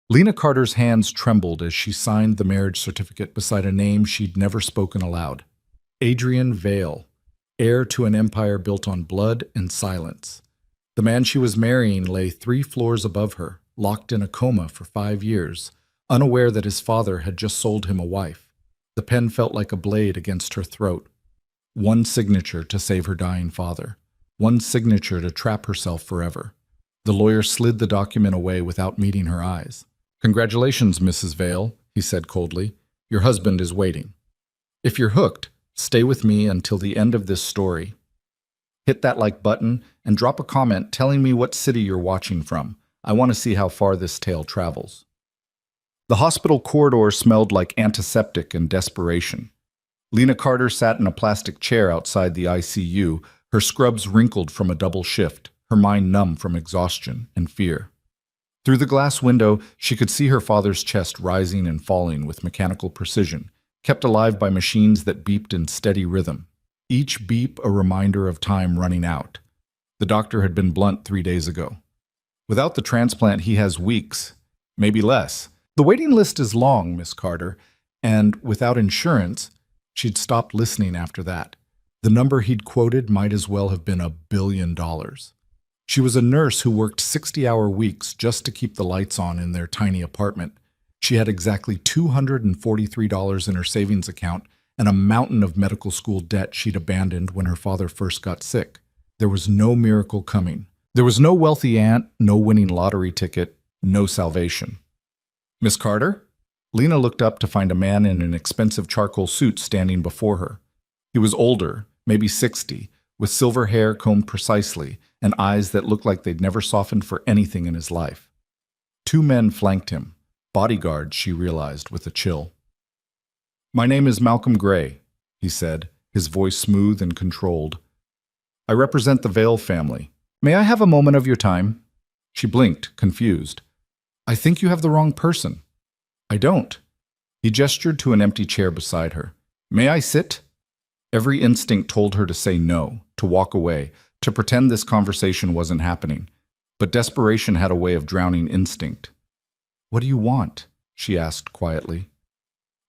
Lena Carter's hands trembled as she signed the marriage certificate beside a name she'd never spoken aloud. Adrian Vale, heir to an empire built on blood and silence. The man she was marrying lay 3 floors above her, locked in a coma for 5 years, unaware that his father had just sold him a wife. The pen felt like a blade against her throat. One signature to save her dying father. One signature to trap herself forever. The lawyer slid the document away without meeting her eyes. "Congratulations, Mrs. Vale," he said coldly. "Your husband is waiting. If you're hooked, stay with me until the end of this story. Hit that like button and drop a comment telling me what city you're watching from. I want to see how far this tale travels." The hospital corridor smelled like antiseptic and desperation. Lena Carter sat in a plastic chair outside the ICU, her scrubs wrinkled from a double shift, her mind numb from exhaustion and fear. Through the glass window, she could see her father's chest rising and falling with mechanical precision, kept alive by machines that beeped in steady rhythm. Each beep a reminder of time running out. The doctor had been blunt 3 days ago. Without the transplant, he has weeks, maybe less. The waiting list is long, Miss Carter, and without insurance, she'd stopped listening after that. The number he'd quoted might as well have been $1 billion. She was a nurse who worked 60-hour weeks just to keep the lights on in their tiny apartment. She had exactly $243 in her savings account and a mountain of medical school debt she'd abandoned when her father first got sick. There was no miracle coming. There was no wealthy aunt, no winning lottery ticket, no salvation. "Miss Carter?" Lena looked up to find a man in an expensive charcoal suit standing before her. He was older, maybe 60, with silver hair combed precisely and eyes that looked like they'd never softened for anything in his life. 2 men flanked him, bodyguards, she realized with a chill. "My name is Malcolm Gray," he said, his voice smooth and controlled. "I represent the Vale family. May I have a moment of your time?" She blinked, confused. "I think you have the wrong person." "I don't." He gestured to an empty chair beside her. "May I sit?" Every instinct told her to say no, to walk away, to pretend this conversation wasn't happening. But desperation had a way of drowning instinct. "What do you want?" she asked quietly.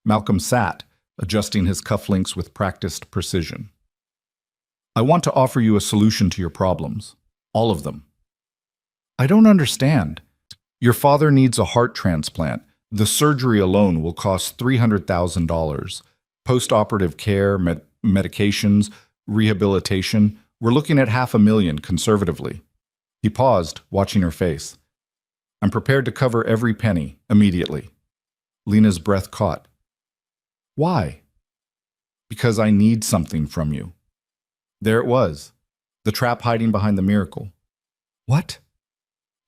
Malcolm sat, adjusting his cufflinks with practiced precision. "I want to offer you a solution to your problems. All of them." "I don't understand." "Your father needs a heart transplant. The surgery alone will cost $300,000. Post-operative care, medications, rehabilitation. We're looking at $500,000 conservatively." He paused, watching her face. "I'm prepared to cover every penny, immediately." Lena's breath caught. "Why?" "Because I need something from you." There it was, the trap hiding behind the miracle. "What?"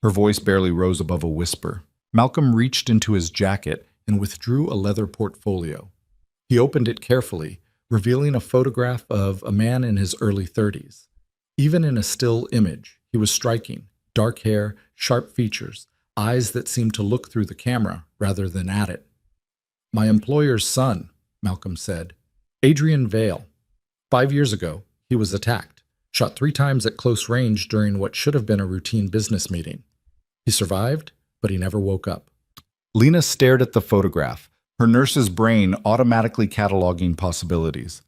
Her voice barely rose above a whisper. Malcolm reached into his jacket and withdrew a leather portfolio. He opened it carefully, revealing a photograph of a man in his early 30s. Even in a still image, he was striking. Dark hair, sharp features, eyes that seemed to look through the camera rather than at it. "My employer's son," Malcolm said. "Adrian Vale. 5 years ago, he was attacked, shot 3 times at close range during what should have been a routine business meeting. He survived, but he never woke up." Lena stared at the photograph, her nurse's brain automatically cataloging possibilities.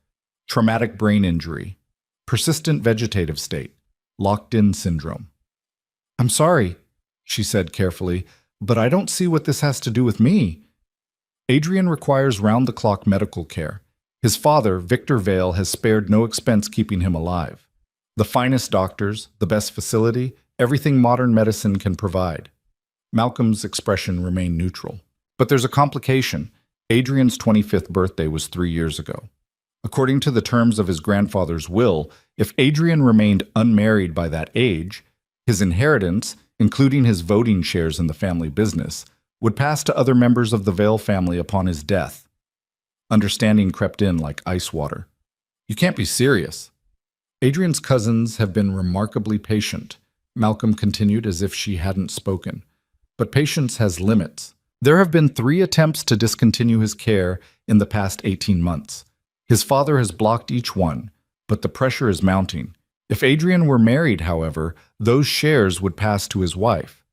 Traumatic brain injury, persistent vegetative state, locked-in syndrome. "I'm sorry," she said carefully, "but I don't see what this has to do with me." "Adrian requires round-the-clock medical care. His father, Victor Vale, has spared no expense keeping him alive. The finest doctors, the best facility, everything modern medicine can provide." Malcolm's expression remained neutral. "But there's a complication. Adrian's 25th birthday was 3 years ago. According to the terms of his grandfather's will, if Adrian remained unmarried by that age, his inheritance, including his voting shares in the family business, would pass to other members of the Vale family upon his death." Understanding crept in like ice water. "You can't be serious." "Adrian's cousins have been remarkably patient," Malcolm continued as if she hadn't spoken. "But patience has limits. There have been 3 attempts to discontinue his care in the past 18 months. His father has blocked each one, but the pressure is mounting. If Adrian were married, however, those shares would pass to his wife.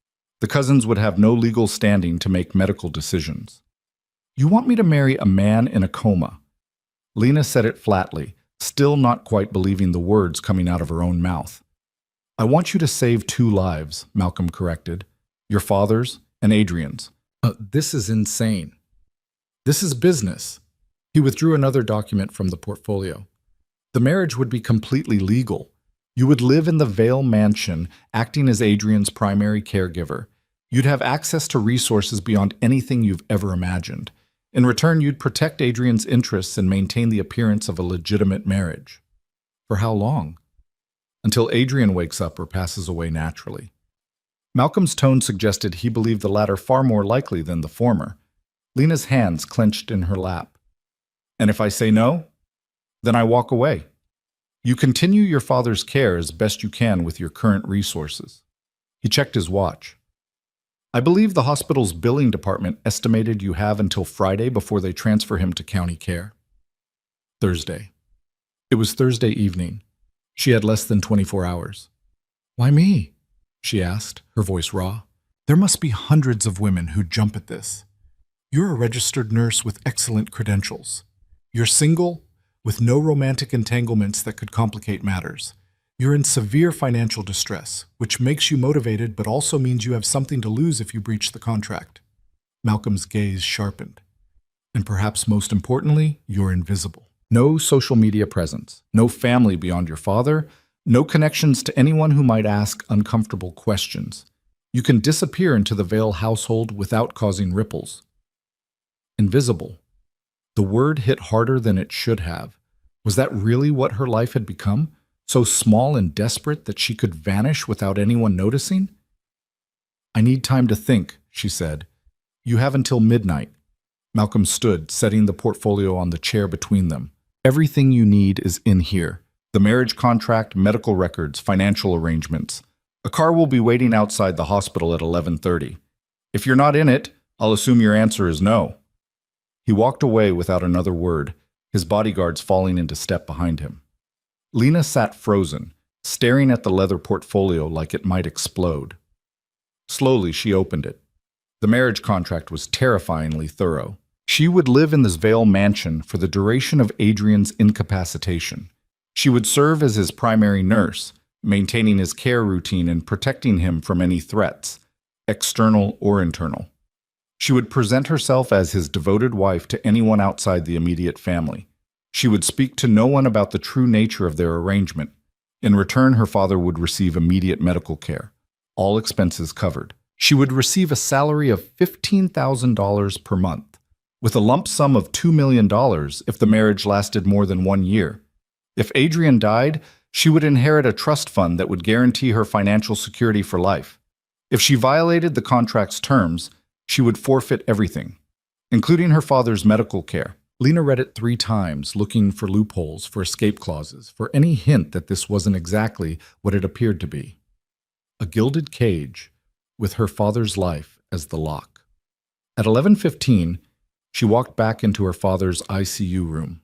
The cousins would have no legal standing to make medical decisions. You want me to marry a man in a coma? Lena said it flatly, still not quite believing the words coming out of her own mouth. I want you to save 2 lives, Malcolm corrected. Your father's and Adrian's. This is insane. This is business. He withdrew another document from the portfolio. The marriage would be completely legal. You would live in the Vale mansion, acting as Adrian's primary caregiver. You'd have access to resources beyond anything you've ever imagined. In return, you'd protect Adrian's interests and maintain the appearance of a legitimate marriage. For how long? Until Adrian wakes up or passes away naturally. Malcolm's tone suggested he believed the latter far more likely than the former. Lena's hands clenched in her lap. And if I say no, then I walk away. You continue your father's care as best you can with your current resources. He checked his watch. I believe the hospital's billing department estimated you have until Friday before they transfer him to county care. Thursday. It was Thursday evening. She had less than 24 hours. Why me? She asked, her voice raw. There must be hundreds of women who jump at this. You're a registered nurse with excellent credentials. You're single, with no romantic entanglements that could complicate matters. You're in severe financial distress, which makes you motivated but also means you have something to lose if you breach the contract. Malcolm's gaze sharpened. And perhaps most importantly, you're invisible. No social media presence, no family beyond your father, no connections to anyone who might ask uncomfortable questions. You can disappear into the Vale household without causing ripples. Invisible. The word hit harder than it should have. Was that really what her life had become? So small and desperate that she could vanish without anyone noticing? I need time to think, she said. You have until midnight. Malcolm stood, setting the portfolio on the chair between them. Everything you need is in here. The marriage contract, medical records, financial arrangements. A car will be waiting outside the hospital at 11:30. If you're not in it, I'll assume your answer is no. He walked away without another word, his bodyguards falling into step behind him. Lena sat frozen, staring at the leather portfolio like it might explode. Slowly, she opened it. The marriage contract was terrifyingly thorough. She would live in this Vale mansion for the duration of Adrian's incapacitation. She would serve as his primary nurse, maintaining his care routine and protecting him from any threats, external or internal. She would present herself as his devoted wife to anyone outside the immediate family. She would speak to no one about the true nature of their arrangement. In return, her father would receive immediate medical care, all expenses covered. She would receive a salary of $15,000 per month, with a lump sum of $2 million if the marriage lasted more than 1 year. If Adrian died, she would inherit a trust fund that would guarantee her financial security for life. If she violated the contract's terms, she would forfeit everything, including her father's medical care. Lena read it 3 times, looking for loopholes, for escape clauses, for any hint that this wasn't exactly what it appeared to be. A gilded cage, with her father's life as the lock. At 11:15, she walked back into her father's ICU room.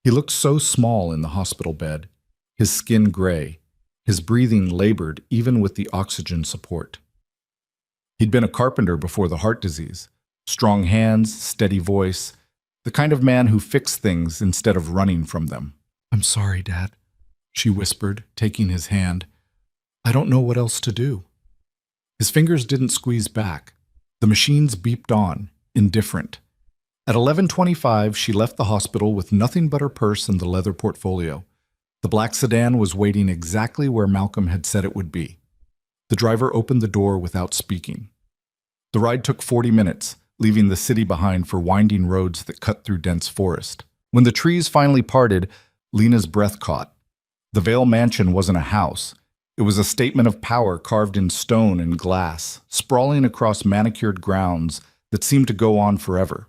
He looked so small in the hospital bed, his skin gray, his breathing labored even with the oxygen support. He'd been a carpenter before the heart disease. Strong hands, steady voice, the kind of man who fixed things instead of running from them. I'm sorry, Dad, she whispered, taking his hand. I don't know what else to do. His fingers didn't squeeze back. The machines beeped on, indifferent. At 11:25, she left the hospital with nothing but her purse and the leather portfolio. The black sedan was waiting exactly where Malcolm had said it would be. The driver opened the door without speaking. The ride took 40 minutes, leaving the city behind for winding roads that cut through dense forest. When the trees finally parted, Lena's breath caught. The Vale mansion wasn't a house. It was a statement of power carved in stone and glass, sprawling across manicured grounds that seemed to go on forever.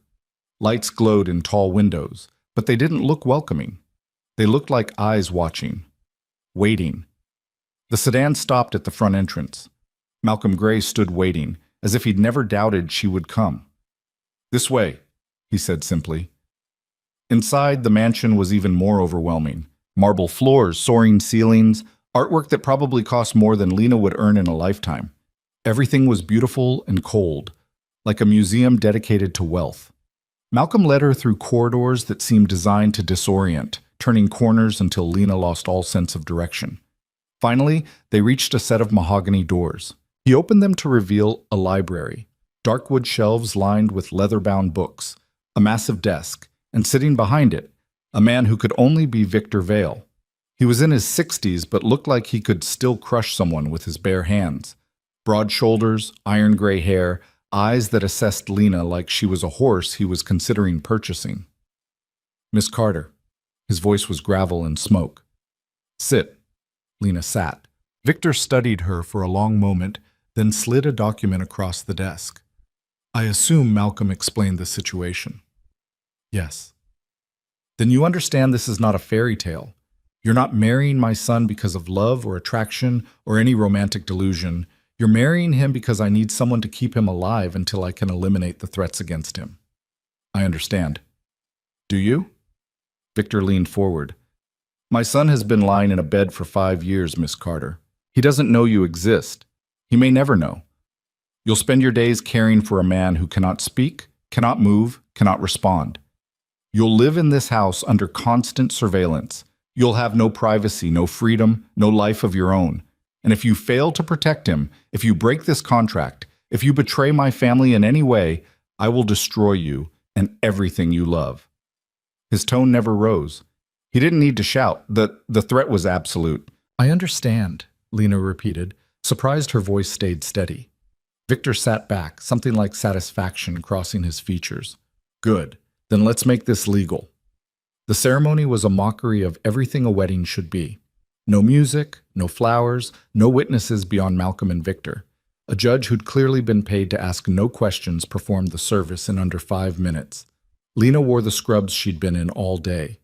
Lights glowed in tall windows, but they didn't look welcoming. They looked like eyes watching, waiting. The sedan stopped at the front entrance. Malcolm Gray stood waiting, as if he'd never doubted she would come. This way, he said simply. Inside, the mansion was even more overwhelming. Marble floors, soaring ceilings, artwork that probably cost more than Lena would earn in a lifetime. Everything was beautiful and cold, like a museum dedicated to wealth. Malcolm led her through corridors that seemed designed to disorient, turning corners until Lena lost all sense of direction. Finally, they reached a set of mahogany doors. He opened them to reveal a library, dark wood shelves lined with leather-bound books, a massive desk, and sitting behind it, a man who could only be Victor Vale. He was in his 60s but looked like he could still crush someone with his bare hands. Broad shoulders, iron gray hair, eyes that assessed Lena like she was a horse he was considering purchasing. "Miss Carter." His voice was gravel and smoke. "Sit." Lena sat. Victor studied her for a long moment, then slid a document across the desk. "I assume Malcolm explained the situation." "Yes." "Then you understand this is not a fairy tale. You're not marrying my son because of love or attraction or any romantic delusion. You're marrying him because I need someone to keep him alive until I can eliminate the threats against him." "I understand." "Do you?" Victor leaned forward. "My son has been lying in a bed for 5 years, Miss Carter. He doesn't know you exist. He may never know. You'll spend your days caring for a man who cannot speak, cannot move, cannot respond. You'll live in this house under constant surveillance. You'll have no privacy, no freedom, no life of your own. And if you fail to protect him, if you break this contract, if you betray my family in any way, I will destroy you and everything you love." His tone never rose. He didn't need to shout. The threat was absolute. "I understand," Lena repeated, surprised her voice stayed steady. Victor sat back, something like satisfaction crossing his features. "Good. Then let's make this legal." The ceremony was a mockery of everything a wedding should be. No music, no flowers, no witnesses beyond Malcolm and Victor. A judge who'd clearly been paid to ask no questions performed the service in under 5 minutes. Lena wore the scrubs she'd been in all day.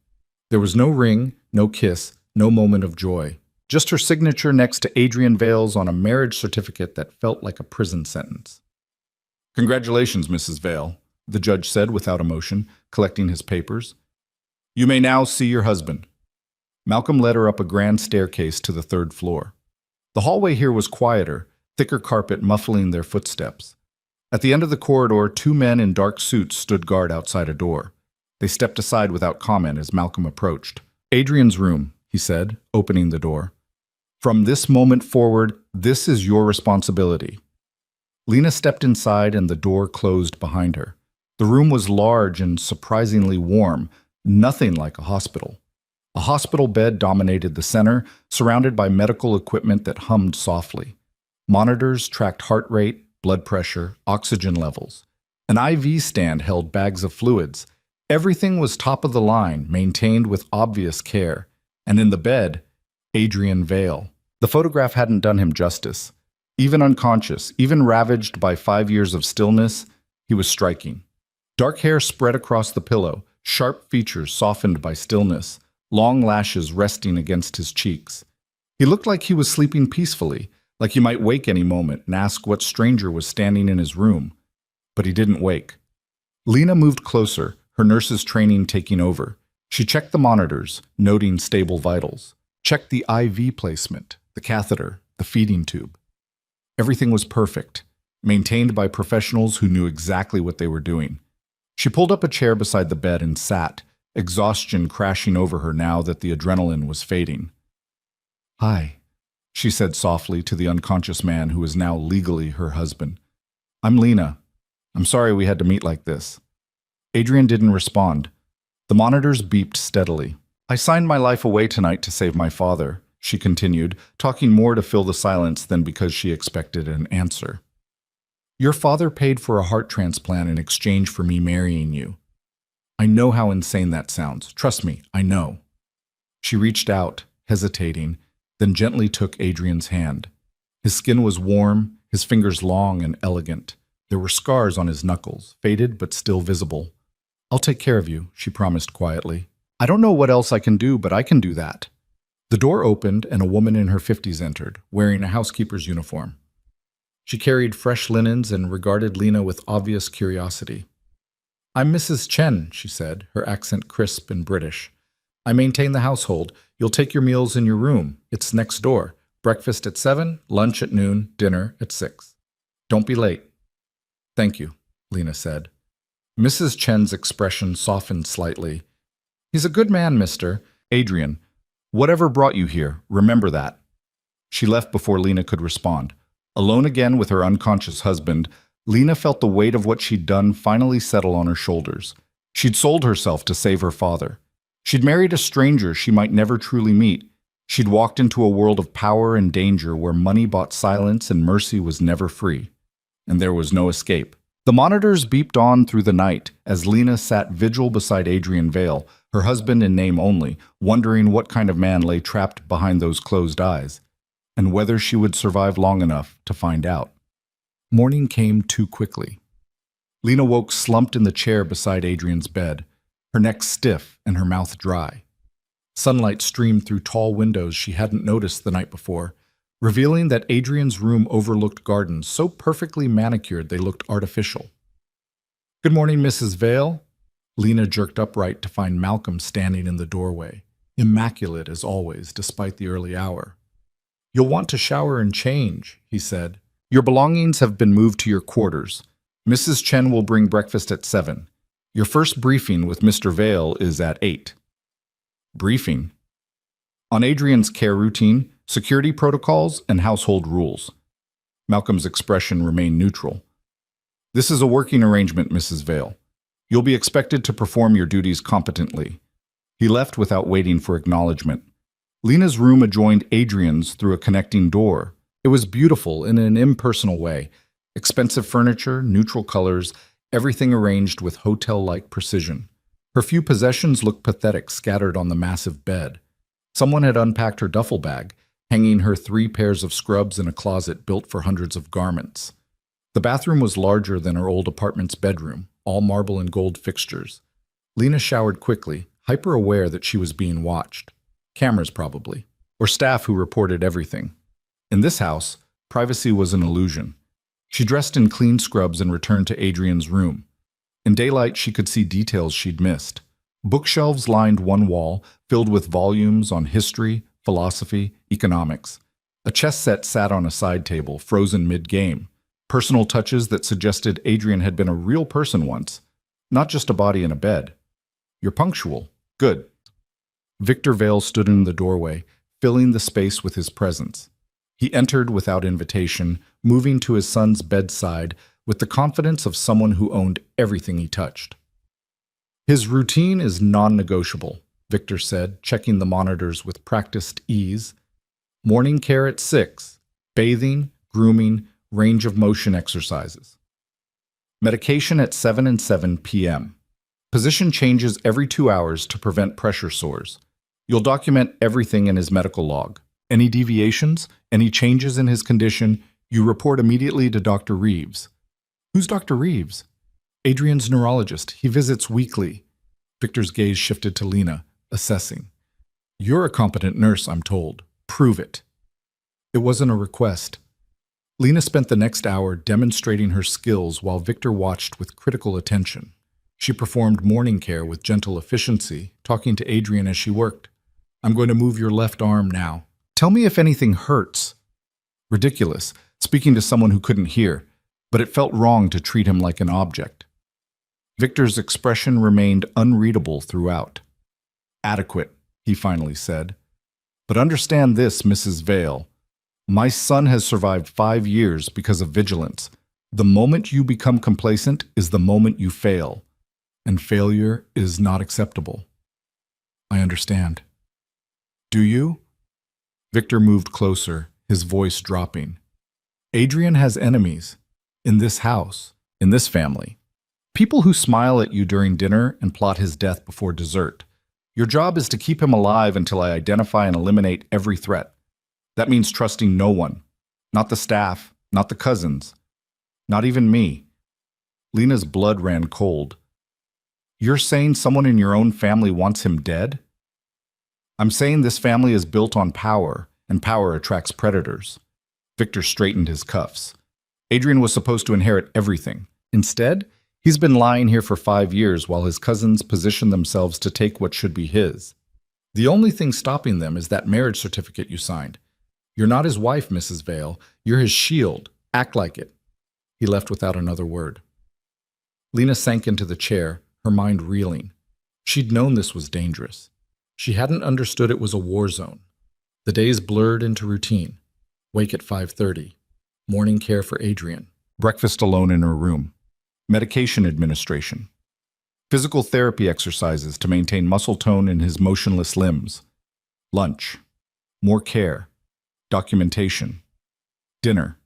There was no ring, no kiss, no moment of joy. Just her signature next to Adrian Vale's on a marriage certificate that felt like a prison sentence. "Congratulations, Mrs. Vale," the judge said without emotion, collecting his papers. "You may now see your husband." Malcolm led her up a grand staircase to the 3rd floor. The hallway here was quieter, thicker carpet muffling their footsteps. At the end of the corridor, 2 men in dark suits stood guard outside a door. They stepped aside without comment as Malcolm approached. "Adrian's room," he said, opening the door. "From this moment forward, this is your responsibility." Lena stepped inside and the door closed behind her. The room was large and surprisingly warm, nothing like a hospital. A hospital bed dominated the center, surrounded by medical equipment that hummed softly. Monitors tracked heart rate, blood pressure, oxygen levels. An IV stand held bags of fluids. Everything was top of the line, maintained with obvious care. And in the bed, Adrian Vale. The photograph hadn't done him justice. Even unconscious, even ravaged by 5 years of stillness, he was striking. Dark hair spread across the pillow, sharp features softened by stillness, long lashes resting against his cheeks. He looked like he was sleeping peacefully, like he might wake any moment and ask what stranger was standing in his room. But he didn't wake. Lena moved closer, her nurse's training taking over. She checked the monitors, noting stable vitals. Checked the IV placement, the catheter, the feeding tube. Everything was perfect, maintained by professionals who knew exactly what they were doing. She pulled up a chair beside the bed and sat, exhaustion crashing over her now that the adrenaline was fading. "Hi," she said softly to the unconscious man who was now legally her husband. "I'm Lena. I'm sorry we had to meet like this." Adrian didn't respond. The monitors beeped steadily. "I signed my life away tonight to save my father," she continued, talking more to fill the silence than because she expected an answer. "Your father paid for a heart transplant in exchange for me marrying you. I know how insane that sounds. Trust me, I know." She reached out, hesitating, then gently took Adrian's hand. His skin was warm, his fingers long and elegant. There were scars on his knuckles, faded but still visible. "I'll take care of you," she promised quietly. "I don't know what else I can do, but I can do that." The door opened and a woman in her 50s entered, wearing a housekeeper's uniform. She carried fresh linens and regarded Lena with obvious curiosity. "I'm Mrs. Chen," she said, her accent crisp and British. "I maintain the household. You'll take your meals in your room. It's next door. Breakfast at 7, lunch at noon, dinner at 6. Don't be late. Thank you, Lena said. Mrs. Chen's expression softened slightly. He's a good man, mister. Adrian, whatever brought you here, remember that. She left before Lena could respond. Alone again with her unconscious husband, Lena felt the weight of what she'd done finally settle on her shoulders. She'd sold herself to save her father. She'd married a stranger she might never truly meet. She'd walked into a world of power and danger where money bought silence and mercy was never free. And there was no escape. The monitors beeped on through the night as Lena sat vigil beside Adrian Vale, her husband in name only, wondering what kind of man lay trapped behind those closed eyes, and whether she would survive long enough to find out. Morning came too quickly. Lena woke slumped in the chair beside Adrian's bed, her neck stiff and her mouth dry. Sunlight streamed through tall windows she hadn't noticed the night before, revealing that Adrian's room overlooked gardens so perfectly manicured they looked artificial. Good morning, Mrs. Vale. Lena jerked upright to find Malcolm standing in the doorway, immaculate as always, despite the early hour. You'll want to shower and change, he said. Your belongings have been moved to your quarters. Mrs. Chen will bring breakfast at 7. Your first briefing with Mr. Vale is at 8. Briefing? On Adrian's care routine, security protocols, and household rules. Malcolm's expression remained neutral. This is a working arrangement, Mrs. Vale. You'll be expected to perform your duties competently. He left without waiting for acknowledgement. Lena's room adjoined Adrian's through a connecting door. It was beautiful in an impersonal way. Expensive furniture, neutral colors, everything arranged with hotel-like precision. Her few possessions looked pathetic scattered on the massive bed. Someone had unpacked her duffel bag, hanging her 3 pairs of scrubs in a closet built for hundreds of garments. The bathroom was larger than her old apartment's bedroom, all marble and gold fixtures. Lena showered quickly, hyper-aware that she was being watched. Cameras, probably, or staff who reported everything. In this house, privacy was an illusion. She dressed in clean scrubs and returned to Adrian's room. In daylight, she could see details she'd missed. Bookshelves lined one wall, filled with volumes on history, philosophy, economics. A chess set sat on a side table, frozen mid-game. Personal touches that suggested Adrian had been a real person once, not just a body in a bed. You're punctual. Good. Victor Vale stood in the doorway, filling the space with his presence. He entered without invitation, moving to his son's bedside with the confidence of someone who owned everything he touched. His routine is non-negotiable, Victor said, checking the monitors with practiced ease. Morning care at 6, bathing, grooming, range of motion exercises. Medication at 7 and 7 p.m. Position changes every 2 hours to prevent pressure sores. You'll document everything in his medical log. Any deviations, any changes in his condition, you report immediately to Dr. Reeves. Who's Dr. Reeves? Adrian's neurologist. He visits weekly. Victor's gaze shifted to Lena, assessing. You're a competent nurse, I'm told. Prove it. It wasn't a request. Lena spent the next hour demonstrating her skills while Victor watched with critical attention. She performed morning care with gentle efficiency, talking to Adrian as she worked. I'm going to move your left arm now. Tell me if anything hurts. Ridiculous, speaking to someone who couldn't hear, but it felt wrong to treat him like an object. Victor's expression remained unreadable throughout. Adequate, he finally said. But understand this, Mrs. Vale. My son has survived 5 years because of vigilance. The moment you become complacent is the moment you fail, and failure is not acceptable. I understand. Do you? Victor moved closer, his voice dropping. Adrian has enemies. In this house, in this family. People who smile at you during dinner and plot his death before dessert. Your job is to keep him alive until I identify and eliminate every threat. That means trusting no one. Not the staff, not the cousins, not even me. Lena's blood ran cold. You're saying someone in your own family wants him dead? I'm saying this family is built on power, and power attracts predators. Victor straightened his cuffs. Adrian was supposed to inherit everything. Instead, he's been lying here for 5 years while his cousins position themselves to take what should be his. The only thing stopping them is that marriage certificate you signed. You're not his wife, Mrs. Vale. You're his shield. Act like it. He left without another word. Lena sank into the chair, her mind reeling. She'd known this was dangerous. She hadn't understood it was a war zone. The days blurred into routine. Wake at 5:30. Morning care for Adrian. Breakfast alone in her room. Medication administration. Physical therapy exercises to maintain muscle tone in his motionless limbs. Lunch. More care. Documentation. Dinner.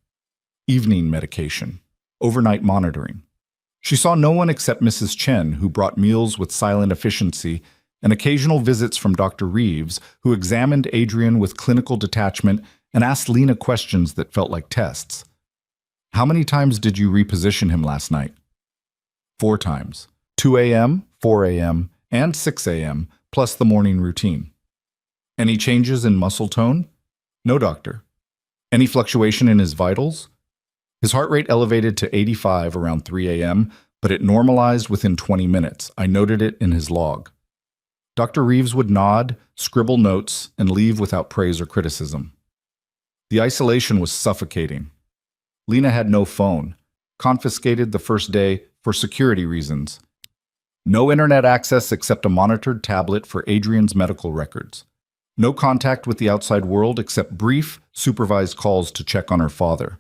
Evening medication. Overnight monitoring. She saw no one except Mrs. Chen, who brought meals with silent efficiency, and occasional visits from Dr. Reeves, who examined Adrian with clinical detachment and asked Lena questions that felt like tests. How many times did you reposition him last night? 4 times. 2 a.m., 4 a.m., and 6 a.m., plus the morning routine. Any changes in muscle tone? No, doctor. Any fluctuation in his vitals? His heart rate elevated to 85 around 3 a.m., but it normalized within 20 minutes. I noted it in his log. Dr. Reeves would nod, scribble notes, and leave without praise or criticism. The isolation was suffocating. Lena had no phone, confiscated the first day for security reasons. No internet access except a monitored tablet for Adrian's medical records. No contact with the outside world except brief, supervised calls to check on her father.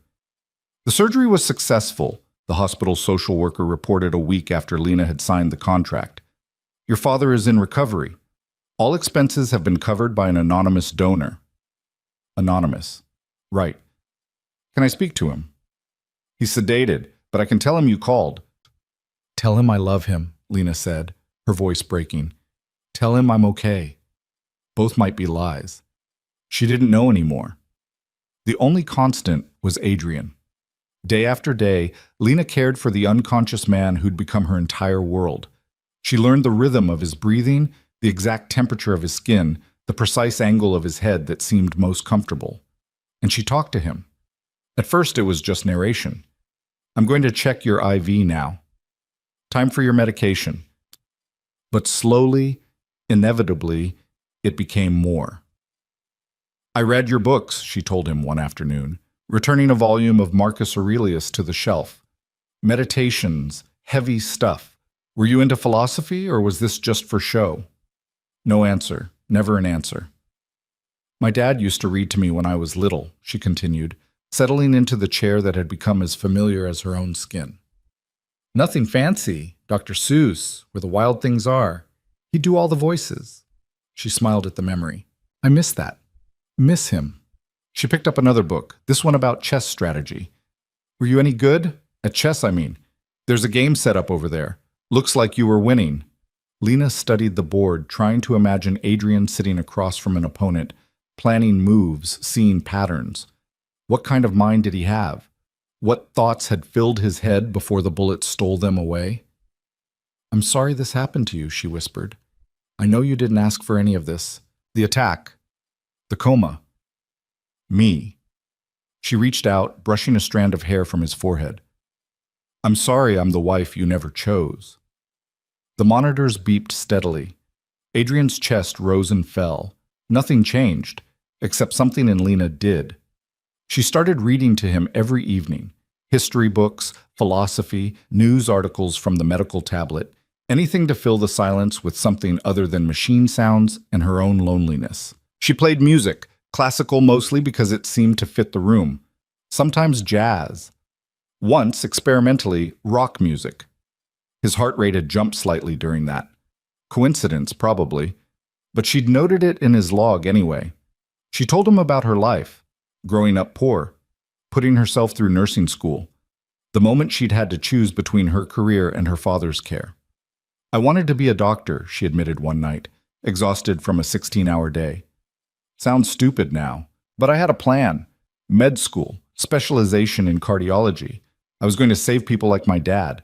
The surgery was successful, the hospital's social worker reported a week after Lena had signed the contract. Your father is in recovery. All expenses have been covered by an anonymous donor. Anonymous. Right. Can I speak to him? He's sedated, but I can tell him you called. Tell him I love him, Lena said, her voice breaking. Tell him I'm okay. Both might be lies. She didn't know anymore. The only constant was Adrian. Day after day, Lena cared for the unconscious man who'd become her entire world. She learned the rhythm of his breathing, the exact temperature of his skin, the precise angle of his head that seemed most comfortable. And she talked to him. At first it was just narration. I'm going to check your IV now. Time for your medication. But slowly, inevitably, it became more. I read your books, she told him one afternoon, returning a volume of Marcus Aurelius to the shelf. Meditations, heavy stuff. Were you into philosophy, or was this just for show? No answer, never an answer. My dad used to read to me when I was little, she continued, settling into the chair that had become as familiar as her own skin. Nothing fancy, Dr. Seuss, Where the Wild Things Are. He'd do all the voices. She smiled at the memory. I miss that. Miss him. She picked up another book, this one about chess strategy. Were you any good? At chess, I mean. There's a game set up over there. Looks like you were winning. Lena studied the board, trying to imagine Adrian sitting across from an opponent, planning moves, seeing patterns. What kind of mind did he have? What thoughts had filled his head before the bullet stole them away? I'm sorry this happened to you, she whispered. I know you didn't ask for any of this. The attack. The coma. Me. She reached out, brushing a strand of hair from his forehead. I'm sorry I'm the wife you never chose. The monitors beeped steadily. Adrian's chest rose and fell. Nothing changed, except something in Lena did. She started reading to him every evening. History books, philosophy, news articles from the medical tablet, anything to fill the silence with something other than machine sounds and her own loneliness. She played music, classical mostly because it seemed to fit the room. Sometimes jazz. Once, experimentally, rock music. His heart rate had jumped slightly during that. Coincidence, probably. But she'd noted it in his log anyway. She told him about her life. Growing up poor. Putting herself through nursing school. The moment she'd had to choose between her career and her father's care. I wanted to be a doctor, she admitted one night, exhausted from a 16-hour day. Sounds stupid now, but I had a plan. Med school, specialization in cardiology. I was going to save people like my dad.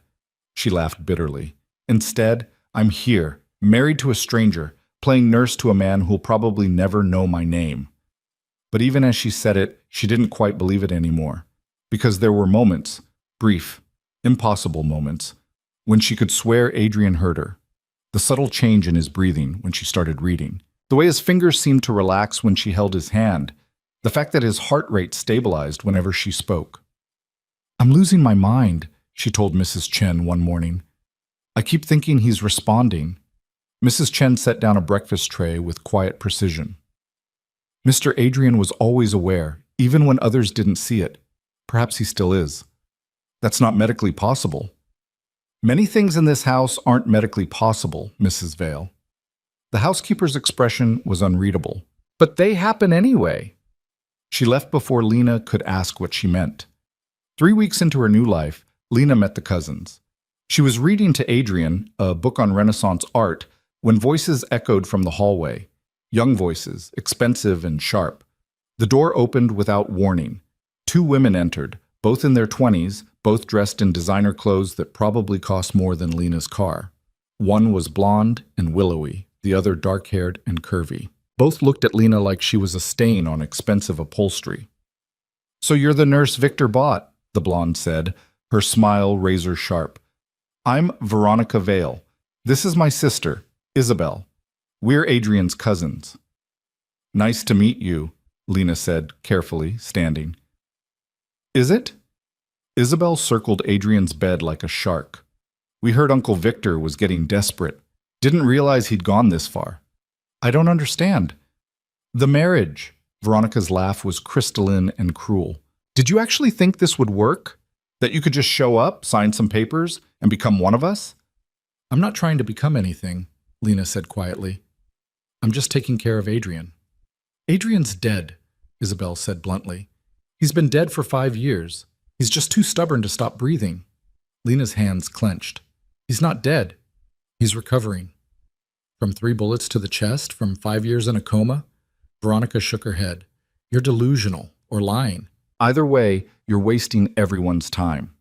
She laughed bitterly. Instead, I'm here, married to a stranger, playing nurse to a man who'll probably never know my name. But even as she said it, she didn't quite believe it anymore. Because there were moments, brief, impossible moments, when she could swear Adrian heard her. The subtle change in his breathing when she started reading. The way his fingers seemed to relax when she held his hand. The fact that his heart rate stabilized whenever she spoke. I'm losing my mind, she told Mrs. Chen one morning. I keep thinking he's responding. Mrs. Chen set down a breakfast tray with quiet precision. Mr. Adrian was always aware, even when others didn't see it. Perhaps he still is. That's not medically possible. Many things in this house aren't medically possible, Mrs. Vale. The housekeeper's expression was unreadable. But they happen anyway. She left before Lena could ask what she meant. 3 weeks into her new life, Lena met the cousins. She was reading to Adrian, a book on Renaissance art, when voices echoed from the hallway. Young voices, expensive and sharp. The door opened without warning. 2 women entered, both in their 20s, both dressed in designer clothes that probably cost more than Lena's car. One was blonde and willowy, the other dark-haired and curvy. Both looked at Lena like she was a stain on expensive upholstery. "So you're the nurse Victor bought," the blonde said, her smile razor-sharp. "I'm Veronica Vale. This is my sister, Isabel. We're Adrian's cousins." "Nice to meet you," Lena said, carefully, standing. "Is it?" Isabel circled Adrian's bed like a shark. "We heard Uncle Victor was getting desperate. Didn't realize he'd gone this far." "I don't understand." "The marriage." Veronica's laugh was crystalline and cruel. "Did you actually think this would work? That you could just show up, sign some papers, and become one of us?" "I'm not trying to become anything," Lena said quietly. "I'm just taking care of Adrian." "Adrian's dead," Isabel said bluntly. "He's been dead for 5 years. He's just too stubborn to stop breathing." Lena's hands clenched. "He's not dead. He's recovering." "From 3 bullets to the chest, from 5 years in a coma?" Veronica shook her head. "You're delusional, or lying. Either way, you're wasting everyone's time."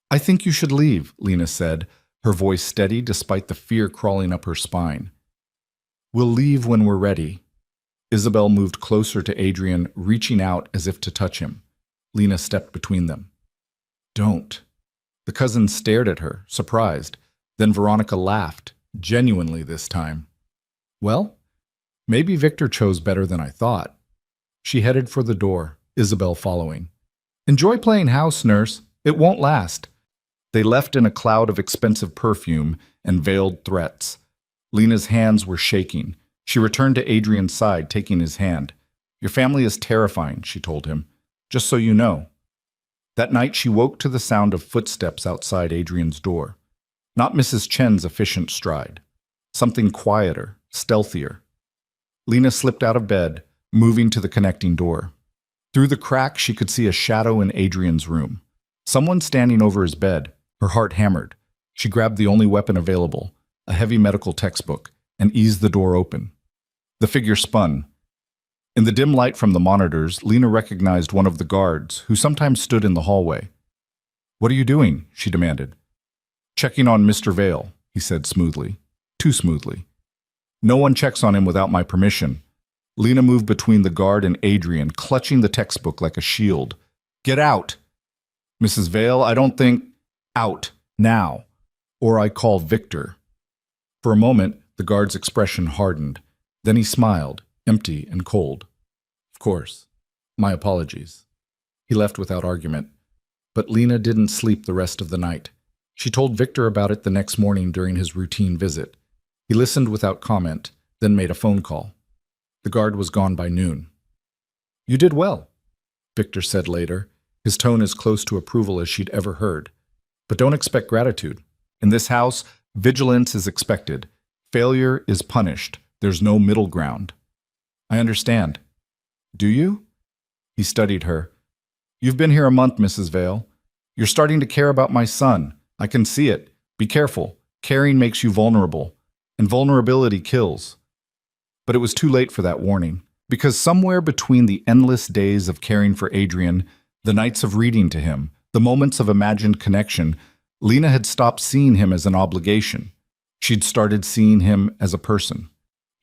"I think you should leave," Lena said, her voice steady despite the fear crawling up her spine. "We'll leave when we're ready." Isabel moved closer to Adrian, reaching out as if to touch him. Lena stepped between them. "Don't." The cousins stared at her, surprised. Then Veronica laughed, genuinely this time. "Well, maybe Victor chose better than I thought." She headed for the door, Isabel following. "Enjoy playing house, nurse. It won't last." They left in a cloud of expensive perfume and veiled threats. Lena's hands were shaking. She returned to Adrian's side, taking his hand. "Your family is terrifying," she told him. "Just so you know." That night she woke to the sound of footsteps outside Adrian's door. Not Mrs. Chen's efficient stride. Something quieter, stealthier. Lena slipped out of bed, moving to the connecting door. Through the crack she could see a shadow in Adrian's room. Someone standing over his bed. Her heart hammered. She grabbed the only weapon available, a heavy medical textbook, and eased the door open. The figure spun. In the dim light from the monitors, Lena recognized one of the guards, who sometimes stood in the hallway. "What are you doing?" she demanded. "Checking on Mr. Vale," he said smoothly. Too smoothly. "No one checks on him without my permission." Lena moved between the guard and Adrian, clutching the textbook like a shield. "Get out!" "Mrs. Vale, I don't think—" "Out, now, or I call Victor." For a moment, the guard's expression hardened. Then he smiled, empty and cold. "Of course. My apologies." He left without argument. But Lena didn't sleep the rest of the night. She told Victor about it the next morning during his routine visit. He listened without comment, then made a phone call. The guard was gone by noon. "You did well," Victor said later, his tone as close to approval as she'd ever heard. "But don't expect gratitude. In this house, vigilance is expected. Failure is punished. There's no middle ground." "I understand." "Do you?" He studied her. "You've been here a month, Mrs. Vale. You're starting to care about my son. I can see it. Be careful. Caring makes you vulnerable. And vulnerability kills." But it was too late for that warning. Because somewhere between the endless days of caring for Adrian, the nights of reading to him, the moments of imagined connection, Lena had stopped seeing him as an obligation. She'd started seeing him as a person.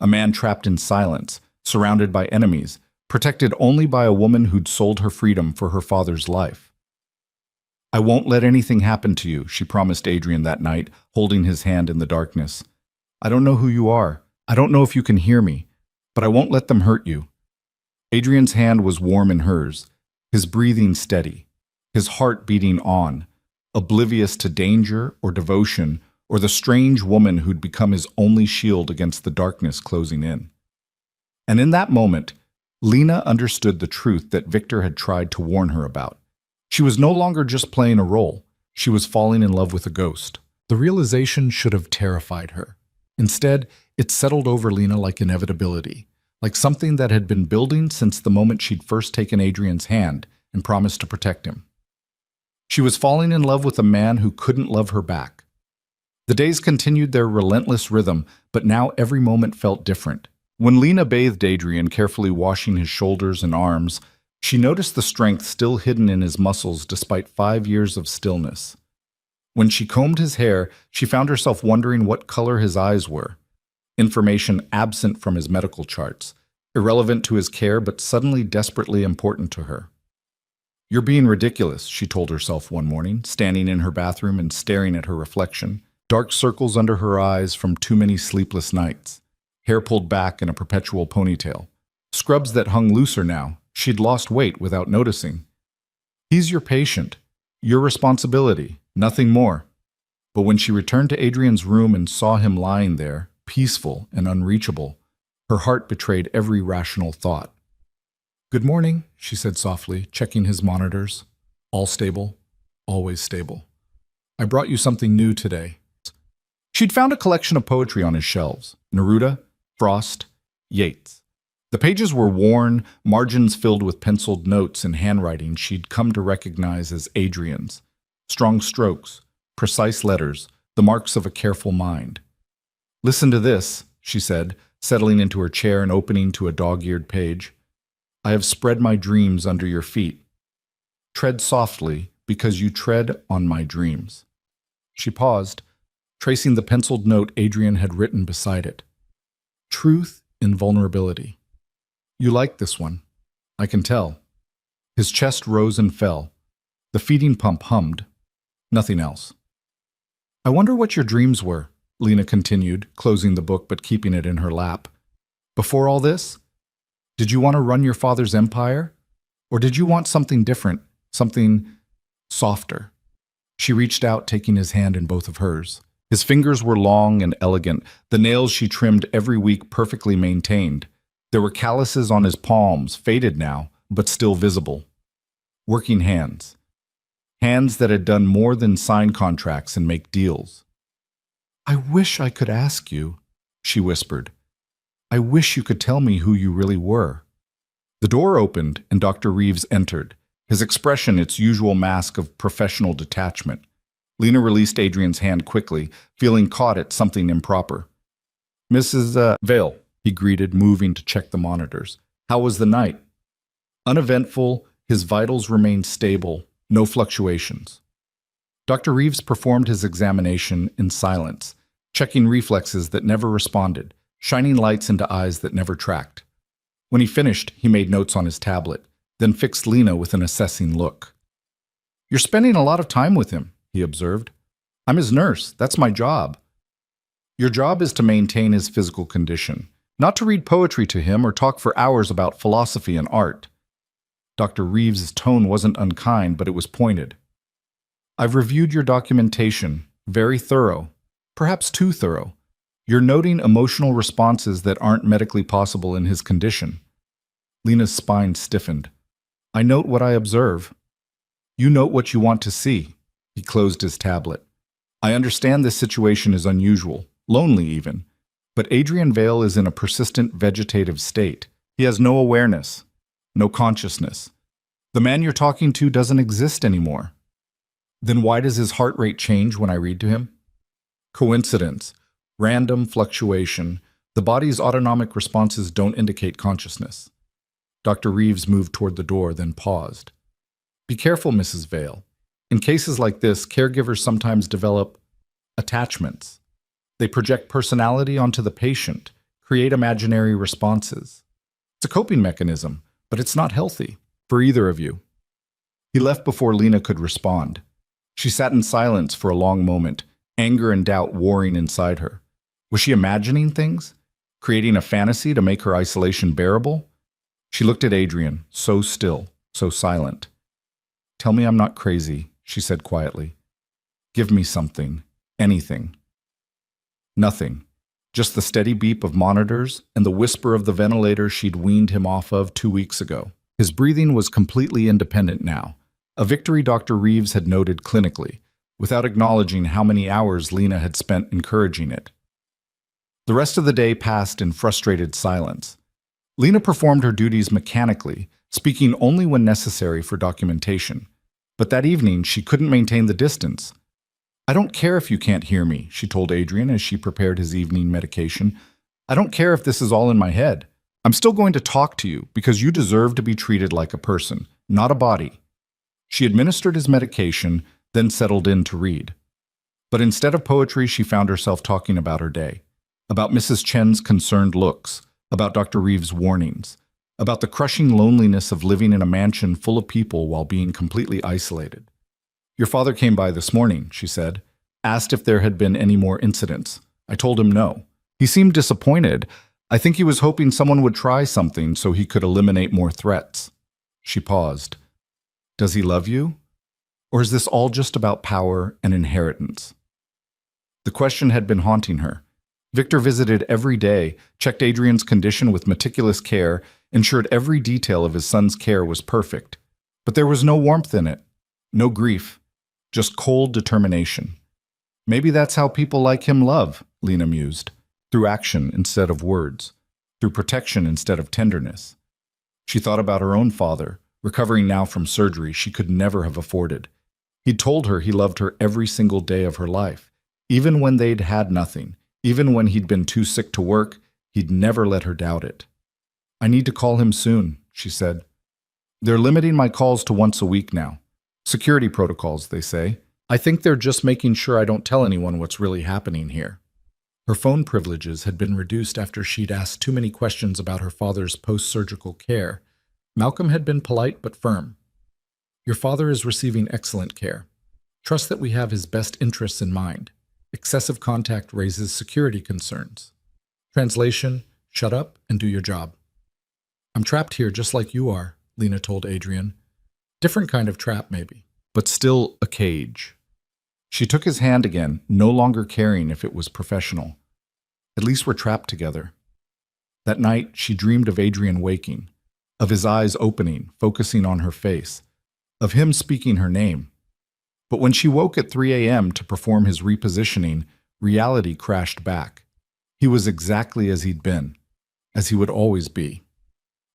A man trapped in silence, surrounded by enemies, protected only by a woman who'd sold her freedom for her father's life. "I won't let anything happen to you," she promised Adrian that night, holding his hand in the darkness. "I don't know who you are. I don't know if you can hear me, but I won't let them hurt you." Adrian's hand was warm in hers, his breathing steady. his heart beating on, oblivious to danger or devotion or the strange woman who'd become his only shield against the darkness closing in. And in that moment, Lena understood the truth that Victor had tried to warn her about. She was no longer just playing a role. She was falling in love with a ghost. The realization should have terrified her. Instead, it settled over Lena like inevitability, like something that had been building since the moment she'd first taken Adrian's hand and promised to protect him. She was falling in love with a man who couldn't love her back. The days continued their relentless rhythm, but now every moment felt different. When Lena bathed Adrian, carefully washing his shoulders and arms, she noticed the strength still hidden in his muscles despite 5 years of stillness. When she combed his hair, she found herself wondering what color his eyes were, information absent from his medical charts, irrelevant to his care but suddenly desperately important to her. "You're being ridiculous," she told herself one morning, standing in her bathroom and staring at her reflection, dark circles under her eyes from too many sleepless nights, hair pulled back in a perpetual ponytail, scrubs that hung looser now. She'd lost weight without noticing. "He's your patient, your responsibility, nothing more." But when she returned to Adrian's room and saw him lying there, peaceful and unreachable, her heart betrayed every rational thought. "Good morning," she said softly, checking his monitors. "All stable, always stable. I brought you something new today." She'd found a collection of poetry on his shelves: Neruda, Frost, Yeats. The pages were worn, margins filled with penciled notes and handwriting she'd come to recognize as Adrian's. Strong strokes, precise letters, the marks of a careful mind. "Listen to this," she said, settling into her chair and opening to a dog-eared page. "I have spread my dreams under your feet. Tread softly, because you tread on my dreams." She paused, tracing the penciled note Adrian had written beside it. "Truth in vulnerability. You like this one. I can tell." His chest rose and fell. The feeding pump hummed. Nothing else. "I wonder what your dreams were," Lena continued, closing the book but keeping it in her lap. "Before all this? Did you want to run your father's empire? Or did you want something different, something softer?" She reached out, taking his hand in both of hers. His fingers were long and elegant, the nails she trimmed every week perfectly maintained. There were calluses on his palms, faded now, but still visible. Working hands. Hands that had done more than sign contracts and make deals. "I wish I could ask you," she whispered. "I wish you could tell me who you really were." The door opened and Dr. Reeves entered, his expression its usual mask of professional detachment. Lena released Adrian's hand quickly, feeling caught at something improper. "Mrs. Vale," he greeted, moving to check the monitors. "How was the night?" Uneventful, his vitals remained stable, no fluctuations. Dr. Reeves performed his examination in silence, checking reflexes that never responded, shining lights into eyes that never tracked. When he finished, he made notes on his tablet, then fixed Lena with an assessing look. "You're spending a lot of time with him," he observed. "I'm his nurse. That's my job." "Your job is to maintain his physical condition, not to read poetry to him or talk for hours about philosophy and art." Dr. Reeves's tone wasn't unkind, but it was pointed. "I've reviewed your documentation, very thorough, perhaps too thorough. You're noting emotional responses that aren't medically possible in his condition." Lena's spine stiffened. "I note what I observe." "You note what you want to see." He closed his tablet. "I understand this situation is unusual, lonely even, but Adrian Vale is in a persistent vegetative state. He has no awareness, no consciousness. The man you're talking to doesn't exist anymore." "Then why does his heart rate change when I read to him?" "Coincidence. Random fluctuation. The body's autonomic responses don't indicate consciousness." Dr. Reeves moved toward the door, then paused. "Be careful, Mrs. Vale. In cases like this, caregivers sometimes develop attachments. They project personality onto the patient, create imaginary responses. It's a coping mechanism, but it's not healthy for either of you." He left before Lena could respond. She sat in silence for a long moment, anger and doubt warring inside her. Was she imagining things? Creating a fantasy to make her isolation bearable? She looked at Adrian, so still, so silent. Tell me I'm not crazy, she said quietly. Give me something. Anything. Nothing. Just the steady beep of monitors and the whisper of the ventilator she'd weaned him off of 2 weeks ago. His breathing was completely independent now, a victory Dr. Reeves had noted clinically, without acknowledging how many hours Lena had spent encouraging it. The rest of the day passed in frustrated silence. Lena performed her duties mechanically, speaking only when necessary for documentation. But that evening, she couldn't maintain the distance. I don't care if you can't hear me, she told Adrian as she prepared his evening medication. I don't care if this is all in my head. I'm still going to talk to you because you deserve to be treated like a person, not a body. She administered his medication, then settled in to read. But instead of poetry, she found herself talking about her day, about Mrs. Chen's concerned looks, about Dr. Reeves' warnings, about the crushing loneliness of living in a mansion full of people while being completely isolated. Your father came by this morning, she said, asked if there had been any more incidents. I told him no. He seemed disappointed. I think he was hoping someone would try something so he could eliminate more threats. She paused. Does he love you? Or is this all just about power and inheritance? The question had been haunting her. Victor visited every day, checked Adrian's condition with meticulous care, ensured every detail of his son's care was perfect. But there was no warmth in it, no grief, just cold determination. Maybe that's how people like him love, Lena mused, through action instead of words, through protection instead of tenderness. She thought about her own father, recovering now from surgery she could never have afforded. He'd told her he loved her every single day of her life, even when they'd had nothing, even when he'd been too sick to work, he'd never let her doubt it. I need to call him soon, she said. They're limiting my calls to once a week now. Security protocols, they say. I think they're just making sure I don't tell anyone what's really happening here. Her phone privileges had been reduced after she'd asked too many questions about her father's post-surgical care. Malcolm had been polite but firm. Your father is receiving excellent care. Trust that we have his best interests in mind. Excessive contact raises security concerns. Translation, shut up and do your job. I'm trapped here just like you are, Lena told Adrian. Different kind of trap, maybe, but still a cage. She took his hand again, no longer caring if it was professional. At least we're trapped together. That night, she dreamed of Adrian waking, of his eyes opening, focusing on her face, of him speaking her name. But when she woke at 3 a.m. to perform his repositioning, reality crashed back. He was exactly as he'd been, as he would always be.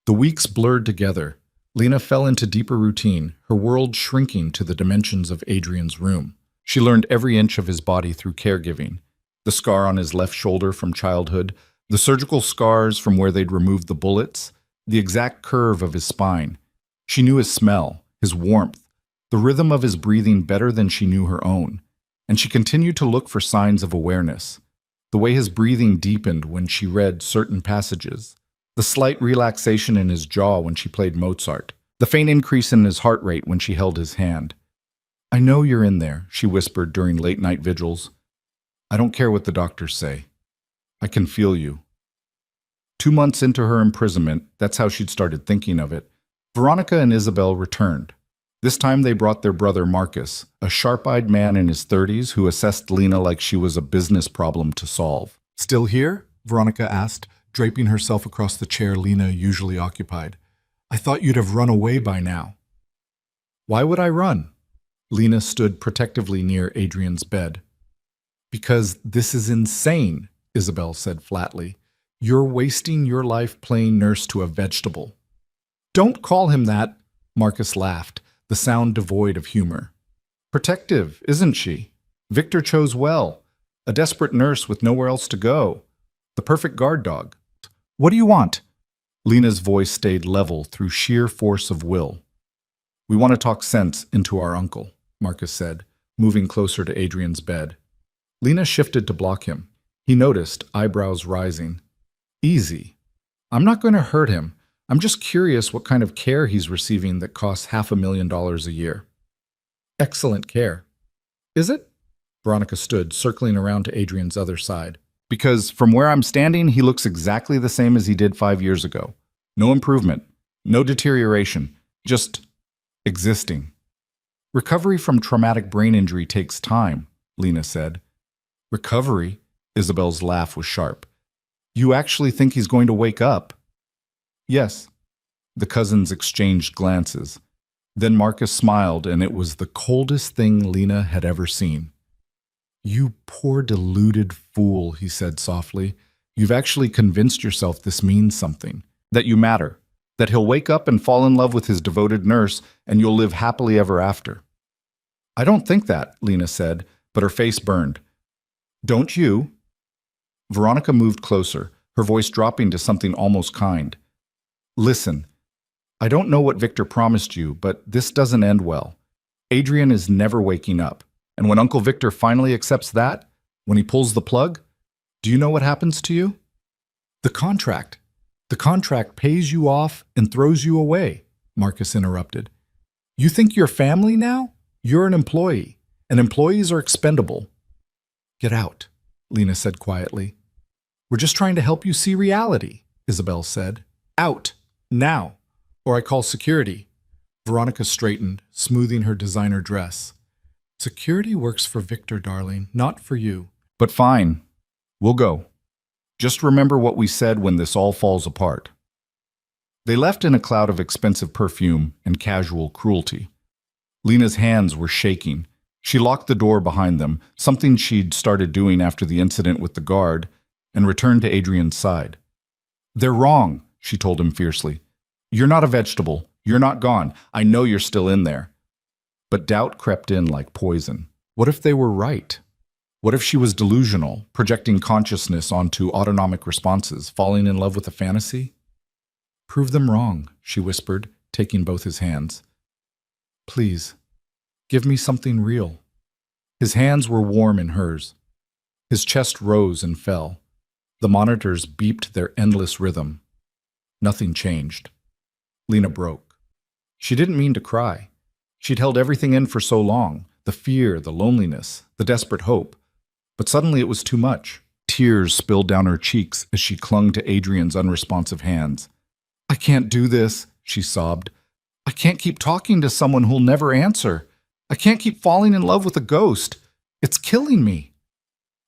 The weeks blurred together. Lena fell into deeper routine, her world shrinking to the dimensions of Adrian's room. She learned every inch of his body through caregiving. The scar on his left shoulder from childhood, the surgical scars from where they'd removed the bullets, the exact curve of his spine. She knew his smell, his warmth, the rhythm of his breathing better than she knew her own. And she continued to look for signs of awareness. The way his breathing deepened when she read certain passages. The slight relaxation in his jaw when she played Mozart. The faint increase in his heart rate when she held his hand. I know you're in there, she whispered during late-night vigils. I don't care what the doctors say. I can feel you. 2 months into her imprisonment, that's how she'd started thinking of it, Veronica and Isabel returned. This time they brought their brother Marcus, a sharp-eyed man in his 30s who assessed Lena like she was a business problem to solve. Still here? Veronica asked, draping herself across the chair Lena usually occupied. I thought you'd have run away by now. Why would I run? Lena stood protectively near Adrian's bed. Because this is insane, Isabel said flatly. You're wasting your life playing nurse to a vegetable. Don't call him that, Marcus laughed, the sound devoid of humor. Protective, isn't she? Victor chose well. A desperate nurse with nowhere else to go. The perfect guard dog. What do you want? Lena's voice stayed level through sheer force of will. We want to talk sense into our uncle, Marcus said, moving closer to Adrian's bed. Lena shifted to block him. He noticed, eyebrows rising. Easy. I'm not going to hurt him. I'm just curious what kind of care he's receiving that costs $500,000 a year. Excellent care. Is it? Veronica stood, circling around to Adrian's other side. Because from where I'm standing, he looks exactly the same as he did 5 years ago. No improvement, no deterioration, just existing. Recovery from traumatic brain injury takes time, Lena said. Recovery? Isabel's laugh was sharp. You actually think he's going to wake up? Yes. The cousins exchanged glances. Then Marcus smiled, and it was the coldest thing Lena had ever seen. You poor deluded fool, he said softly. You've actually convinced yourself this means something, that you matter, that he'll wake up and fall in love with his devoted nurse, and you'll live happily ever after. I don't think that, Lena said, but her face burned. Don't you? Veronica moved closer, her voice dropping to something almost kind. Listen, I don't know what Victor promised you, but this doesn't end well. Adrian is never waking up, and when Uncle Victor finally accepts that, when he pulls the plug, do you know what happens to you? The contract. The contract pays you off and throws you away, Marcus interrupted. You think you're family now? You're an employee, and employees are expendable. Get out, Lena said quietly. We're just trying to help you see reality, Isabel said. Out, now, or I call security. Veronica straightened, smoothing her designer dress. Security works for Victor, darling, not for you. But fine, we'll go. Just remember what we said when this all falls apart. They left in a cloud of expensive perfume and casual cruelty. Lena's hands were shaking. She locked the door behind them, something she'd started doing after the incident with the guard, and returned to Adrian's side. They're wrong, she told him fiercely. You're not a vegetable. You're not gone. I know you're still in there. But doubt crept in like poison. What if they were right? What if she was delusional, projecting consciousness onto autonomic responses, falling in love with a fantasy? Prove them wrong, she whispered, taking both his hands. Please, give me something real. His hands were warm in hers. His chest rose and fell. The monitors beeped their endless rhythm. Nothing changed. Lena broke. She didn't mean to cry. She'd held everything in for so long, the fear, the loneliness, the desperate hope. But suddenly it was too much. Tears spilled down her cheeks as she clung to Adrian's unresponsive hands. I can't do this, she sobbed. I can't keep talking to someone who'll never answer. I can't keep falling in love with a ghost. It's killing me.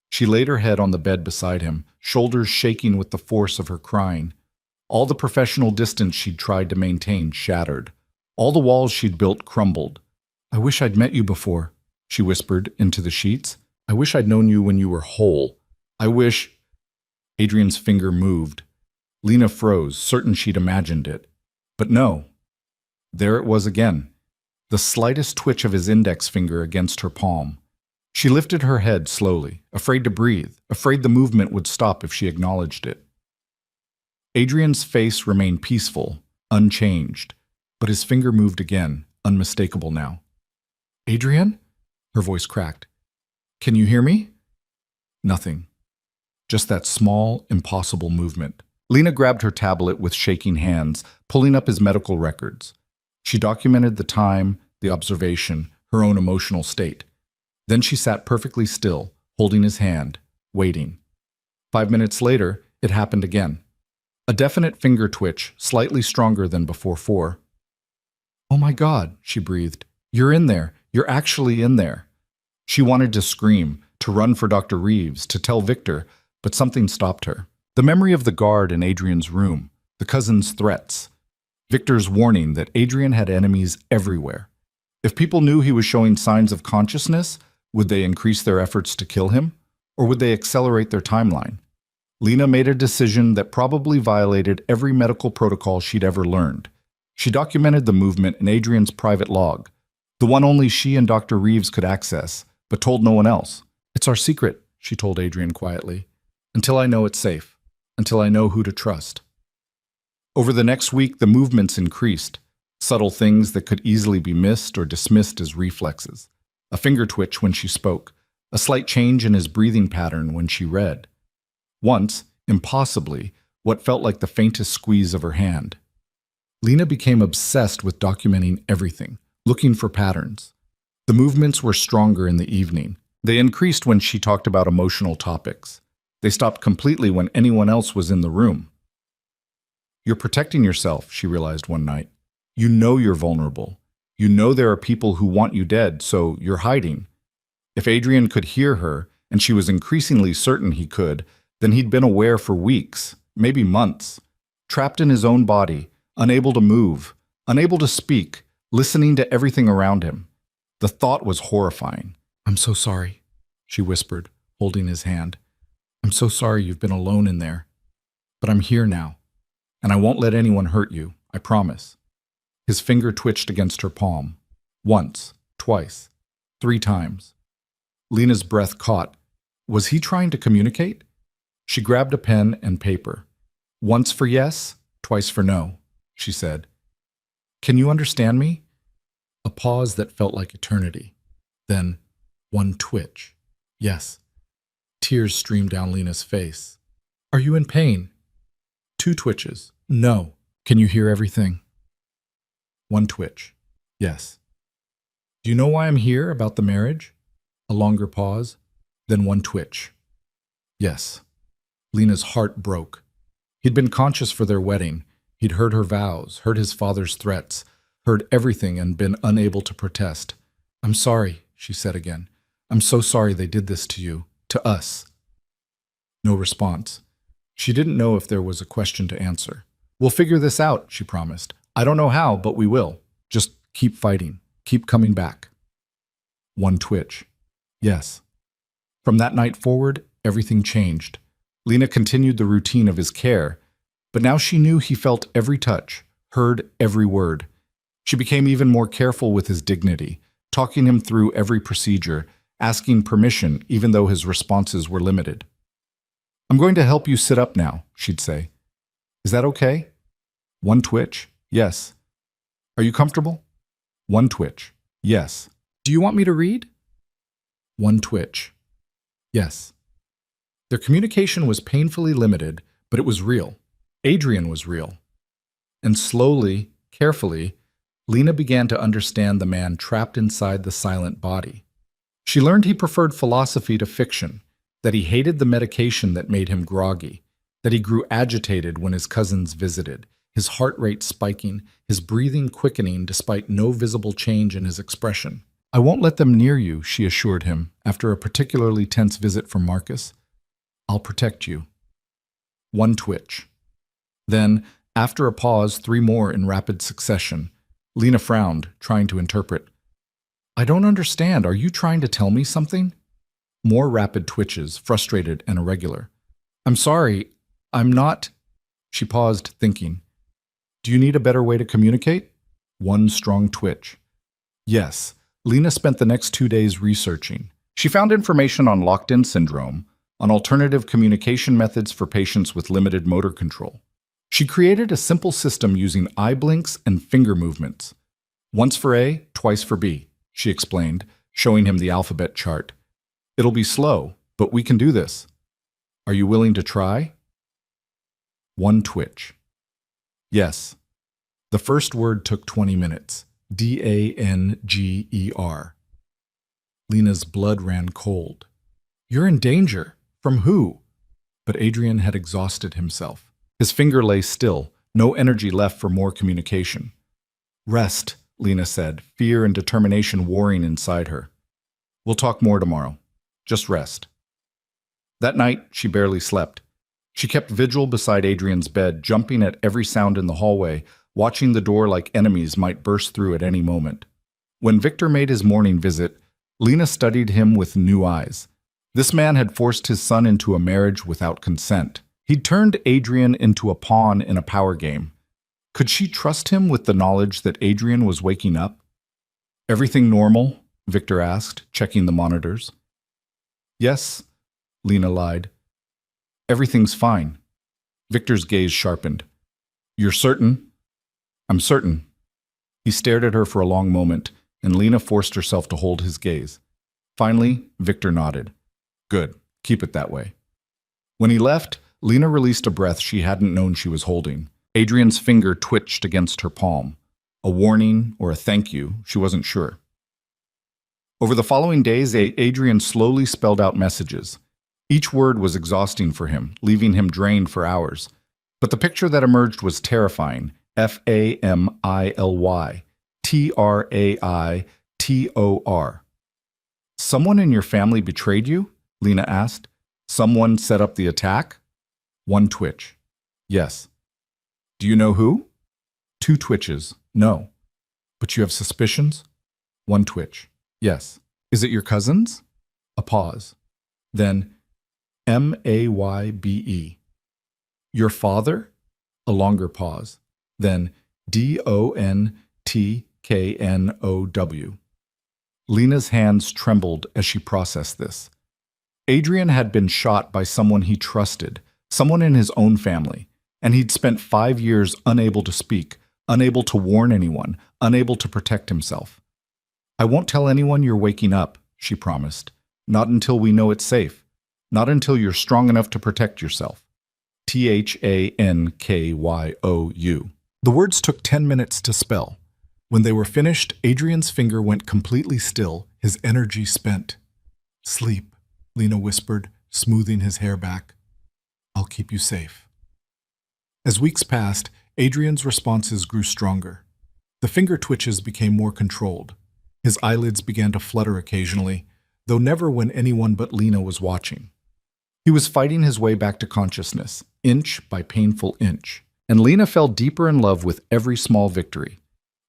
She laid her head on the bed beside him, shoulders shaking with the force of her crying. All the professional distance she'd tried to maintain shattered. All the walls she'd built crumbled. I wish I'd met you before, she whispered into the sheets. I wish I'd known you when you were whole. I wish... Adrian's finger moved. Lena froze, certain she'd imagined it. But no. There it was again, the slightest twitch of his index finger against her palm. She lifted her head slowly, afraid to breathe, afraid the movement would stop if she acknowledged it. Adrian's face remained peaceful, unchanged, but his finger moved again, unmistakable now. Adrian? Her voice cracked. Can you hear me? Nothing. Just that small, impossible movement. Lena grabbed her tablet with shaking hands, pulling up his medical records. She documented the time, the observation, her own emotional state. Then she sat perfectly still, holding his hand, waiting. 5 minutes later, it happened again. A definite finger twitch, slightly stronger than before 4. Oh my God, she breathed. You're in there. You're actually in there. She wanted to scream, to run for Dr. Reeves, to tell Victor, but something stopped her. The memory of the guard in Adrian's room, the cousin's threats, Victor's warning that Adrian had enemies everywhere. If people knew he was showing signs of consciousness, would they increase their efforts to kill him? Or would they accelerate their timeline? Lena made a decision that probably violated every medical protocol she'd ever learned. She documented the movement in Adrian's private log, the one only she and Dr. Reeves could access, but told no one else. It's our secret, she told Adrian quietly, until I know it's safe, until I know who to trust. Over the next week, the movements increased, subtle things that could easily be missed or dismissed as reflexes. A finger twitch when she spoke, a slight change in his breathing pattern when she read. Once, impossibly, what felt like the faintest squeeze of her hand. Lena became obsessed with documenting everything, looking for patterns. The movements were stronger in the evening. They increased when she talked about emotional topics. They stopped completely when anyone else was in the room. You're protecting yourself, she realized one night. You know you're vulnerable. You know there are people who want you dead, so you're hiding. If Adrian could hear her, and she was increasingly certain he could, then he'd been aware for weeks, maybe months, trapped in his own body, unable to move, unable to speak, listening to everything around him. The thought was horrifying. "I'm so sorry," she whispered, holding his hand. "I'm so sorry you've been alone in there. But I'm here now, and I won't let anyone hurt you, I promise." His finger twitched against her palm. Once, twice, 3 times. Lena's breath caught. Was he trying to communicate? She grabbed a pen and paper. "Once for yes, twice for no," she said. "Can you understand me?" A pause that felt like eternity. Then, one twitch. "Yes." Tears streamed down Lena's face. "Are you in pain?" 2 twitches. "No." "Can you hear everything?" 1 twitch. "Yes." "Do you know why I'm here about the marriage?" A longer pause. Then 1 twitch. "Yes." Lena's heart broke. He'd been conscious for their wedding. He'd heard her vows, heard his father's threats, heard everything and been unable to protest. "I'm sorry," she said again. "I'm so sorry they did this to you, to us." No response. She didn't know if there was a question to answer. "We'll figure this out," she promised. "I don't know how, but we will. Just keep fighting. Keep coming back." 1 twitch. "Yes." From that night forward, everything changed. Lena continued the routine of his care, but now she knew he felt every touch, heard every word. She became even more careful with his dignity, talking him through every procedure, asking permission even though his responses were limited. "I'm going to help you sit up now," she'd say. "Is that okay?" 1 twitch. "Yes." "Are you comfortable?" 1 twitch. "Yes." "Do you want me to read?" 1 twitch. "Yes." Their communication was painfully limited, but it was real. Adrian was real. And slowly, carefully, Lena began to understand the man trapped inside the silent body. She learned he preferred philosophy to fiction, that he hated the medication that made him groggy, that he grew agitated when his cousins visited, his heart rate spiking, his breathing quickening despite no visible change in his expression. "I won't let them near you," she assured him after a particularly tense visit from Marcus. "I'll protect you." 1 twitch. Then, after a pause, 3 more in rapid succession. Lena frowned, trying to interpret. "I don't understand. Are you trying to tell me something?" More rapid twitches, frustrated and irregular. "I'm sorry. I'm not—" She paused, thinking. "Do you need a better way to communicate?" 1 strong twitch. "Yes." Lena spent the next 2 days researching. She found information on locked-in syndrome, on alternative communication methods for patients with limited motor control. She created a simple system using eye blinks and finger movements. "Once for A, twice for B," she explained, showing him the alphabet chart. "It'll be slow, but we can do this. Are you willing to try?" 1 twitch. "Yes." The first word took 20 minutes. DANGER. Lena's blood ran cold. "You're in danger. From who?" But Adrian had exhausted himself. His finger lay still, no energy left for more communication. "Rest," Lena said, fear and determination warring inside her. "We'll talk more tomorrow. Just rest." That night, she barely slept. She kept vigil beside Adrian's bed, jumping at every sound in the hallway, watching the door like enemies might burst through at any moment. When Victor made his morning visit, Lena studied him with new eyes. This man had forced his son into a marriage without consent. He'd turned Adrian into a pawn in a power game. Could she trust him with the knowledge that Adrian was waking up? "Everything normal?" Victor asked, checking the monitors. "Yes," Lena lied. "Everything's fine." Victor's gaze sharpened. "You're certain?" "I'm certain." He stared at her for a long moment, and Lena forced herself to hold his gaze. Finally, Victor nodded. "Good. Keep it that way." When he left, Lena released a breath she hadn't known she was holding. Adrian's finger twitched against her palm. A warning or a thank you, she wasn't sure. Over the following days, Adrian slowly spelled out messages. Each word was exhausting for him, leaving him drained for hours. But the picture that emerged was terrifying. Family, Traitor. Someone in your family betrayed you? Lena asked. Someone set up the attack? One twitch. Yes. Do you know who? Two twitches. No. But you have suspicions? One twitch. Yes. Is it your cousins? A pause. Then, Maybe. Your father? A longer pause. Then, Dontknow. Lena's hands trembled as she processed this. Adrian had been shot by someone he trusted, someone in his own family, and he'd spent 5 years unable to speak, unable to warn anyone, unable to protect himself. I won't tell anyone you're waking up, she promised. Not until we know it's safe. Not until you're strong enough to protect yourself. Thankyu. The words took 10 minutes to spell. When they were finished, Adrian's finger went completely still, his energy spent. Sleep, Lena whispered, smoothing his hair back. I'll keep you safe. As weeks passed, Adrian's responses grew stronger. The finger twitches became more controlled. His eyelids began to flutter occasionally, though never when anyone but Lena was watching. He was fighting his way back to consciousness, inch by painful inch, and Lena fell deeper in love with every small victory.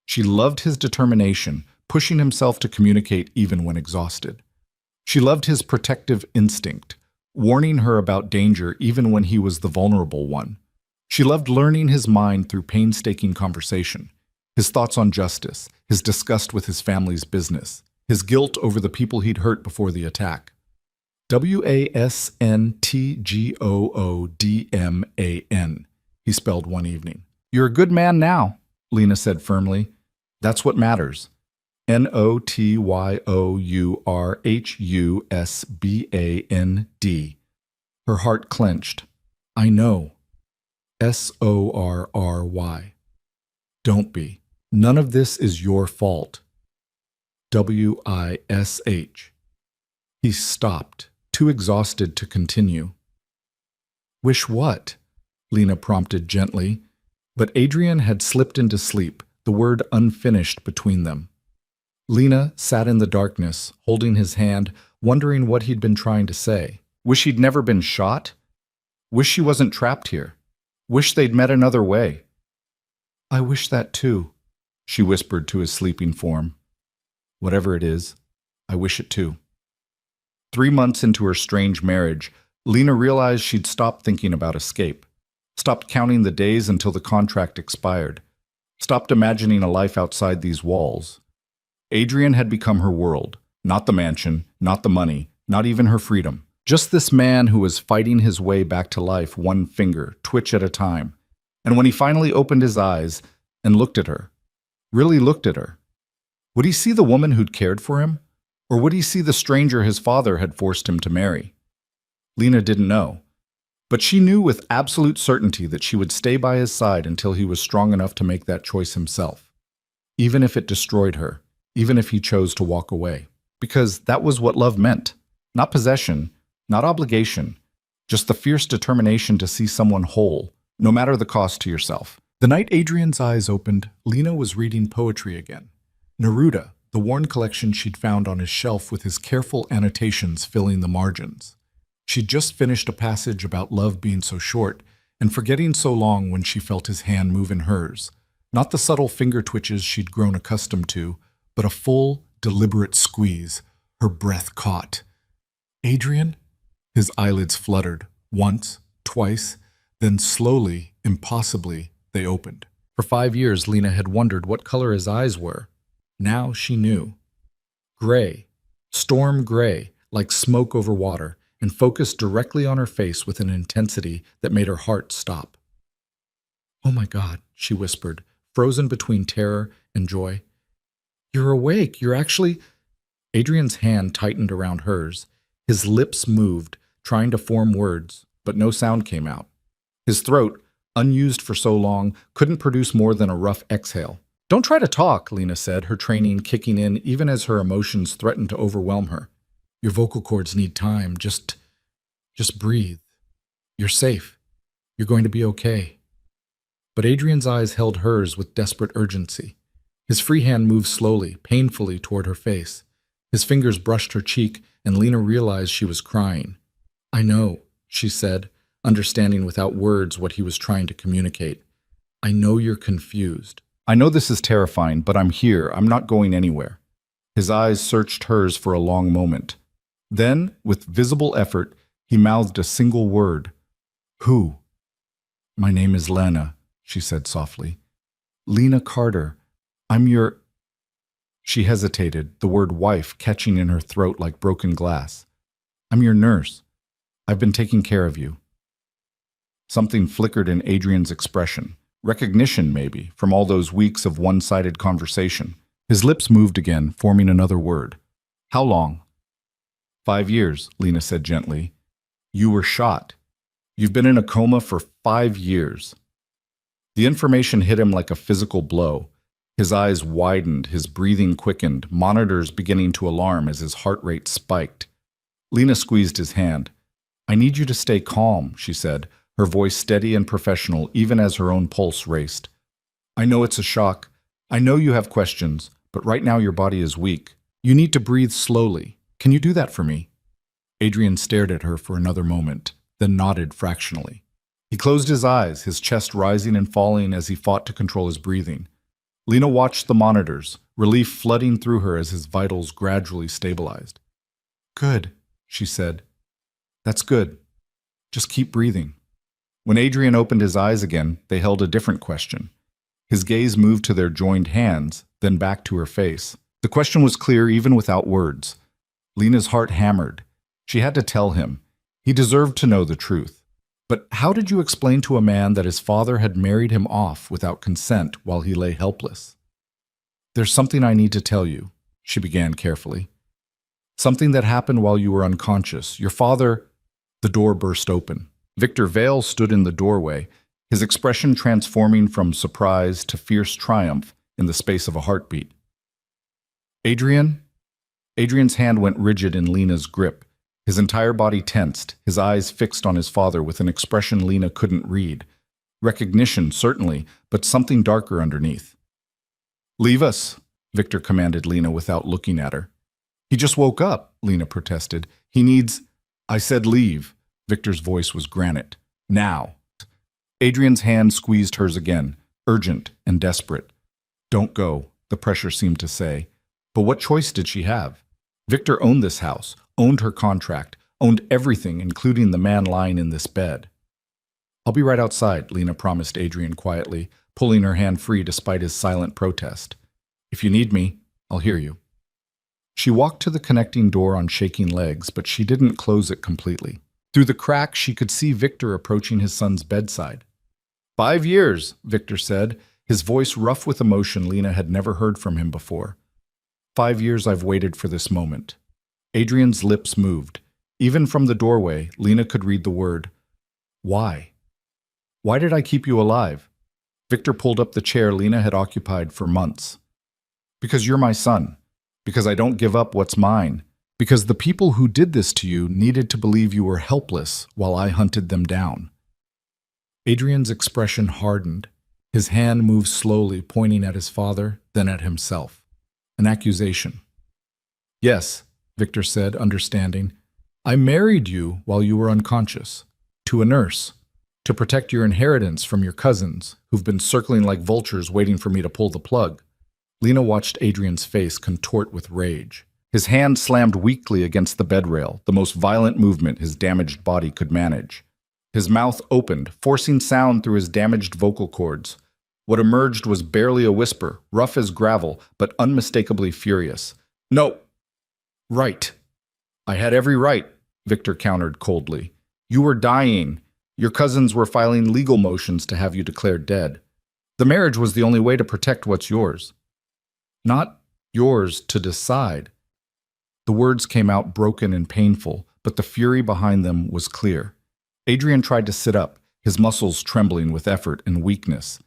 She loved his determination, pushing himself to communicate even when exhausted. She loved his protective instinct, warning her about danger even when he was the vulnerable one. She loved learning his mind through painstaking conversation, his thoughts on justice, his disgust with his family's business, his guilt over the people he'd hurt before the attack. Wasntgoodman, he spelled one evening. You're a good man now, Lena said firmly. That's what matters. Notyurhusband. Her heart clenched. I know. Sorry. Don't be. None of this is your fault. Wish. He stopped, too exhausted to continue. Wish what? Lena prompted gently, but Adrian had slipped into sleep, the word unfinished between them. Lena sat in the darkness, holding his hand, wondering what he'd been trying to say. Wish he'd never been shot? Wish she wasn't trapped here? Wish they'd met another way? I wish that too, she whispered to his sleeping form. Whatever it is, I wish it too. 3 months into her strange marriage, Lena realized she'd stopped thinking about escape, stopped counting the days until the contract expired, stopped imagining a life outside these walls. Adrian had become her world, not the mansion, not the money, not even her freedom. Just this man who was fighting his way back to life one finger, twitch at a time. And when he finally opened his eyes and looked at her, really looked at her, would he see the woman who'd cared for him? Or would he see the stranger his father had forced him to marry? Lena didn't know, but she knew with absolute certainty that she would stay by his side until he was strong enough to make that choice himself, even if it destroyed her, even if he chose to walk away. Because that was what love meant. Not possession, not obligation, just the fierce determination to see someone whole, no matter the cost to yourself. The night Adrian's eyes opened, Lena was reading poetry again. Neruda, the worn collection she'd found on his shelf with his careful annotations filling the margins. She'd just finished a passage about love being so short and forgetting so long when she felt his hand move in hers. Not the subtle finger twitches she'd grown accustomed to, but a full, deliberate squeeze, her breath caught. Adrian? His eyelids fluttered, once, twice, then slowly, impossibly, they opened. For 5 years, Lena had wondered what color his eyes were. Now she knew. Gray, storm gray, like smoke over water, and focused directly on her face with an intensity that made her heart stop. Oh my God, she whispered, frozen between terror and joy. You're awake, you're actually... Adrian's hand tightened around hers. His lips moved, trying to form words, but no sound came out. His throat, unused for so long, couldn't produce more than a rough exhale. Don't try to talk, Lena said, her training kicking in even as her emotions threatened to overwhelm her. Your vocal cords need time. Just breathe. You're safe. You're going to be okay. But Adrian's eyes held hers with desperate urgency. His free hand moved slowly, painfully toward her face. His fingers brushed her cheek, and Lena realized she was crying. "I know," she said, understanding without words what he was trying to communicate. "I know you're confused. I know this is terrifying, but I'm here. I'm not going anywhere." His eyes searched hers for a long moment. Then, with visible effort, he mouthed a single word. "Who?" "My name is Lena," she said softly. "Lena Carter. I'm your—" She hesitated, the word wife catching in her throat like broken glass. "I'm your nurse. I've been taking care of you." Something flickered in Adrian's expression. Recognition, maybe, from all those weeks of one-sided conversation. His lips moved again, forming another word. "How long?" 5 years, Lena said gently. "You were shot. You've been in a coma for 5 years." The information hit him like a physical blow. His eyes widened, his breathing quickened, monitors beginning to alarm as his heart rate spiked. Lena squeezed his hand. "I need you to stay calm," she said, her voice steady and professional even as her own pulse raced. "I know it's a shock. I know you have questions, but right now your body is weak. You need to breathe slowly. Can you do that for me?" Adrian stared at her for another moment, then nodded fractionally. He closed his eyes, his chest rising and falling as he fought to control his breathing. Lena watched the monitors, relief flooding through her as his vitals gradually stabilized. "Good," she said. "That's good. Just keep breathing." When Adrian opened his eyes again, they held a different question. His gaze moved to their joined hands, then back to her face. The question was clear even without words. Lena's heart hammered. She had to tell him. He deserved to know the truth. But how did you explain to a man that his father had married him off without consent while he lay helpless? "There's something I need to tell you," she began carefully. "Something that happened while you were unconscious. Your father—" The door burst open. Victor Vale stood in the doorway, his expression transforming from surprise to fierce triumph in the space of a heartbeat. "Adrian?" Adrian's hand went rigid in Lena's grip. His entire body tensed, his eyes fixed on his father with an expression Lena couldn't read. Recognition, certainly, but something darker underneath. "Leave us," Victor commanded Lena without looking at her. "He just woke up," Lena protested. "He needs—" "I said leave." Victor's voice was granite. "Now." Adrian's hand squeezed hers again, urgent and desperate. "Don't go," the pressure seemed to say. But what choice did she have? Victor owned this house, owned her contract, owned everything, including the man lying in this bed. "I'll be right outside," Lena promised Adrian quietly, pulling her hand free despite his silent protest. "If you need me, I'll hear you." She walked to the connecting door on shaking legs, but she didn't close it completely. Through the crack, she could see Victor approaching his son's bedside. 5 years, Victor said, his voice rough with emotion Lena had never heard from him before. 5 years I've waited for this moment. Adrian's lips moved. Even from the doorway, Lena could read the word, "Why? Why did I keep you alive?" Victor pulled up the chair Lena had occupied for months. "Because you're my son. Because I don't give up what's mine. Because the people who did this to you needed to believe you were helpless while I hunted them down." Adrian's expression hardened. His hand moved slowly, pointing at his father, then at himself. An accusation. "Yes," Victor said, understanding. "I married you while you were unconscious. To a nurse. To protect your inheritance from your cousins, who've been circling like vultures waiting for me to pull the plug." Lena watched Adrian's face contort with rage. His hand slammed weakly against the bedrail, the most violent movement his damaged body could manage. His mouth opened, forcing sound through his damaged vocal cords. What emerged was barely a whisper, rough as gravel, but unmistakably furious. "No." "Right. I had every right," Victor countered coldly. "You were dying. Your cousins were filing legal motions to have you declared dead. The marriage was the only way to protect what's yours. Not yours to decide." The words came out broken and painful, but the fury behind them was clear. Adrian tried to sit up, his muscles trembling with effort and weakness.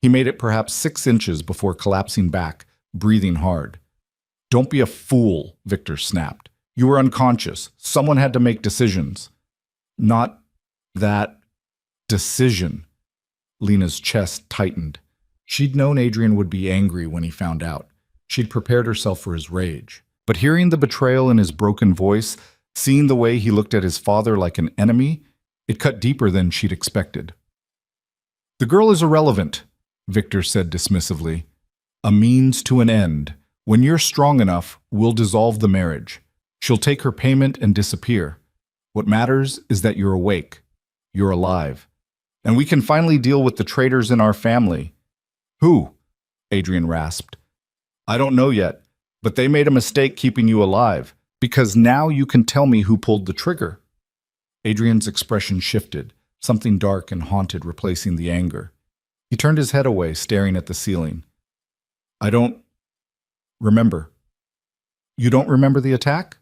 He made it perhaps 6 inches before collapsing back, breathing hard. "Don't be a fool," Victor snapped. "You were unconscious. Someone had to make decisions." "Not that decision." Lena's chest tightened. She'd known Adrian would be angry when he found out. She'd prepared herself for his rage. But hearing the betrayal in his broken voice, seeing the way he looked at his father like an enemy, it cut deeper than she'd expected. "The girl is irrelevant," Victor said dismissively. "A means to an end. When you're strong enough, we'll dissolve the marriage. She'll take her payment and disappear. What matters is that you're awake. You're alive. And we can finally deal with the traitors in our family." "Who?" Adrian rasped. "I don't know yet, but they made a mistake keeping you alive, because now you can tell me who pulled the trigger." Adrian's expression shifted, something dark and haunted replacing the anger. He turned his head away, staring at the ceiling. "I don't remember." "You don't remember the attack?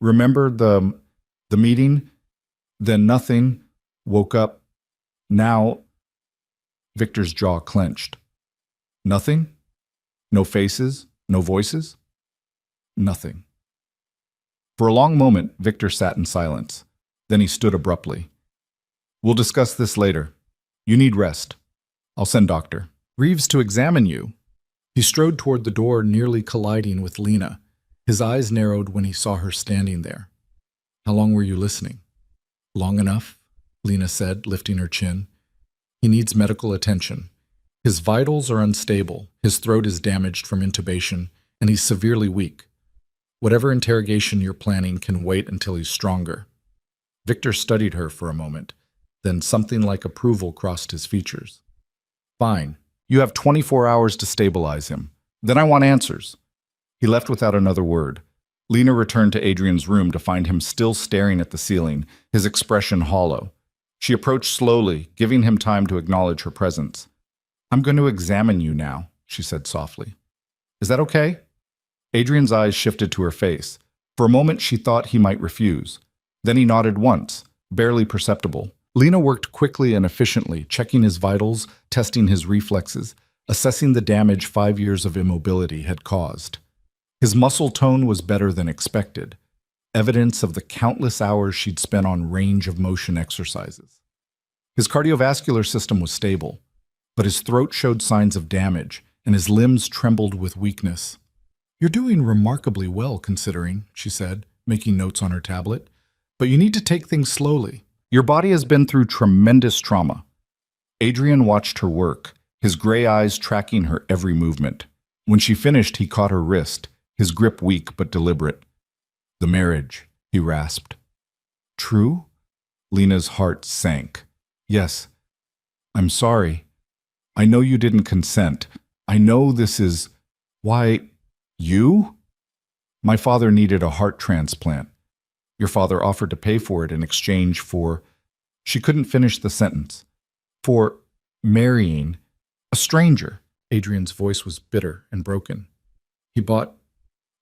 Remember the meeting? Then nothing. Woke up. Now..." Victor's jaw clenched. "Nothing? No faces? No voices?" "Nothing." For a long moment, Victor sat in silence. Then he stood abruptly. "We'll discuss this later. You need rest. I'll send Dr. Reeves to examine you." He strode toward the door, nearly colliding with Lena. His eyes narrowed when he saw her standing there. "How long were you listening?" "Long enough," Lena said, lifting her chin. "He needs medical attention. His vitals are unstable, his throat is damaged from intubation, and he's severely weak. Whatever interrogation you're planning can wait until he's stronger." Victor studied her for a moment. Then something like approval crossed his features. "Fine. You have 24 hours to stabilize him. Then I want answers." He left without another word. Lena returned to Adrian's room to find him still staring at the ceiling, his expression hollow. She approached slowly, giving him time to acknowledge her presence. "I'm going to examine you now," she said softly. "Is that okay?" Adrian's eyes shifted to her face. For a moment she thought he might refuse. Then he nodded once, barely perceptible. Lena worked quickly and efficiently, checking his vitals, testing his reflexes, assessing the damage 5 years of immobility had caused. His muscle tone was better than expected, evidence of the countless hours she'd spent on range of motion exercises. His cardiovascular system was stable, but his throat showed signs of damage, and his limbs trembled with weakness. "You're doing remarkably well, considering," she said, making notes on her tablet. "But you need to take things slowly. Your body has been through tremendous trauma." Adrian watched her work, his gray eyes tracking her every movement. When she finished, he caught her wrist, his grip weak but deliberate. "The marriage," he rasped. "True?" Lena's heart sank. "Yes. I'm sorry. I know you didn't consent. I know this is..." "Why, you?" "My father needed a heart transplant. Your father offered to pay for it in exchange for..." She couldn't finish the sentence. "For marrying a stranger." Adrian's voice was bitter and broken. "He bought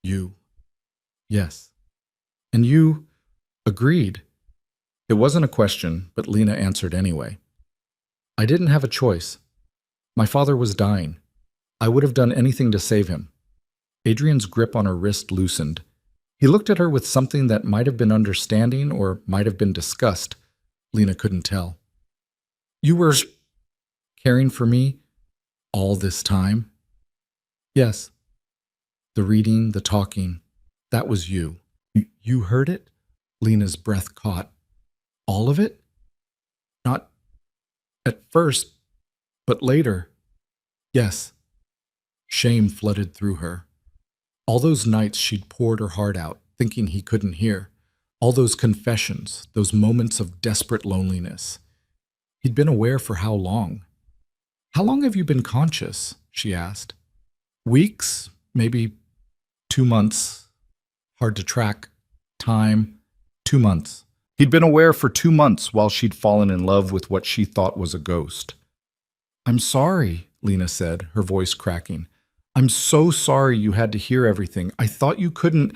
you." "Yes." "And you agreed." It wasn't a question, but Lena answered anyway. "I didn't have a choice. My father was dying. I would have done anything to save him." Adrian's grip on her wrist loosened. He looked at her with something that might have been understanding or might have been disgust. Lena couldn't tell. "You were caring for me all this time?" "Yes." "The reading, the talking, that was you." You heard it?" Lena's breath caught. "All of it?" "Not at first, but later." "Yes." Shame flooded through her. All those nights she'd poured her heart out, thinking he couldn't hear. All those confessions, those moments of desperate loneliness. He'd been aware for how long? "How long have you been conscious?" she asked. "Weeks, maybe 2 months. Hard to track. Time, 2 months." He'd been aware for 2 months while she'd fallen in love with what she thought was a ghost. "I'm sorry," Lena said, her voice cracking. "I'm so sorry you had to hear everything. I thought you couldn't.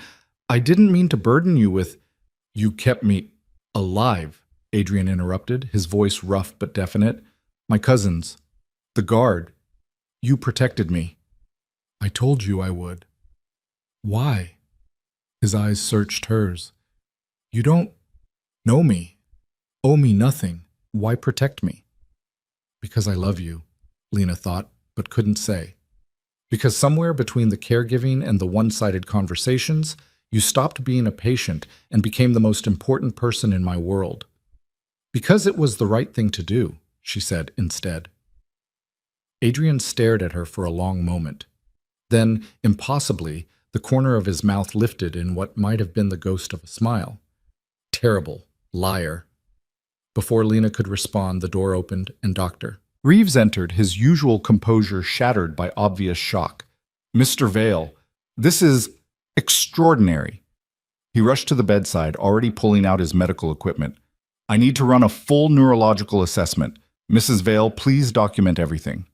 I didn't mean to burden you with..." "You kept me alive," Adrian interrupted, his voice rough but definite. "My cousins. The guard. You protected me." "I told you I would." "Why?" His eyes searched hers. "You don't know me, owe me nothing. Why protect me?" "Because I love you," Lena thought. but couldn't say. Because somewhere between the caregiving and the one-sided conversations, you stopped being a patient and became the most important person in my world. Because it was the right thing to do, she said instead. Adrian stared at her for a long moment. Then, impossibly, the corner of his mouth lifted in what might have been the ghost of a smile. Terrible liar. Before Lena could respond, the door opened and Dr. Reeves entered, his usual composure shattered by obvious shock. "Mr. Vale, this is extraordinary." He rushed to the bedside, already pulling out his medical equipment. "I need to run a full neurological assessment. Mrs. Vale, please document everything."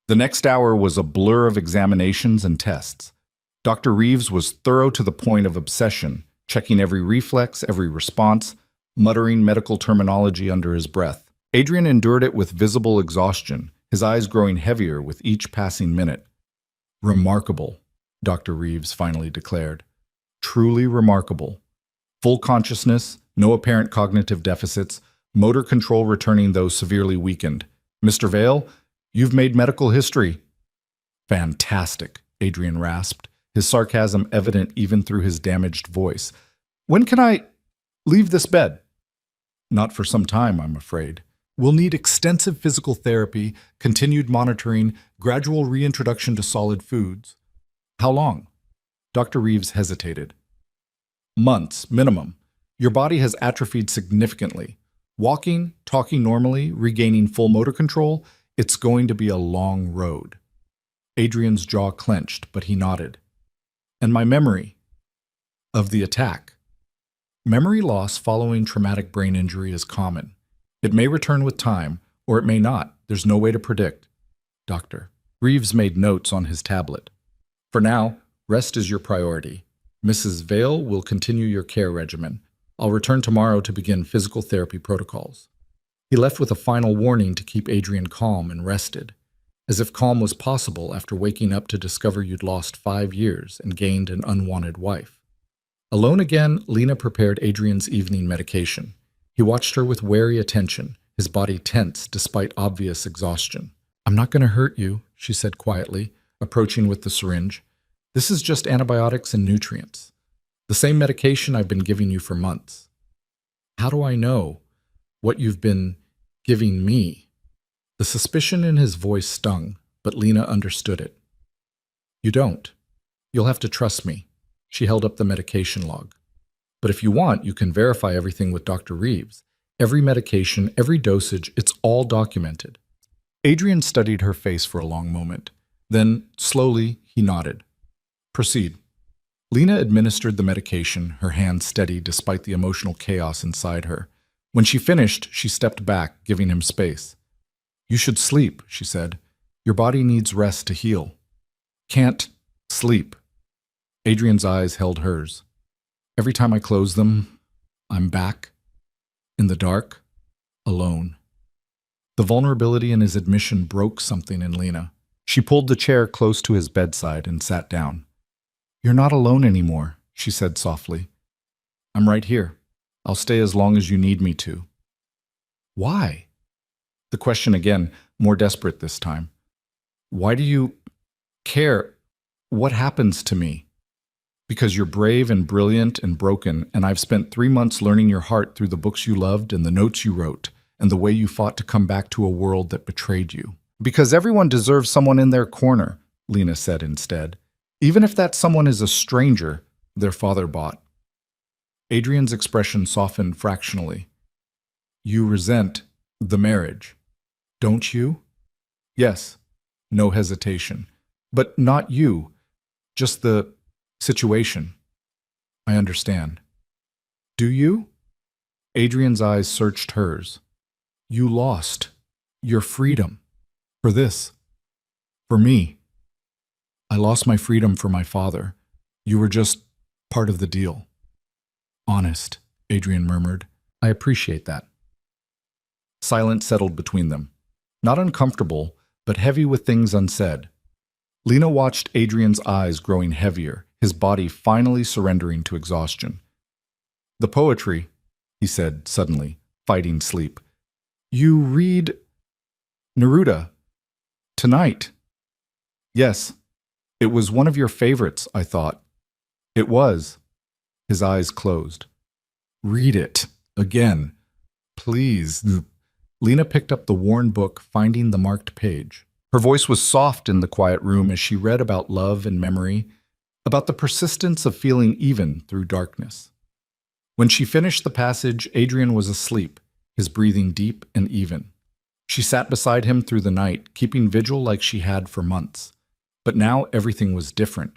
The next hour was a blur of examinations and tests. Dr. Reeves was thorough to the point of obsession, checking every reflex, every response, muttering medical terminology under his breath. Adrian endured it with visible exhaustion, his eyes growing heavier with each passing minute. "Remarkable," Dr. Reeves finally declared. "Truly remarkable. Full consciousness, no apparent cognitive deficits, motor control returning though severely weakened. Mr. Vale, you've made medical history." "Fantastic," Adrian rasped, his sarcasm evident even through his damaged voice. "When can I leave this bed?" "Not for some time, I'm afraid. We'll need extensive physical therapy, continued monitoring, gradual reintroduction to solid foods." "How long?" Dr. Reeves hesitated. "Months, minimum. Your body has atrophied significantly. Walking, talking normally, regaining full motor control, it's going to be a long road." Adrian's jaw clenched, but he nodded. "And my memory of the attack." Memory loss following traumatic brain injury is common. It may return with time, or it may not. There's no way to predict. Dr. Reeves made notes on his tablet. "For now, rest is your priority. Mrs. Vale will continue your care regimen. I'll return tomorrow to begin physical therapy protocols." He left with a final warning to keep Adrian calm and rested, as if calm was possible after waking up to discover you'd lost 5 years and gained an unwanted wife. Alone again, Lena prepared Adrian's evening medication. He watched her with wary attention, his body tense despite obvious exhaustion. "I'm not going to hurt you," she said quietly, approaching with the syringe. "This is just antibiotics and nutrients. The same medication I've been giving you for months." "How do I know what you've been giving me?" The suspicion in his voice stung, but Lena understood it. "You don't. You'll have to trust me." She held up the medication log. "But if you want, you can verify everything with Dr. Reeves. Every medication, every dosage, it's all documented." Adrian studied her face for a long moment. Then, slowly, he nodded. "Proceed." Lena administered the medication, her hand steady despite the emotional chaos inside her. When she finished, she stepped back, giving him space. "You should sleep," she said. "Your body needs rest to heal." "Can't sleep." Adrian's eyes held hers. "Every time I close them, I'm back, in the dark, alone." The vulnerability in his admission broke something in Lena. She pulled the chair close to his bedside and sat down. "You're not alone anymore," she said softly. "I'm right here. I'll stay as long as you need me to." "Why?" The question again, more desperate this time. "Why do you care what happens to me?" "Because you're brave and brilliant and broken, and I've spent 3 months learning your heart through the books you loved and the notes you wrote, and the way you fought to come back to a world that betrayed you." "Because everyone deserves someone in their corner," Lena said instead. "Even if that someone is a stranger their father bought." Adrian's expression softened fractionally. "You resent the marriage, don't you?" "Yes." No hesitation. "But not you. Just the situation." "I understand." "Do you?" Adrian's eyes searched hers. "You lost your freedom for this, for me." "I lost my freedom for my father. You were just part of the deal." "Honest," Adrian murmured. "I appreciate that." Silence settled between them. Not uncomfortable, but heavy with things unsaid. Lena watched Adrian's eyes growing heavier, his body finally surrendering to exhaustion. "The poetry," he said suddenly, fighting sleep. "You read Neruda tonight." Yes, it was one of your favorites, I thought. It was. His eyes closed. Read it. Again. Please. Lena picked up the worn book, finding the marked page. Her voice was soft in the quiet room as she read about love and memory, about the persistence of feeling even through darkness. When she finished the passage, Adrian was asleep, his breathing deep and even. She sat beside him through the night, keeping vigil like she had for months. But now everything was different.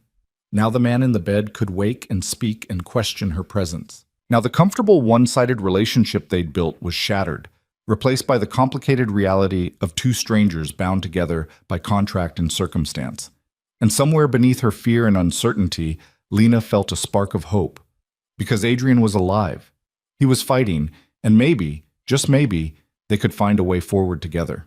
Now the man in the bed could wake and speak and question her presence. Now the comfortable one-sided relationship they'd built was shattered, replaced by the complicated reality of two strangers bound together by contract and circumstance. And somewhere beneath her fear and uncertainty, Lena felt a spark of hope. Because Adrian was alive. He was fighting, and maybe, just maybe, they could find a way forward together.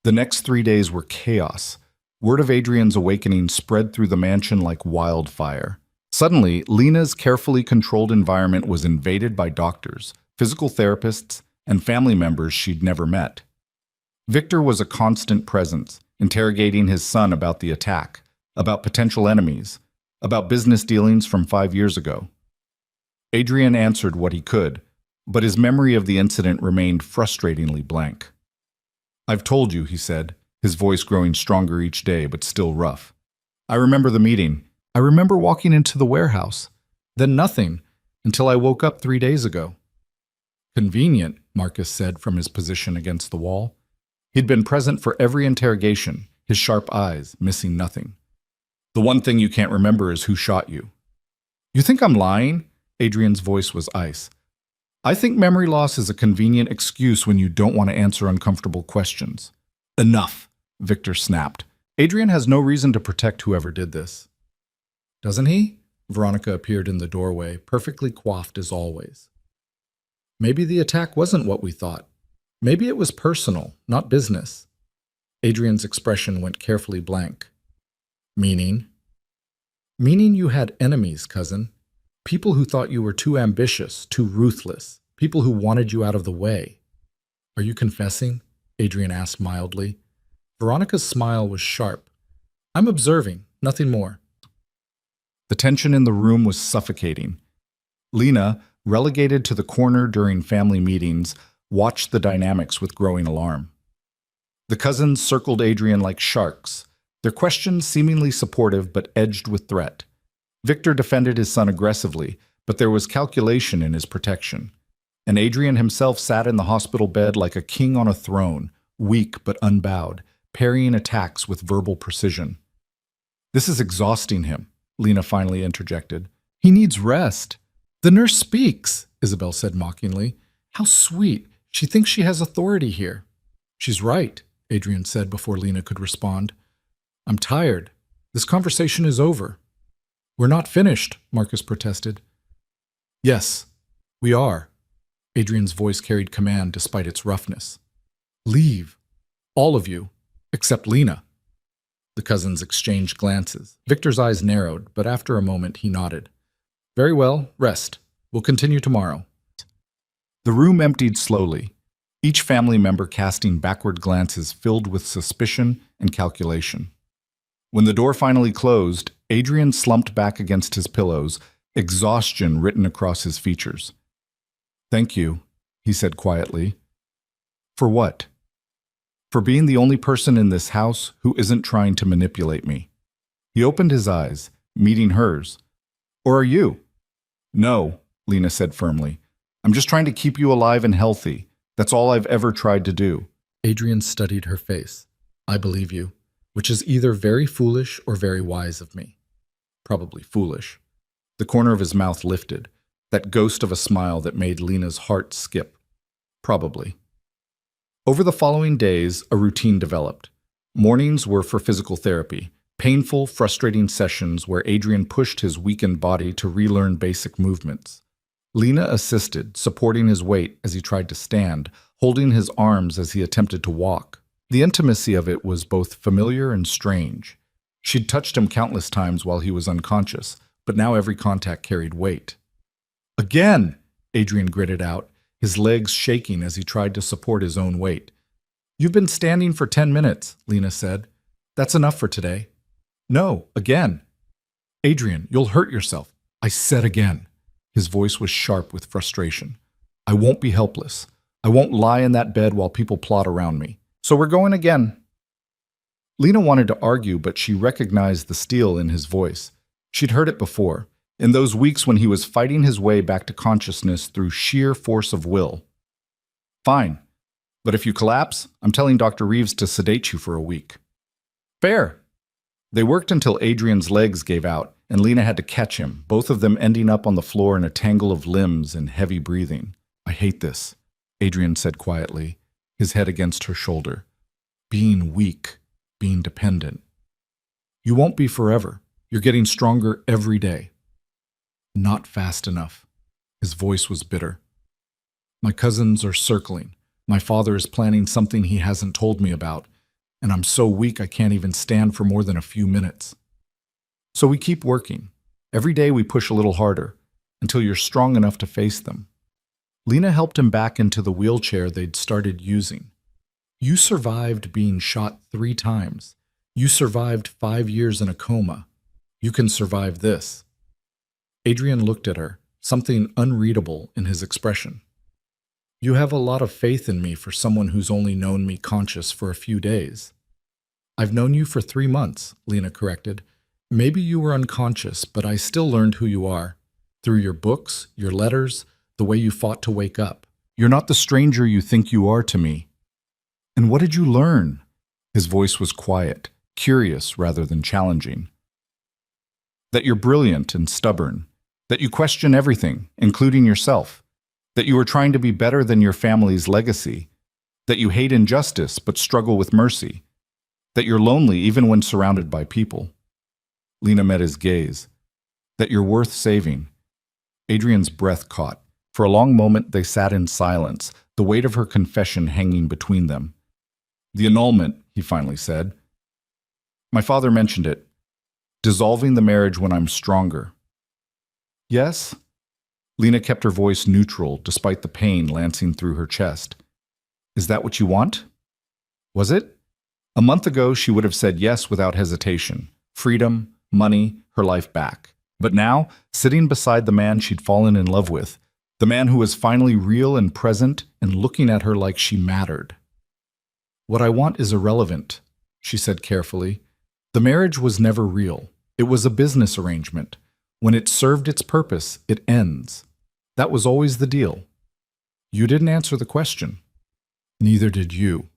The next 3 days were chaos. Word of Adrian's awakening spread through the mansion like wildfire. Suddenly, Lena's carefully controlled environment was invaded by doctors, physical therapists, and family members she'd never met. Victor was a constant presence, interrogating his son about the attack, about potential enemies, about business dealings from 5 years ago. Adrian answered what he could, but his memory of the incident remained frustratingly blank. I've told you, he said, his voice growing stronger each day but still rough. I remember the meeting. I remember walking into the warehouse. Then nothing, until I woke up 3 days ago. Convenient, Marcus said from his position against the wall. He'd been present for every interrogation, his sharp eyes missing nothing. The one thing you can't remember is who shot you. You think I'm lying? Adrian's voice was ice. I think memory loss is a convenient excuse when you don't want to answer uncomfortable questions. Enough, Victor snapped. Adrian has no reason to protect whoever did this. Doesn't he? Veronica appeared in the doorway, perfectly coiffed as always. Maybe the attack wasn't what we thought. Maybe it was personal, not business. Adrian's expression went carefully blank. Meaning? Meaning you had enemies, cousin. People who thought you were too ambitious, too ruthless. People who wanted you out of the way. Are you confessing? Adrian asked mildly. Veronica's smile was sharp. I'm observing, nothing more. The tension in the room was suffocating. Lena, relegated to the corner during family meetings, watched the dynamics with growing alarm. The cousins circled Adrian like sharks, their questions seemingly supportive but edged with threat. Victor defended his son aggressively, but there was calculation in his protection. And Adrian himself sat in the hospital bed like a king on a throne, weak but unbowed, parrying attacks with verbal precision. This is exhausting him, Lena finally interjected. He needs rest. The nurse speaks, Isabel said mockingly. How sweet. She thinks she has authority here. She's right, Adrian said before Lena could respond. I'm tired. This conversation is over. We're not finished, Marcus protested. Yes, we are. Adrian's voice carried command despite its roughness. Leave. All of you, except Lena. The cousins exchanged glances. Victor's eyes narrowed, but after a moment he nodded. Very well, rest. We'll continue tomorrow. The room emptied slowly, each family member casting backward glances filled with suspicion and calculation. When the door finally closed, Adrian slumped back against his pillows, exhaustion written across his features. Thank you, he said quietly. For what? For being the only person in this house who isn't trying to manipulate me. He opened his eyes, meeting hers. Or are you? No, Lena said firmly. I'm just trying to keep you alive and healthy. That's all I've ever tried to do. Adrian studied her face. I believe you, which is either very foolish or very wise of me. Probably foolish. The corner of his mouth lifted, that ghost of a smile that made Lena's heart skip. Probably. Over the following days, a routine developed. Mornings were for physical therapy, painful, frustrating sessions where Adrian pushed his weakened body to relearn basic movements. Lena assisted, supporting his weight as he tried to stand, holding his arms as he attempted to walk. The intimacy of it was both familiar and strange. She'd touched him countless times while he was unconscious, but now every contact carried weight. Again, Adrian gritted out, his legs shaking as he tried to support his own weight. You've been standing for 10 minutes, Lena said. That's enough for today. No, again. Adrian, you'll hurt yourself. I said again. His voice was sharp with frustration. I won't be helpless. I won't lie in that bed while people plot around me. So we're going again. Lena wanted to argue, but she recognized the steel in his voice. She'd heard it before, in those weeks when he was fighting his way back to consciousness through sheer force of will. Fine, but if you collapse, I'm telling Dr. Reeves to sedate you for a week. Fair. They worked until Adrian's legs gave out, and Lena had to catch him, both of them ending up on the floor in a tangle of limbs and heavy breathing. I hate this, Adrian said quietly, his head against her shoulder. Being weak, being dependent. You won't be forever. You're getting stronger every day. Not fast enough. His voice was bitter. My cousins are circling. My father is planning something he hasn't told me about, and I'm so weak I can't even stand for more than a few minutes. So we keep working. Every day we push a little harder, until you're strong enough to face them. Lena helped him back into the wheelchair they'd started using. You survived being shot 3 times. You survived 5 years in a coma. You can survive this. Adrian looked at her, something unreadable in his expression. You have a lot of faith in me for someone who's only known me conscious for a few days. I've known you for 3 months, Lena corrected. Maybe you were unconscious, but I still learned who you are. Through your books, your letters, the way you fought to wake up. You're not the stranger you think you are to me. And what did you learn? His voice was quiet, curious rather than challenging. That you're brilliant and stubborn. That you question everything, including yourself. That you are trying to be better than your family's legacy. That you hate injustice but struggle with mercy. That you're lonely even when surrounded by people. Lena met his gaze. That you're worth saving. Adrian's breath caught. For a long moment they sat in silence, the weight of her confession hanging between them. The annulment, he finally said. My father mentioned it. Dissolving the marriage when I'm stronger. Yes? Lena kept her voice neutral despite the pain lancing through her chest. Is that what you want? Was it? A month ago she would have said yes without hesitation. Freedom, money, her life back. But now, sitting beside the man she'd fallen in love with, the man who was finally real and present and looking at her like she mattered. What I want is irrelevant, she said carefully. The marriage was never real. It was a business arrangement. When it served its purpose, it ends. That was always the deal. You didn't answer the question. Neither did you.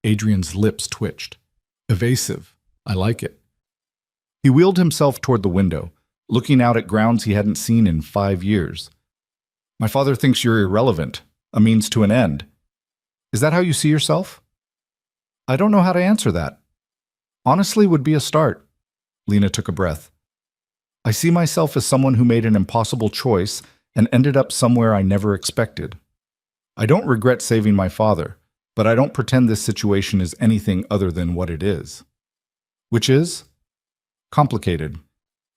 Adrian's lips twitched. Evasive. I like it. He wheeled himself toward the window, looking out at grounds he hadn't seen in 5 years. My father thinks you're irrelevant, a means to an end. Is that how you see yourself? I don't know how to answer that. Honestly would be a start. Lena took a breath. I see myself as someone who made an impossible choice and ended up somewhere I never expected. I don't regret saving my father, but I don't pretend this situation is anything other than what it is. Which is? Complicated.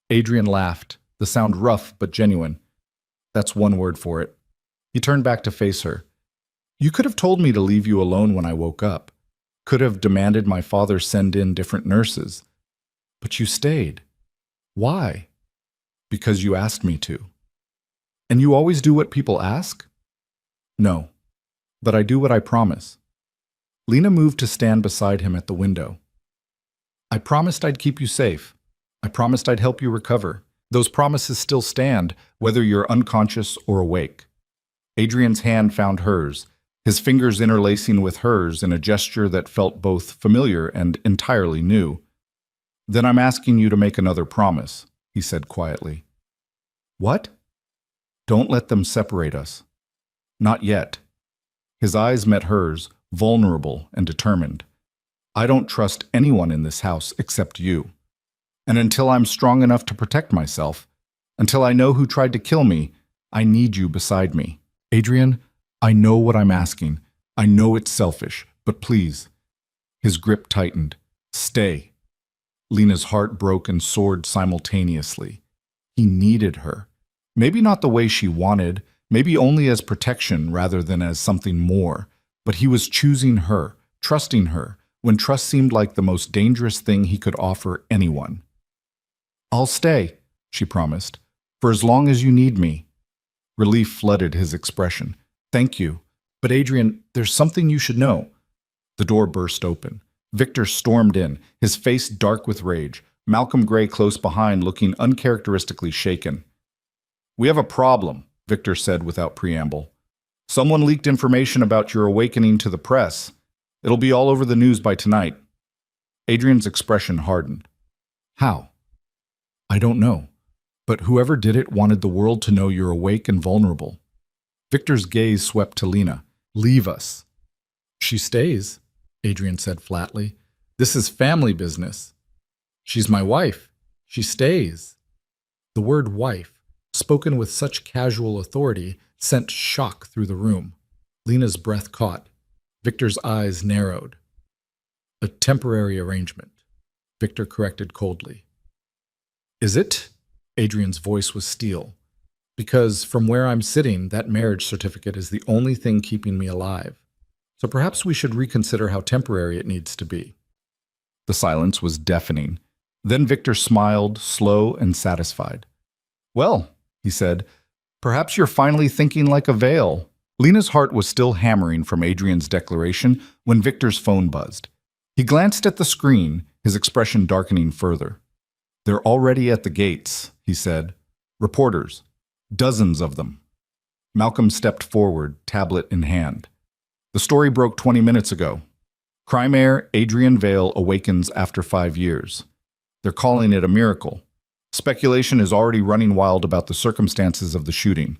Adrian laughed, the sound rough but genuine. That's one word for it. He turned back to face her. You could have told me to leave you alone when I woke up. Could have demanded my father send in different nurses. But you stayed. Why? Because you asked me to. And you always do what people ask? No, but I do what I promise. Lena moved to stand beside him at the window. I promised I'd keep you safe. I promised I'd help you recover. Those promises still stand, whether you're unconscious or awake. Adrian's hand found hers, his fingers interlacing with hers in a gesture that felt both familiar and entirely new. Then I'm asking you to make another promise, he said quietly. What? Don't let them separate us. Not yet. His eyes met hers, vulnerable and determined. I don't trust anyone in this house except you. And until I'm strong enough to protect myself, until I know who tried to kill me, I need you beside me. Adrian, I know what I'm asking. I know it's selfish, but please. His grip tightened. Stay. Lena's heart broke and soared simultaneously. He needed her. Maybe not the way she wanted, maybe only as protection rather than as something more, but he was choosing her, trusting her, when trust seemed like the most dangerous thing he could offer anyone. "I'll stay," she promised, "for as long as you need me." Relief flooded his expression. "Thank you. But Adrian, there's something you should know." The door burst open. Victor stormed in, his face dark with rage, Malcolm Gray close behind, looking uncharacteristically shaken. "We have a problem," Victor said without preamble. "Someone leaked information about your awakening to the press. It'll be all over the news by tonight." Adrian's expression hardened. "How?" "I don't know. But whoever did it wanted the world to know you're awake and vulnerable." Victor's gaze swept to Lena. "Leave us." "She stays," Adrian said flatly. "This is family business." "She's my wife. She stays." The word wife, spoken with such casual authority, sent shock through the room. Lena's breath caught. Victor's eyes narrowed. "A temporary arrangement," Victor corrected coldly. "Is it?" Adrian's voice was steel. "Because from where I'm sitting, that marriage certificate is the only thing keeping me alive. So perhaps we should reconsider how temporary it needs to be." The silence was deafening. Then Victor smiled, slow and satisfied. "Well," he said, "perhaps you're finally thinking like a Vale." Lena's heart was still hammering from Adrian's declaration when Victor's phone buzzed. He glanced at the screen, his expression darkening further. "They're already at the gates," he said. "Reporters. Dozens of them." Malcolm stepped forward, tablet in hand. "The story broke 20 minutes ago. Crime heir Adrian Vale awakens after 5 years. They're calling it a miracle. Speculation is already running wild about the circumstances of the shooting.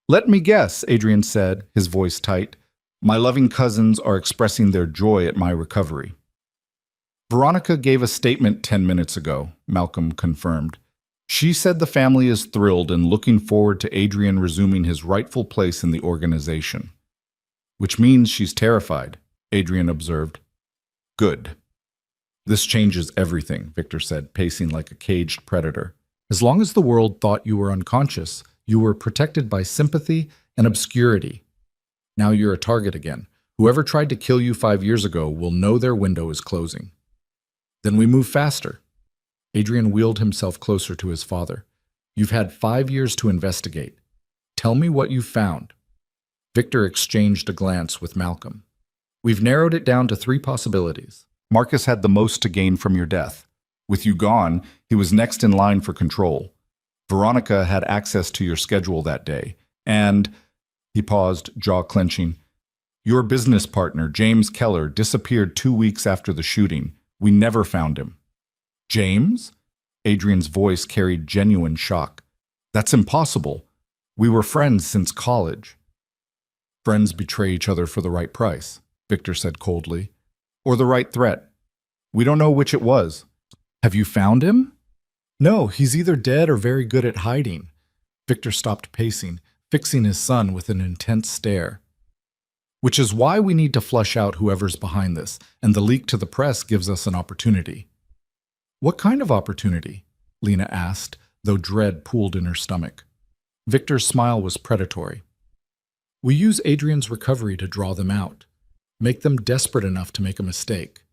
"Let me guess," Adrian said, his voice tight. "My loving cousins are expressing their joy at my recovery." "Veronica gave a statement 10 minutes ago," Malcolm confirmed. "She said the family is thrilled and looking forward to Adrian resuming his rightful place in the organization." "Which means she's terrified," Adrian observed. "Good." "This changes everything," Victor said, pacing like a caged predator. "As long as the world thought you were unconscious, you were protected by sympathy and obscurity. Now you're a target again. Whoever tried to kill you 5 years ago will know their window is closing." "Then we move faster." Adrian wheeled himself closer to his father. "You've had 5 years to investigate. Tell me what you've found." Victor exchanged a glance with Malcolm. "We've narrowed it down to 3 possibilities. Marcus had the most to gain from your death. With you gone, he was next in line for control. Veronica had access to your schedule that day. And," he paused, jaw clenching, "your business partner, James Keller, disappeared 2 weeks after the shooting. We never found him." "James?" Adrian's voice carried genuine shock. "That's impossible. We were friends since college." "Friends betray each other for the right price," Victor said coldly. "Or the right threat. We don't know which it was." "Have you found him?" "No, he's either dead or very good at hiding." Victor stopped pacing, fixing his son with an intense stare. "Which is why we need to flush out whoever's behind this, and the leak to the press gives us an opportunity." "What kind of opportunity?" Lena asked, though dread pooled in her stomach. Victor's smile was predatory. "We use Adrian's recovery to draw them out, make them desperate enough to make a mistake."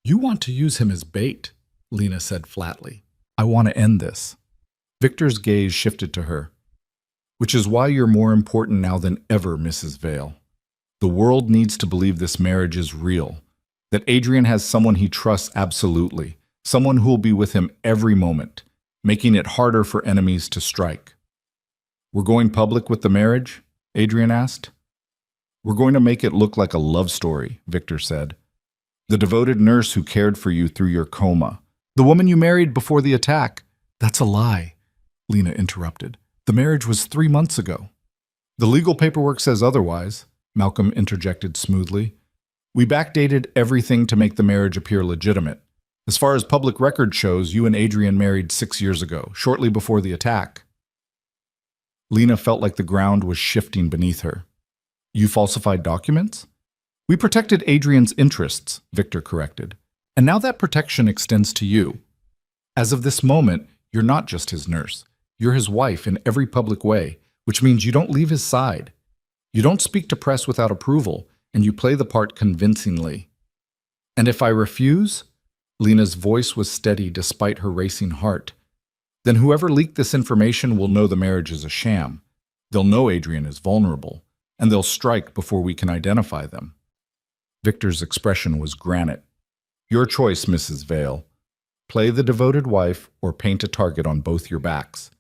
"You want to use him as bait," Lena said flatly. "I want to end this." Victor's gaze shifted to her. "Which is why you're more important now than ever, Mrs. Vale. The world needs to believe this marriage is real, that Adrian has someone he trusts absolutely, someone who'll be with him every moment, making it harder for enemies to strike." "We're going public with the marriage?" Adrian asked. "We're going to make it look like a love story," Victor said. "The devoted nurse who cared for you through your coma. The woman you married before the attack." "That's a lie," Lena interrupted. "The marriage was 3 months ago." "The legal paperwork says otherwise," Malcolm interjected smoothly. "We backdated everything to make the marriage appear legitimate. As far as public record shows, you and Adrian married 6 years ago, shortly before the attack." Lena felt like the ground was shifting beneath her. "You falsified documents?" "We protected Adrian's interests," Victor corrected. "And now that protection extends to you. As of this moment, you're not just his nurse. You're his wife in every public way, which means you don't leave his side. You don't speak to press without approval, and you play the part convincingly." And if I refuse? Lena's voice was steady despite her racing heart. Then whoever leaked this information will know the marriage is a sham. They'll know Adrian is vulnerable, and they'll strike before we can identify them. Victor's expression was granite. Your choice, Mrs. Vale. Play the devoted wife or paint a target on both your backs.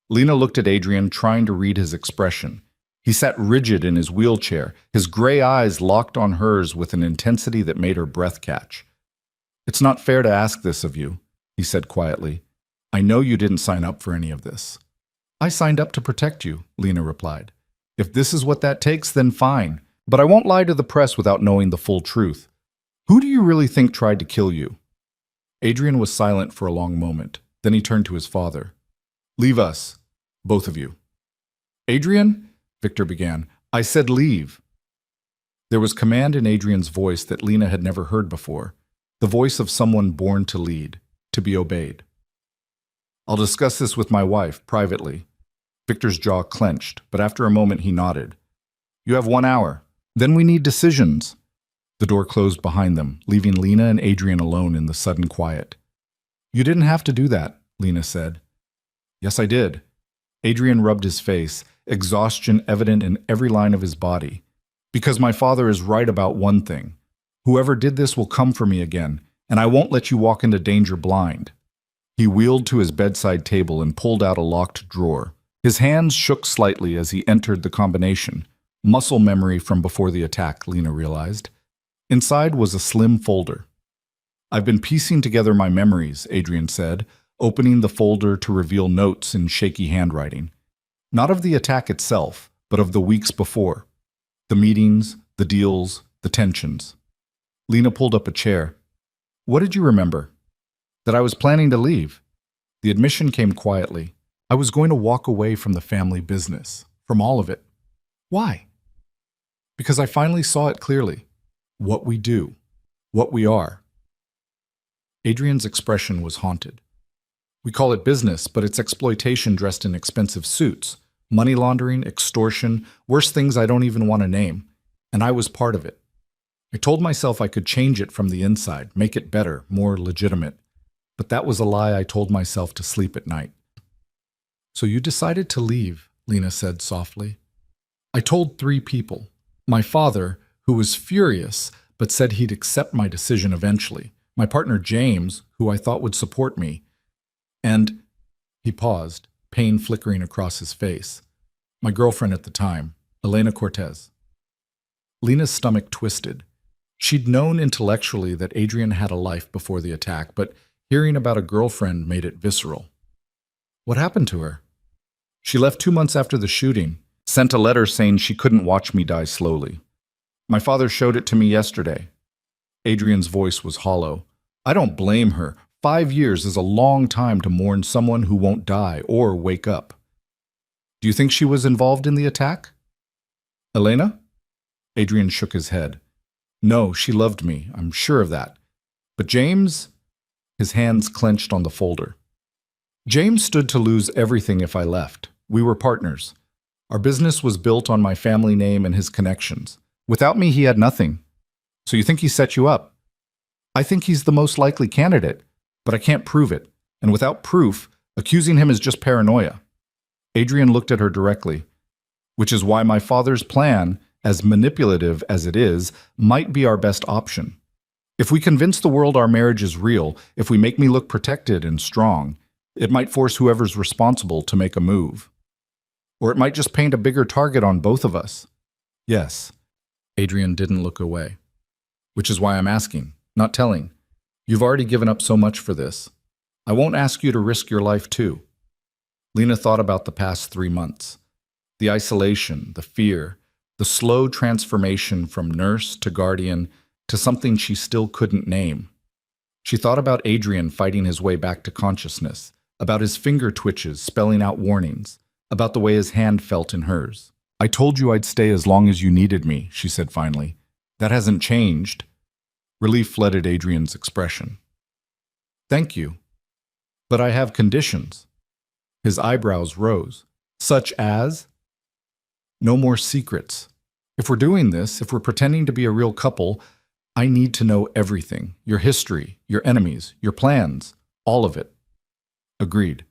Lena looked at Adrian, trying to read his expression. He sat rigid in his wheelchair, his gray eyes locked on hers with an intensity that made her breath catch. It's not fair to ask this of you, he said quietly. I know you didn't sign up for any of this. I signed up to protect you, Lena replied. If this is what that takes, then fine. But I won't lie to the press without knowing the full truth. Who do you really think tried to kill you? Adrian was silent for a long moment. Then he turned to his father. Leave us, both of you. Adrian, Victor began. I said leave. There was command in Adrian's voice that Lena had never heard before, the voice of someone born to lead, to be obeyed. I'll discuss this with my wife, privately. Victor's jaw clenched, but after a moment he nodded. You have 1 hour. Then we need decisions. The door closed behind them, leaving Lena and Adrian alone in the sudden quiet. You didn't have to do that, Lena said. Yes, I did. Adrian rubbed his face, exhaustion evident in every line of his body. Because my father is right about one thing. Whoever did this will come for me again, and I won't let you walk into danger blind. He wheeled to his bedside table and pulled out a locked drawer. His hands shook slightly as he entered the combination. Muscle memory from before the attack, Lena realized. Inside was a slim folder. I've been piecing together my memories, Adrian said, opening the folder to reveal notes in shaky handwriting. Not of the attack itself, but of the weeks before. The meetings, the deals, the tensions. Lena pulled up a chair. What did you remember? That I was planning to leave. The admission came quietly. I was going to walk away from the family business, from all of it. Why? Because I finally saw it clearly. What we do. What we are. Adrian's expression was haunted. We call it business, but it's exploitation dressed in expensive suits. Money laundering, extortion, worse things I don't even want to name. And I was part of it. I told myself I could change it from the inside, make it better, more legitimate. But that was a lie I told myself to sleep at night. So you decided to leave, Lena said softly. I told 3 people. My father, who was furious, but said he'd accept my decision eventually. My partner James, who I thought would support me. And he paused, pain flickering across his face. My girlfriend at the time, Elena Cortez. Lena's stomach twisted. She'd known intellectually that Adrian had a life before the attack, but hearing about a girlfriend made it visceral. What happened to her? She left 2 months after the shooting, sent a letter saying she couldn't watch me die slowly. My father showed it to me yesterday. Adrian's voice was hollow. I don't blame her. 5 years is a long time to mourn someone who won't die or wake up. Do you think she was involved in the attack? Elena? Adrian shook his head. No, she loved me, I'm sure of that. But James? His hands clenched on the folder. James stood to lose everything if I left. We were partners. Our business was built on my family name and his connections. Without me, he had nothing. So you think he set you up? I think he's the most likely candidate, but I can't prove it. And without proof, accusing him is just paranoia. Adrian looked at her directly, which is why my father's plan, as manipulative as it is, might be our best option. If we convince the world our marriage is real, if we make me look protected and strong, it might force whoever's responsible to make a move. Or it might just paint a bigger target on both of us. Yes. Adrian didn't look away. Which is why I'm asking, not telling. You've already given up so much for this. I won't ask you to risk your life too. Lena thought about the past 3 months. The isolation, the fear, the slow transformation from nurse to guardian to something she still couldn't name. She thought about Adrian fighting his way back to consciousness, about his finger twitches spelling out warnings, about the way his hand felt in hers. I told you I'd stay as long as you needed me, she said finally. That hasn't changed. Relief flooded Adrian's expression. Thank you. But I have conditions. His eyebrows rose. Such as? No more secrets. If we're doing this, if we're pretending to be a real couple, I need to know everything, your history, your enemies, your plans, all of it. Agreed.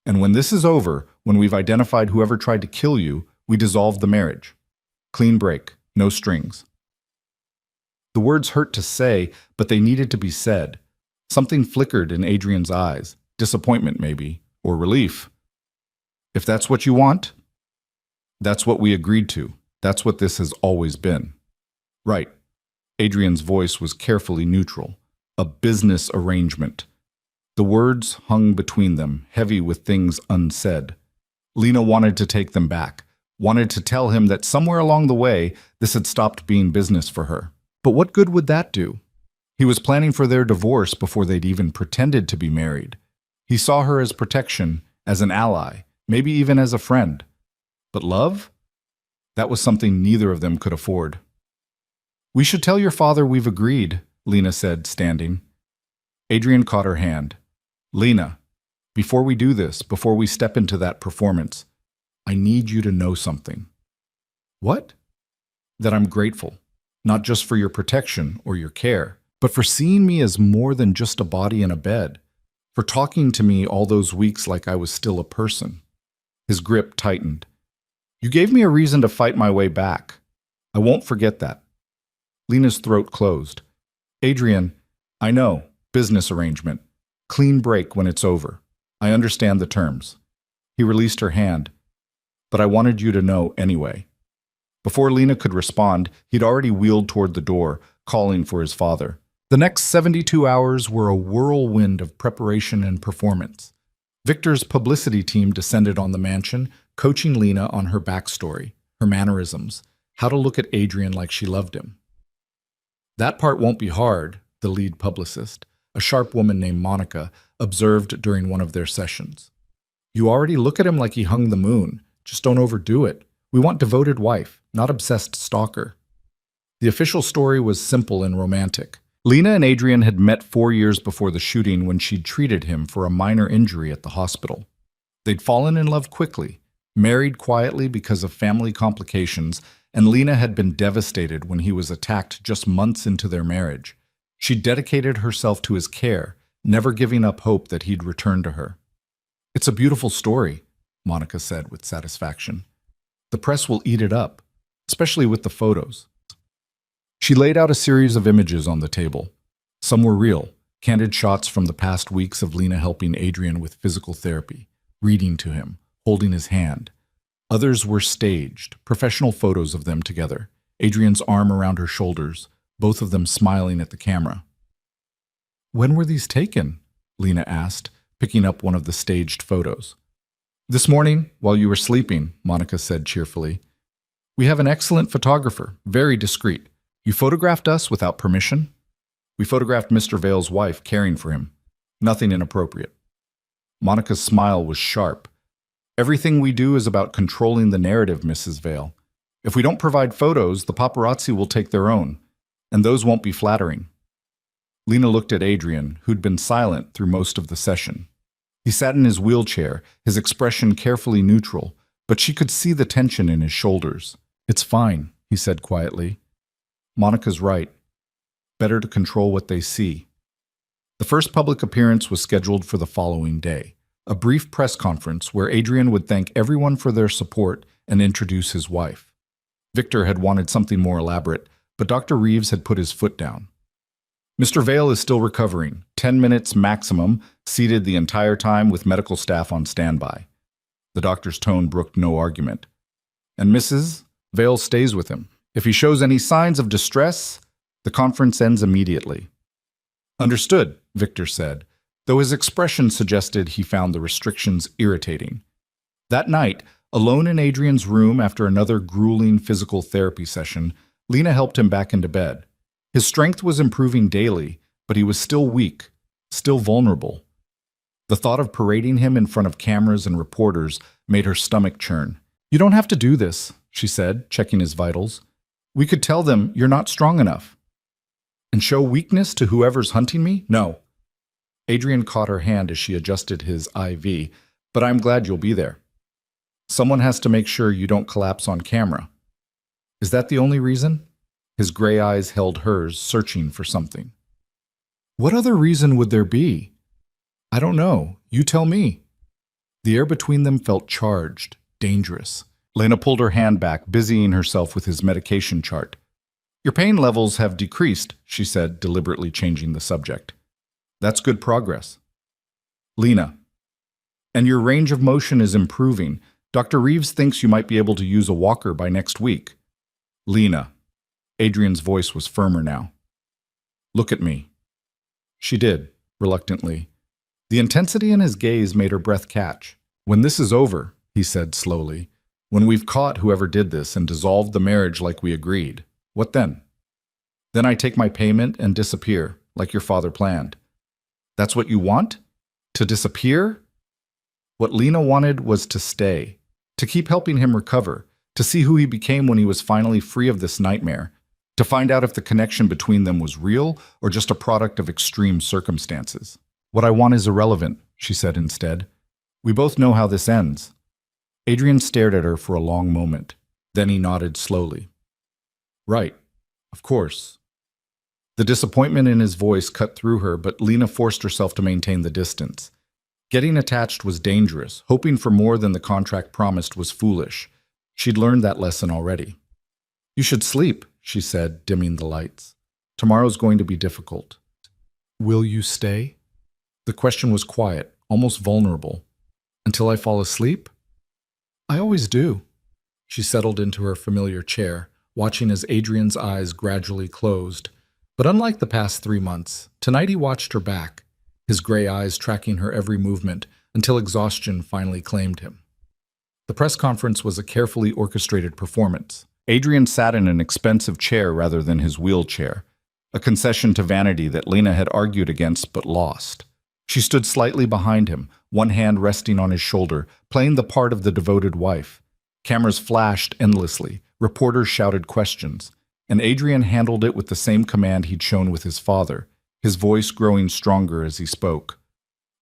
And when this is over, when we've identified whoever tried to kill you, we dissolve the marriage. Clean break, no strings. The words hurt to say, but they needed to be said. Something flickered in Adrian's eyes, disappointment maybe, or relief. If that's what you want, that's what we agreed to. That's what this has always been. Right. Adrian's voice was carefully neutral. A business arrangement. The words hung between them, heavy with things unsaid. Lena wanted to take them back, wanted to tell him that somewhere along the way, this had stopped being business for her. But what good would that do? He was planning for their divorce before they'd even pretended to be married. He saw her as protection, as an ally, maybe even as a friend. But love? That was something neither of them could afford. We should tell your father we've agreed, Lena said, standing. Adrian caught her hand. Lena, before we do this, before we step into that performance, I need you to know something. What? That I'm grateful, not just for your protection or your care, but for seeing me as more than just a body in a bed, for talking to me all those weeks like I was still a person. His grip tightened. You gave me a reason to fight my way back. I won't forget that. Lena's throat closed. Adrian, I know, business arrangement. Clean break when it's over. I understand the terms. He released her hand. But I wanted you to know anyway. Before Lena could respond, he'd already wheeled toward the door, calling for his father. The next 72 hours were a whirlwind of preparation and performance. Victor's publicity team descended on the mansion, coaching Lena on her backstory, her mannerisms, how to look at Adrian like she loved him. That part won't be hard, the lead publicist, a sharp woman named Monica, observed during one of their sessions. You already look at him like he hung the moon. Just don't overdo it. We want devoted wife, not obsessed stalker. The official story was simple and romantic. Lena and Adrian had met 4 years before the shooting when she'd treated him for a minor injury at the hospital. They'd fallen in love quickly, married quietly because of family complications, and Lena had been devastated when he was attacked just months into their marriage. She dedicated herself to his care, never giving up hope that he'd return to her. It's a beautiful story, Monica said with satisfaction. The press will eat it up, especially with the photos. She laid out a series of images on the table. Some were real, candid shots from the past weeks of Lena helping Adrian with physical therapy, reading to him, holding his hand. Others were staged, professional photos of them together, Adrian's arm around her shoulders, both of them smiling at the camera. When were these taken? Lena asked, picking up one of the staged photos. This morning, while you were sleeping, Monica said cheerfully. We have an excellent photographer, very discreet. You photographed us without permission? We photographed Mr. Vale's wife caring for him. Nothing inappropriate. Monica's smile was sharp. Everything we do is about controlling the narrative, Mrs. Vale. If we don't provide photos, the paparazzi will take their own, and those won't be flattering. Lena looked at Adrian, who'd been silent through most of the session. He sat in his wheelchair, his expression carefully neutral, but she could see the tension in his shoulders. It's fine, he said quietly. Monica's right. Better to control what they see. The first public appearance was scheduled for the following day, a brief press conference where Adrian would thank everyone for their support and introduce his wife. Victor had wanted something more elaborate, but Dr. Reeves had put his foot down. Mr. Vale is still recovering, 10 minutes maximum, seated the entire time with medical staff on standby. The doctor's tone brooked no argument. And Mrs. Vale stays with him. If he shows any signs of distress, the conference ends immediately. Understood, Victor said, though his expression suggested he found the restrictions irritating. That night, alone in Adrian's room after another grueling physical therapy session, Lena helped him back into bed. His strength was improving daily, but he was still weak, still vulnerable. The thought of parading him in front of cameras and reporters made her stomach churn. You don't have to do this, she said, checking his vitals. We could tell them you're not strong enough. And show weakness to whoever's hunting me? No. Adrian caught her hand as she adjusted his IV, but I'm glad you'll be there. Someone has to make sure you don't collapse on camera. Is that the only reason? His gray eyes held hers, searching for something. What other reason would there be? I don't know. You tell me. The air between them felt charged, dangerous. Lena pulled her hand back, busying herself with his medication chart. Your pain levels have decreased, she said, deliberately changing the subject. That's good progress. Lena. And your range of motion is improving. Dr. Reeves thinks you might be able to use a walker by next week. Lena. Adrian's voice was firmer now. Look at me. She did, reluctantly. The intensity in his gaze made her breath catch. When this is over, he said slowly, when we've caught whoever did this and dissolved the marriage like we agreed, what then? Then I take my payment and disappear, like your father planned. That's what you want? To disappear? What Lena wanted was to stay, to keep helping him recover, to see who he became when he was finally free of this nightmare, to find out if the connection between them was real or just a product of extreme circumstances. What I want is irrelevant, she said instead. We both know how this ends. Adrian stared at her for a long moment. Then he nodded slowly. Right, of course. The disappointment in his voice cut through her, but Lena forced herself to maintain the distance. Getting attached was dangerous. Hoping for more than the contract promised was foolish. She'd learned that lesson already. You should sleep, she said, dimming the lights. Tomorrow's going to be difficult. Will you stay? The question was quiet, almost vulnerable. Until I fall asleep? I always do. She settled into her familiar chair, watching as Adrian's eyes gradually closed. But unlike the past 3 months, tonight he watched her back, his gray eyes tracking her every movement until exhaustion finally claimed him. The press conference was a carefully orchestrated performance. Adrian sat in an expensive chair rather than his wheelchair, a concession to vanity that Lena had argued against but lost. She stood slightly behind him, one hand resting on his shoulder, playing the part of the devoted wife. Cameras flashed endlessly, reporters shouted questions, and Adrian handled it with the same command he'd shown with his father, his voice growing stronger as he spoke.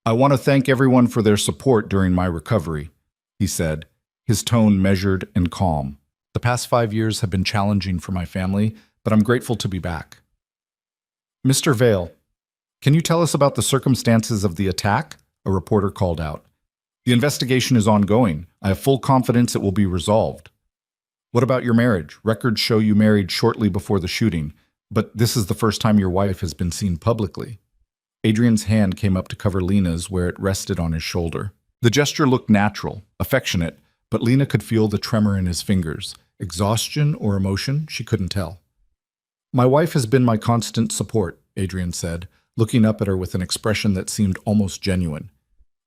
I want to thank everyone for their support during my recovery, he said, his tone measured and calm. The past 5 years have been challenging for my family, but I'm grateful to be back. Mr. Vale, can you tell us about the circumstances of the attack? A reporter called out. The investigation is ongoing. I have full confidence it will be resolved. What about your marriage? Records show you married shortly before the shooting, but this is the first time your wife has been seen publicly. Adrian's hand came up to cover Lena's where it rested on his shoulder. The gesture looked natural, affectionate, but Lena could feel the tremor in his fingers. Exhaustion or emotion, she couldn't tell. My wife has been my constant support, Adrian said, looking up at her with an expression that seemed almost genuine.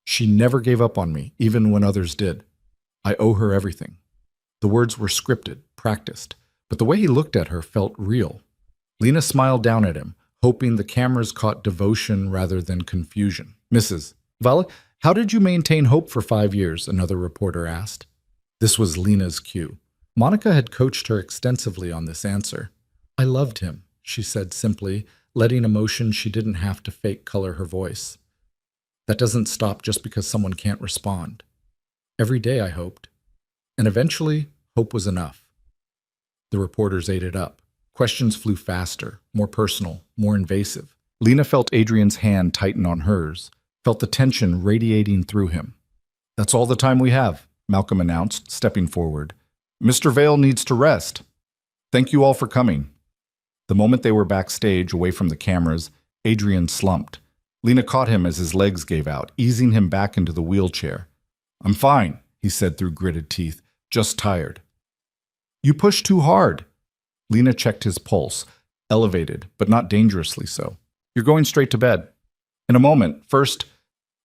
She never gave up on me, even when others did. I owe her everything. The words were scripted, practiced, but the way he looked at her felt real. Lena smiled down at him, hoping the cameras caught devotion rather than confusion. Mrs. Vale, how did you maintain hope for 5 years? Another reporter asked. This was Lena's cue. Monica had coached her extensively on this answer. I loved him, she said simply, letting emotion she didn't have to fake color her voice. That doesn't stop just because someone can't respond. Every day I hoped. And eventually, hope was enough. The reporters ate it up. Questions flew faster, more personal, more invasive. Lena felt Adrian's hand tighten on hers, felt the tension radiating through him. That's all the time we have, Malcolm announced, stepping forward. Mr. Vale needs to rest. Thank you all for coming. The moment they were backstage, away from the cameras, Adrian slumped. Lena caught him as his legs gave out, easing him back into the wheelchair. I'm fine, he said through gritted teeth, just tired. You pushed too hard. Lena checked his pulse, elevated, but not dangerously so. You're going straight to bed. In a moment, first,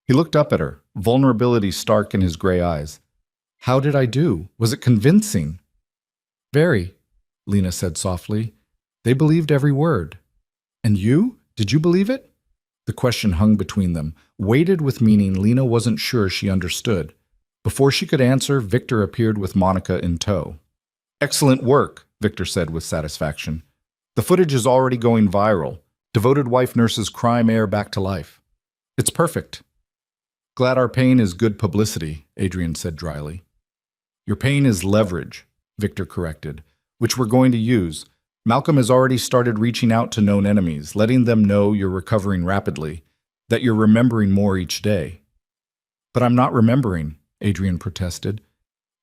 he looked up at her, vulnerability stark in his gray eyes. How did I do? Was it convincing? Very, Lena said softly. They believed every word. And you? Did you believe it? The question hung between them, weighted with meaning Lena wasn't sure she understood. Before she could answer, Victor appeared with Monica in tow. Excellent work, Victor said with satisfaction. The footage is already going viral. Devoted wife nurses crime heir back to life. It's perfect. Glad our pain is good publicity, Adrian said dryly. Your pain is leverage, Victor corrected, which we're going to use. Malcolm has already started reaching out to known enemies, letting them know you're recovering rapidly, that you're remembering more each day. But I'm not remembering, Adrian protested.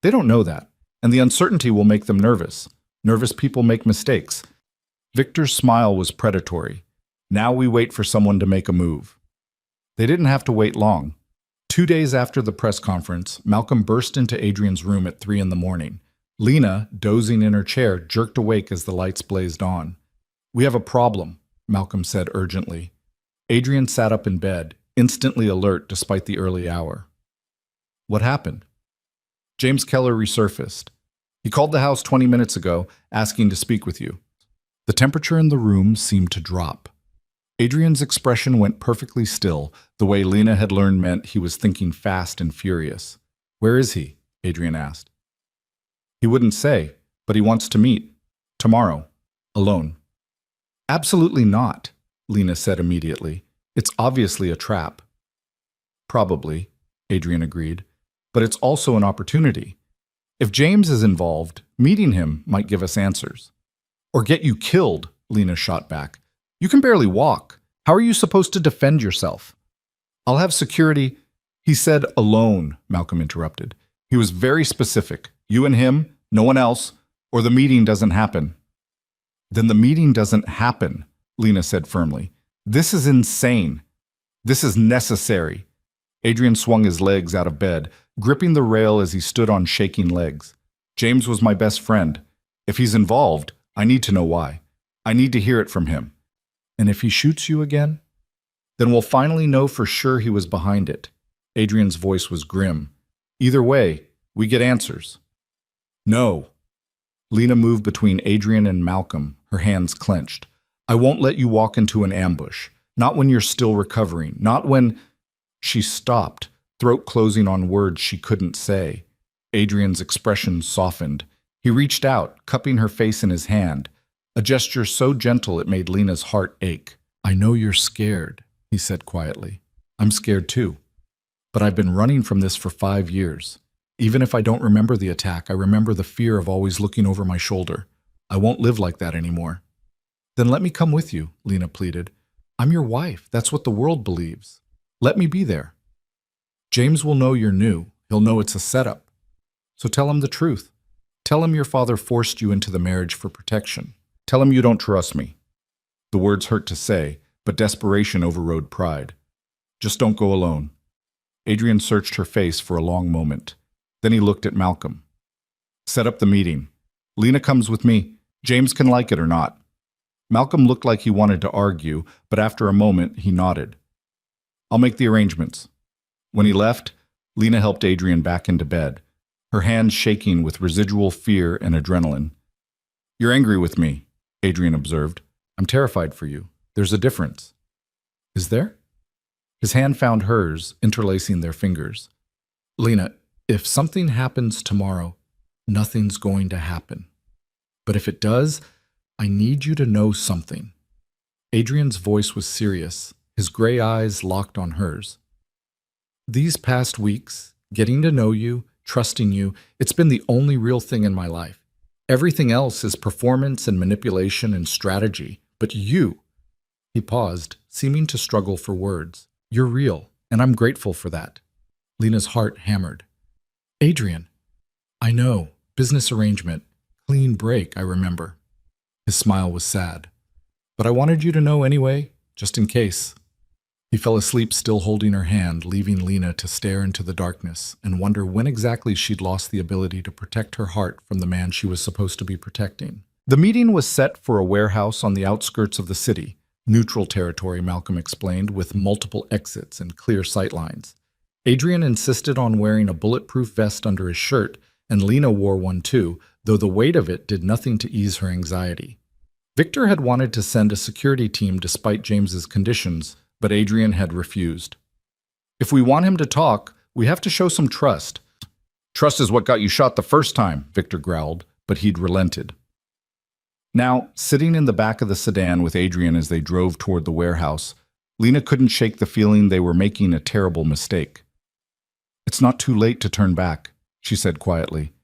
They don't know that, and the uncertainty will make them nervous. Nervous people make mistakes. Victor's smile was predatory. Now we wait for someone to make a move. They didn't have to wait long. 2 days after the press conference, Malcolm burst into Adrian's room at 3 in the morning. Lena, dozing in her chair, jerked awake as the lights blazed on. "We have a problem," Malcolm said urgently. Adrian sat up in bed, instantly alert despite the early hour. "What happened?" "James Keller resurfaced. He called the house 20 minutes ago, asking to speak with you." The temperature in the room seemed to drop. Adrian's expression went perfectly still, the way Lena had learned meant he was thinking fast and furious. "Where is he?" Adrian asked. "He wouldn't say, but he wants to meet. Tomorrow. Alone." "Absolutely not," Lena said immediately. "It's obviously a trap." "Probably," Adrian agreed, "but it's also an opportunity. If James is involved, meeting him might give us answers." "Or get you killed," Lena shot back. "You can barely walk. How are you supposed to defend yourself?" "I'll have security." "He said alone," Malcolm interrupted. "He was very specific. You and him, no one else, or the meeting doesn't happen." "Then the meeting doesn't happen," Lena said firmly. "This is insane. This is necessary." Adrian swung his legs out of bed, gripping the rail as he stood on shaking legs. "James was my best friend. If he's involved, I need to know why. I need to hear it from him. And if he shoots you again? Then we'll finally know for sure he was behind it." Adrian's voice was grim. "Either way, we get answers." "No." Lena moved between Adrian and Malcolm, her hands clenched. "I won't let you walk into an ambush. Not when you're still recovering. Not when—" She stopped, throat closing on words she couldn't say. Adrian's expression softened. He reached out, cupping her face in his hand, a gesture so gentle it made Lena's heart ache. "I know you're scared," he said quietly. "I'm scared too. But I've been running from this for 5 years. Even if I don't remember the attack, I remember the fear of always looking over my shoulder. I won't live like that anymore." "Then let me come with you," Lena pleaded. "I'm your wife. That's what the world believes. Let me be there. James will know you're new. He'll know it's a setup. So tell him the truth. Tell him your father forced you into the marriage for protection. Tell him you don't trust me." The words hurt to say, but desperation overrode pride. "Just don't go alone." Adrian searched her face for a long moment. Then he looked at Malcolm. "Set up the meeting. Lena comes with me. James can like it or not." Malcolm looked like he wanted to argue, but after a moment, he nodded. "I'll make the arrangements." When he left, Lena helped Adrian back into bed, her hands shaking with residual fear and adrenaline. "You're angry with me," Adrian observed. "I'm terrified for you. There's a difference." "Is there?" His hand found hers, interlacing their fingers. "Lena, if something happens tomorrow, nothing's going to happen. But if it does, I need you to know something." Adrian's voice was serious, his gray eyes locked on hers. "These past weeks, getting to know you, trusting you, it's been the only real thing in my life. Everything else is performance and manipulation and strategy. But you—" He paused, seeming to struggle for words. "You're real, and I'm grateful for that." Lena's heart hammered. "Adrian." "I know. Business arrangement. Clean break, I remember." His smile was sad. "But I wanted you to know anyway, just in case." He fell asleep still holding her hand, leaving Lena to stare into the darkness and wonder when exactly she'd lost the ability to protect her heart from the man she was supposed to be protecting. The meeting was set for a warehouse on the outskirts of the city, neutral territory, Malcolm explained, with multiple exits and clear sightlines. Adrian insisted on wearing a bulletproof vest under his shirt, and Lena wore one too, though the weight of it did nothing to ease her anxiety. Victor had wanted to send a security team despite James's conditions, but Adrian had refused. "If we want him to talk, we have to show some trust." "Trust is what got you shot the first time," Victor growled, but he'd relented. Now, sitting in the back of the sedan with Adrian as they drove toward the warehouse, Lena couldn't shake the feeling they were making a terrible mistake. "It's not too late to turn back," she said quietly.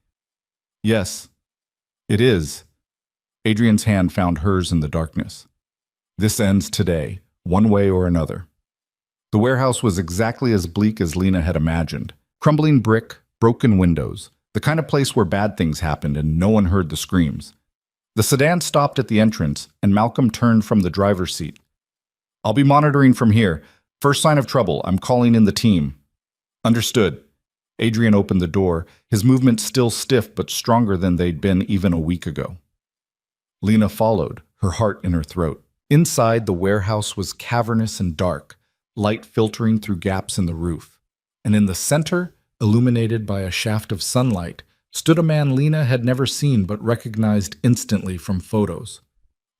"Yes, it is." Adrian's hand found hers in the darkness. This ends today, one way or another. The warehouse was exactly as bleak as Lena had imagined. Crumbling brick, broken windows, the kind of place where bad things happened and no one heard the screams. The sedan stopped at the entrance, and Malcolm turned from the driver's seat. "I'll be monitoring from here. First sign of trouble, I'm calling in the team." "Understood." Adrian opened the door, his movements still stiff but stronger than they'd been even a week ago. Lena followed, her heart in her throat. Inside, the warehouse was cavernous and dark, light filtering through gaps in the roof. And in the center, illuminated by a shaft of sunlight, stood a man Lena had never seen but recognized instantly from photos.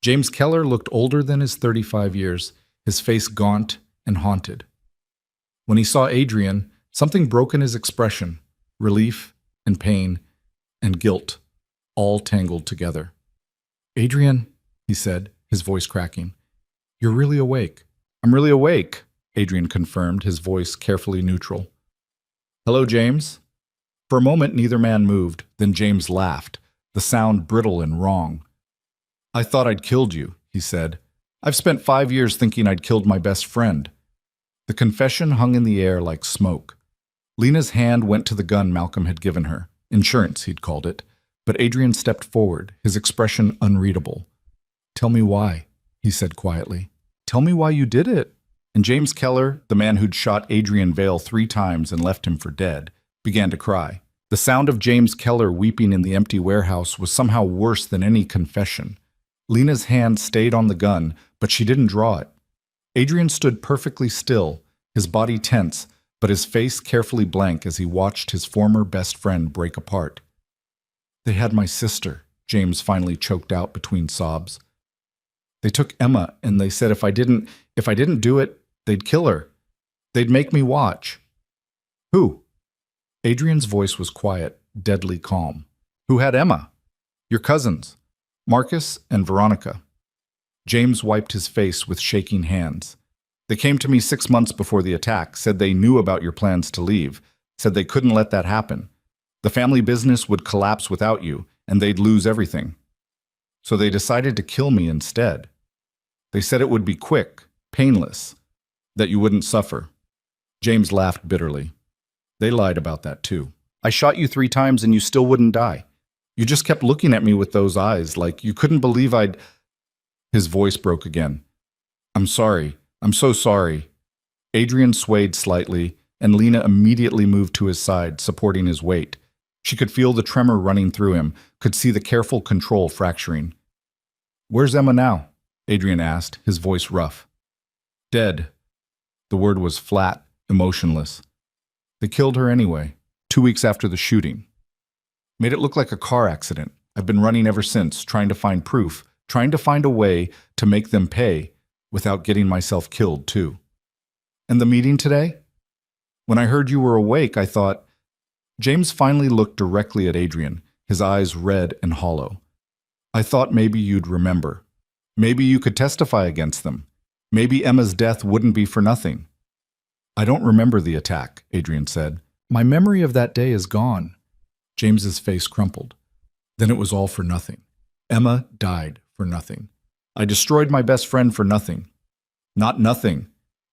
James Keller looked older than his 35 years, his face gaunt and haunted. When he saw Adrian, something broke in his expression, relief and pain and guilt, all tangled together. "Adrian," he said, his voice cracking, "you're really awake." "I'm really awake," Adrian confirmed, his voice carefully neutral. "Hello, James." For a moment, neither man moved, then James laughed, the sound brittle and wrong. "I thought I'd killed you," he said. "I've spent 5 years thinking I'd killed my best friend." The confession hung in the air like smoke. Lena's hand went to the gun Malcolm had given her. Insurance, he'd called it. But Adrian stepped forward, his expression unreadable. "Tell me why," he said quietly. "Tell me why you did it." And James Keller, the man who'd shot Adrian Vale 3 times and left him for dead, began to cry. The sound of James Keller weeping in the empty warehouse was somehow worse than any confession. Lena's hand stayed on the gun, but she didn't draw it. Adrian stood perfectly still, his body tense, but his face carefully blank as he watched his former best friend break apart. "They had my sister," James finally choked out between sobs. "They took Emma, and they said if I didn't do it, they'd kill her. They'd make me watch." "Who?" Adrian's voice was quiet, deadly calm. "Who had Emma?" "Your cousins, Marcus and Veronica." James wiped his face with shaking hands. "They came to me 6 months before the attack, said they knew about your plans to leave, said they couldn't let that happen. The family business would collapse without you, and they'd lose everything. So they decided to kill me instead. They said it would be quick, painless, that you wouldn't suffer." James laughed bitterly. "They lied about that too. I shot you 3 times and you still wouldn't die. You just kept looking at me with those eyes, like you couldn't believe I'd—" His voice broke again. "I'm sorry. I'm so sorry." Adrian swayed slightly, and Lena immediately moved to his side, supporting his weight. She could feel the tremor running through him, could see the careful control fracturing. "Where's Emma now?" Adrian asked, his voice rough. "Dead." The word was flat, emotionless. "They killed her anyway, 2 weeks after the shooting. Made it look like a car accident. I've been running ever since, trying to find proof, trying to find a way to make them pay without getting myself killed, too. And the meeting today? When I heard you were awake, I thought—" James finally looked directly at Adrian, his eyes red and hollow. "I thought maybe you'd remember. Maybe you could testify against them. Maybe Emma's death wouldn't be for nothing." "I don't remember the attack," Adrian said. "My memory of that day is gone." James's face crumpled. "Then it was all for nothing. Emma died for nothing. I destroyed my best friend for nothing." "Not nothing."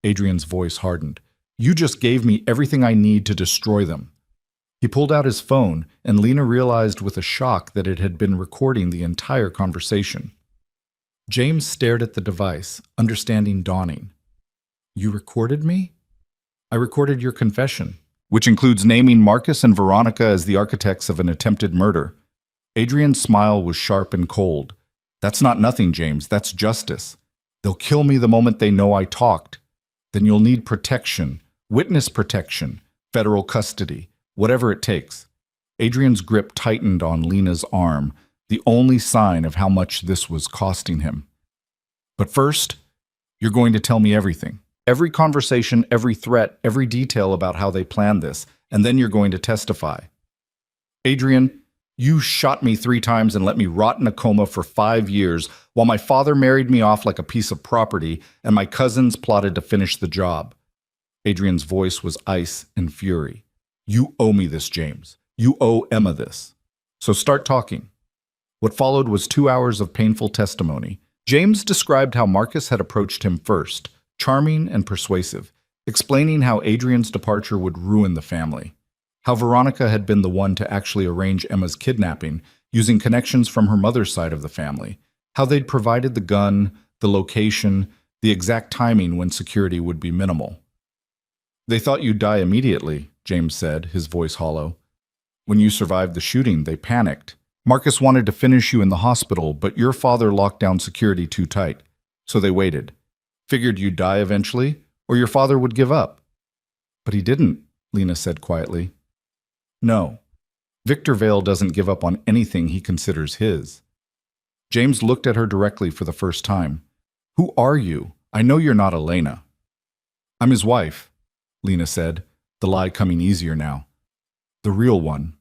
Adrian's voice hardened. "You just gave me everything I need to destroy them." He pulled out his phone, and Lena realized with a shock that it had been recording the entire conversation. James stared at the device, understanding dawning. "You recorded me?" "I recorded your confession, which includes naming Marcus and Veronica as the architects of an attempted murder." Adrian's smile was sharp and cold. "That's not nothing, James. That's justice. They'll kill me the moment they know I talked. Then you'll need protection, witness protection, federal custody, whatever it takes." Adrian's grip tightened on Lena's arm, the only sign of how much this was costing him. "But first, you're going to tell me everything. Every conversation, every threat, every detail about how they planned this, and then you're going to testify." "Adrian, you shot me 3 times and let me rot in a coma for 5 years while my father married me off like a piece of property and my cousins plotted to finish the job." Adrian's voice was ice and fury. "You owe me this, James. You owe Emma this. So start talking." What followed was 2 hours of painful testimony. James described how Marcus had approached him first, charming and persuasive, explaining how Adrian's departure would ruin the family, how Veronica had been the one to actually arrange Emma's kidnapping, using connections from her mother's side of the family, how they'd provided the gun, the location, the exact timing when security would be minimal. "They thought you'd die immediately," James said, his voice hollow. "When you survived the shooting, they panicked. Marcus wanted to finish you in the hospital, but your father locked down security too tight. So they waited. Figured you'd die eventually, or your father would give up." "But he didn't," Lena said quietly. "No. Victor Vale doesn't give up on anything he considers his." James looked at her directly for the first time. "Who are you? I know you're not Elena." "I'm his wife," Lena said, the lie coming easier now. "The real one."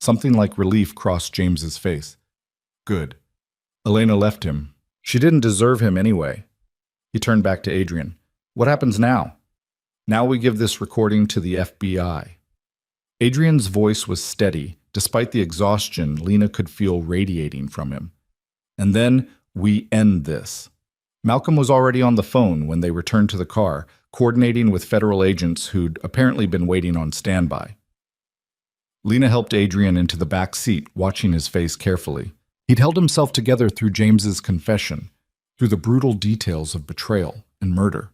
Something like relief crossed James's face. "Good. Elena left him. She didn't deserve him anyway." He turned back to Adrian. "What happens now?" "Now we give this recording to the FBI." Adrian's voice was steady, despite the exhaustion Lena could feel radiating from him. "And then we end this." Malcolm was already on the phone when they returned to the car, coordinating with federal agents who'd apparently been waiting on standby. Lena helped Adrian into the back seat, watching his face carefully. He'd held himself together through James's confession, through the brutal details of betrayal and murder.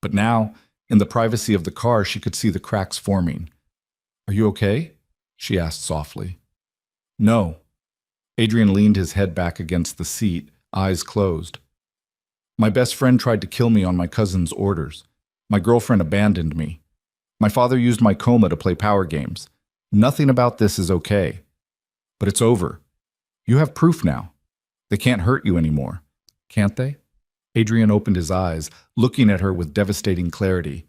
But now, in the privacy of the car, she could see the cracks forming. "Are you okay?" she asked softly. "No." Adrian leaned his head back against the seat, eyes closed. "My best friend tried to kill me on my cousin's orders. My girlfriend abandoned me. My father used my coma to play power games. Nothing about this is okay. But it's over. You have proof now. They can't hurt you anymore. Can't they?" Adrian opened his eyes, looking at her with devastating clarity.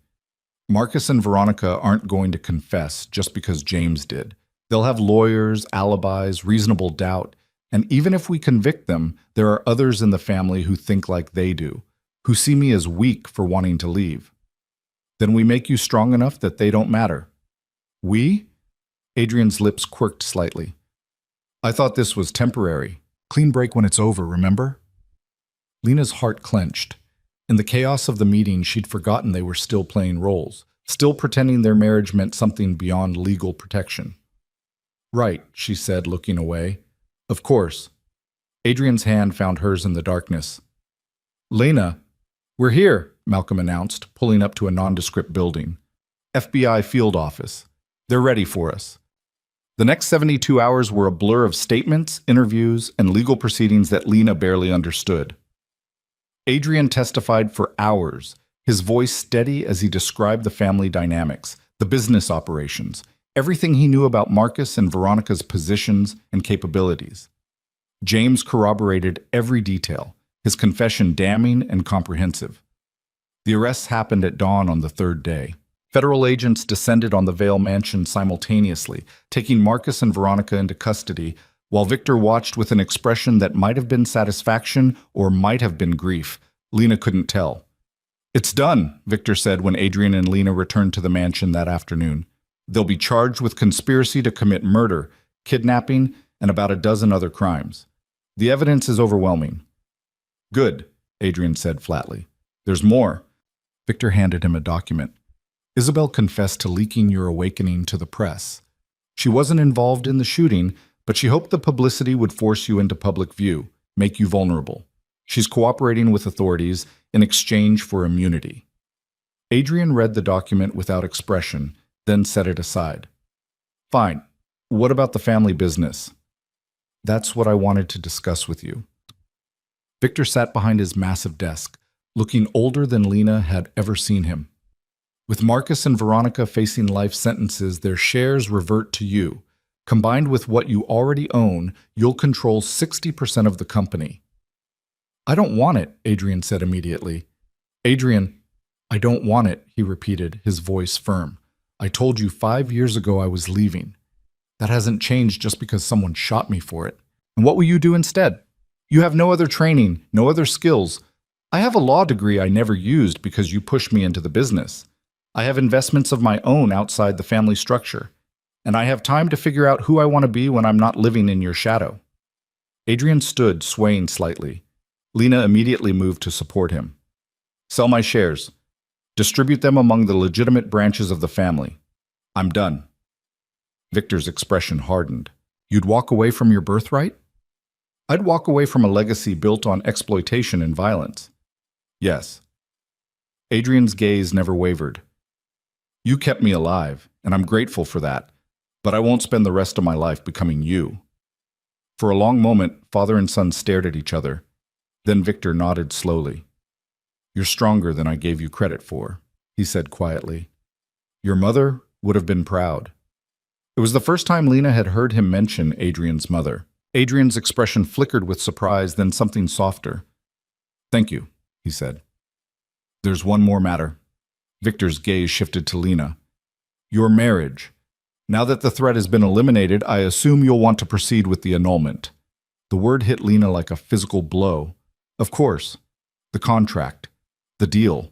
"Marcus and Veronica aren't going to confess just because James did. They'll have lawyers, alibis, reasonable doubt, and even if we convict them, there are others in the family who think like they do, who see me as weak for wanting to leave. Then we make you strong enough that they don't matter." "We?" Adrian's lips quirked slightly. "I thought this was temporary. Clean break when it's over, remember?" Lena's heart clenched. In the chaos of the meeting, she'd forgotten they were still playing roles, still pretending their marriage meant something beyond legal protection. "Right," she said, looking away. "Of course." Adrian's hand found hers in the darkness. "Lena, we're here," Malcolm announced, pulling up to a nondescript building. "FBI field office. They're ready for us." The next 72 hours were a blur of statements, interviews, and legal proceedings that Lena barely understood. Adrian testified for hours, his voice steady as he described the family dynamics, the business operations, everything he knew about Marcus and Veronica's positions and capabilities. James corroborated every detail, his confession damning and comprehensive. The arrests happened at dawn on the third day. Federal agents descended on the Vale mansion simultaneously, taking Marcus and Veronica into custody, while Victor watched with an expression that might have been satisfaction or might have been grief. Lena couldn't tell. "It's done," Victor said when Adrian and Lena returned to the mansion that afternoon. "They'll be charged with conspiracy to commit murder, kidnapping, and about a dozen other crimes. The evidence is overwhelming." "Good," Adrian said flatly. "There's more." Victor handed him a document. "Isabel confessed to leaking your awakening to the press. She wasn't involved in the shooting, but she hoped the publicity would force you into public view, make you vulnerable. She's cooperating with authorities in exchange for immunity." Adrian read the document without expression, then set it aside. "Fine. What about the family business?" "That's what I wanted to discuss with you." Victor sat behind his massive desk, looking older than Lena had ever seen him. "With Marcus and Veronica facing life sentences, their shares revert to you. Combined with what you already own, you'll control 60% of the company." "I don't want it," Adrian said immediately. "Adrian, I don't want it," he repeated, his voice firm. "I told you 5 years ago I was leaving. That hasn't changed just because someone shot me for it. And what will you do instead? You have no other training, no other skills. I have a law degree I never used because you pushed me into the business. I have investments of my own outside the family structure. And I have time to figure out who I want to be when I'm not living in your shadow." Adrian stood, swaying slightly. Lena immediately moved to support him. Sell my shares. Distribute them among the legitimate branches of the family. I'm done. Victor's expression hardened. You'd walk away from your birthright? I'd walk away from a legacy built on exploitation and violence. Yes. Adrian's gaze never wavered. You kept me alive, and I'm grateful for that, but I won't spend the rest of my life becoming you. For a long moment, father and son stared at each other. Then Victor nodded slowly. You're stronger than I gave you credit for, he said quietly. Your mother would have been proud. It was the first time Lena had heard him mention Adrian's mother. Adrian's expression flickered with surprise, then something softer. Thank you, he said. There's one more matter. Victor's gaze shifted to Lena. Your marriage. Now that the threat has been eliminated, I assume you'll want to proceed with the annulment. The word hit Lena like a physical blow. Of course. The contract. The deal.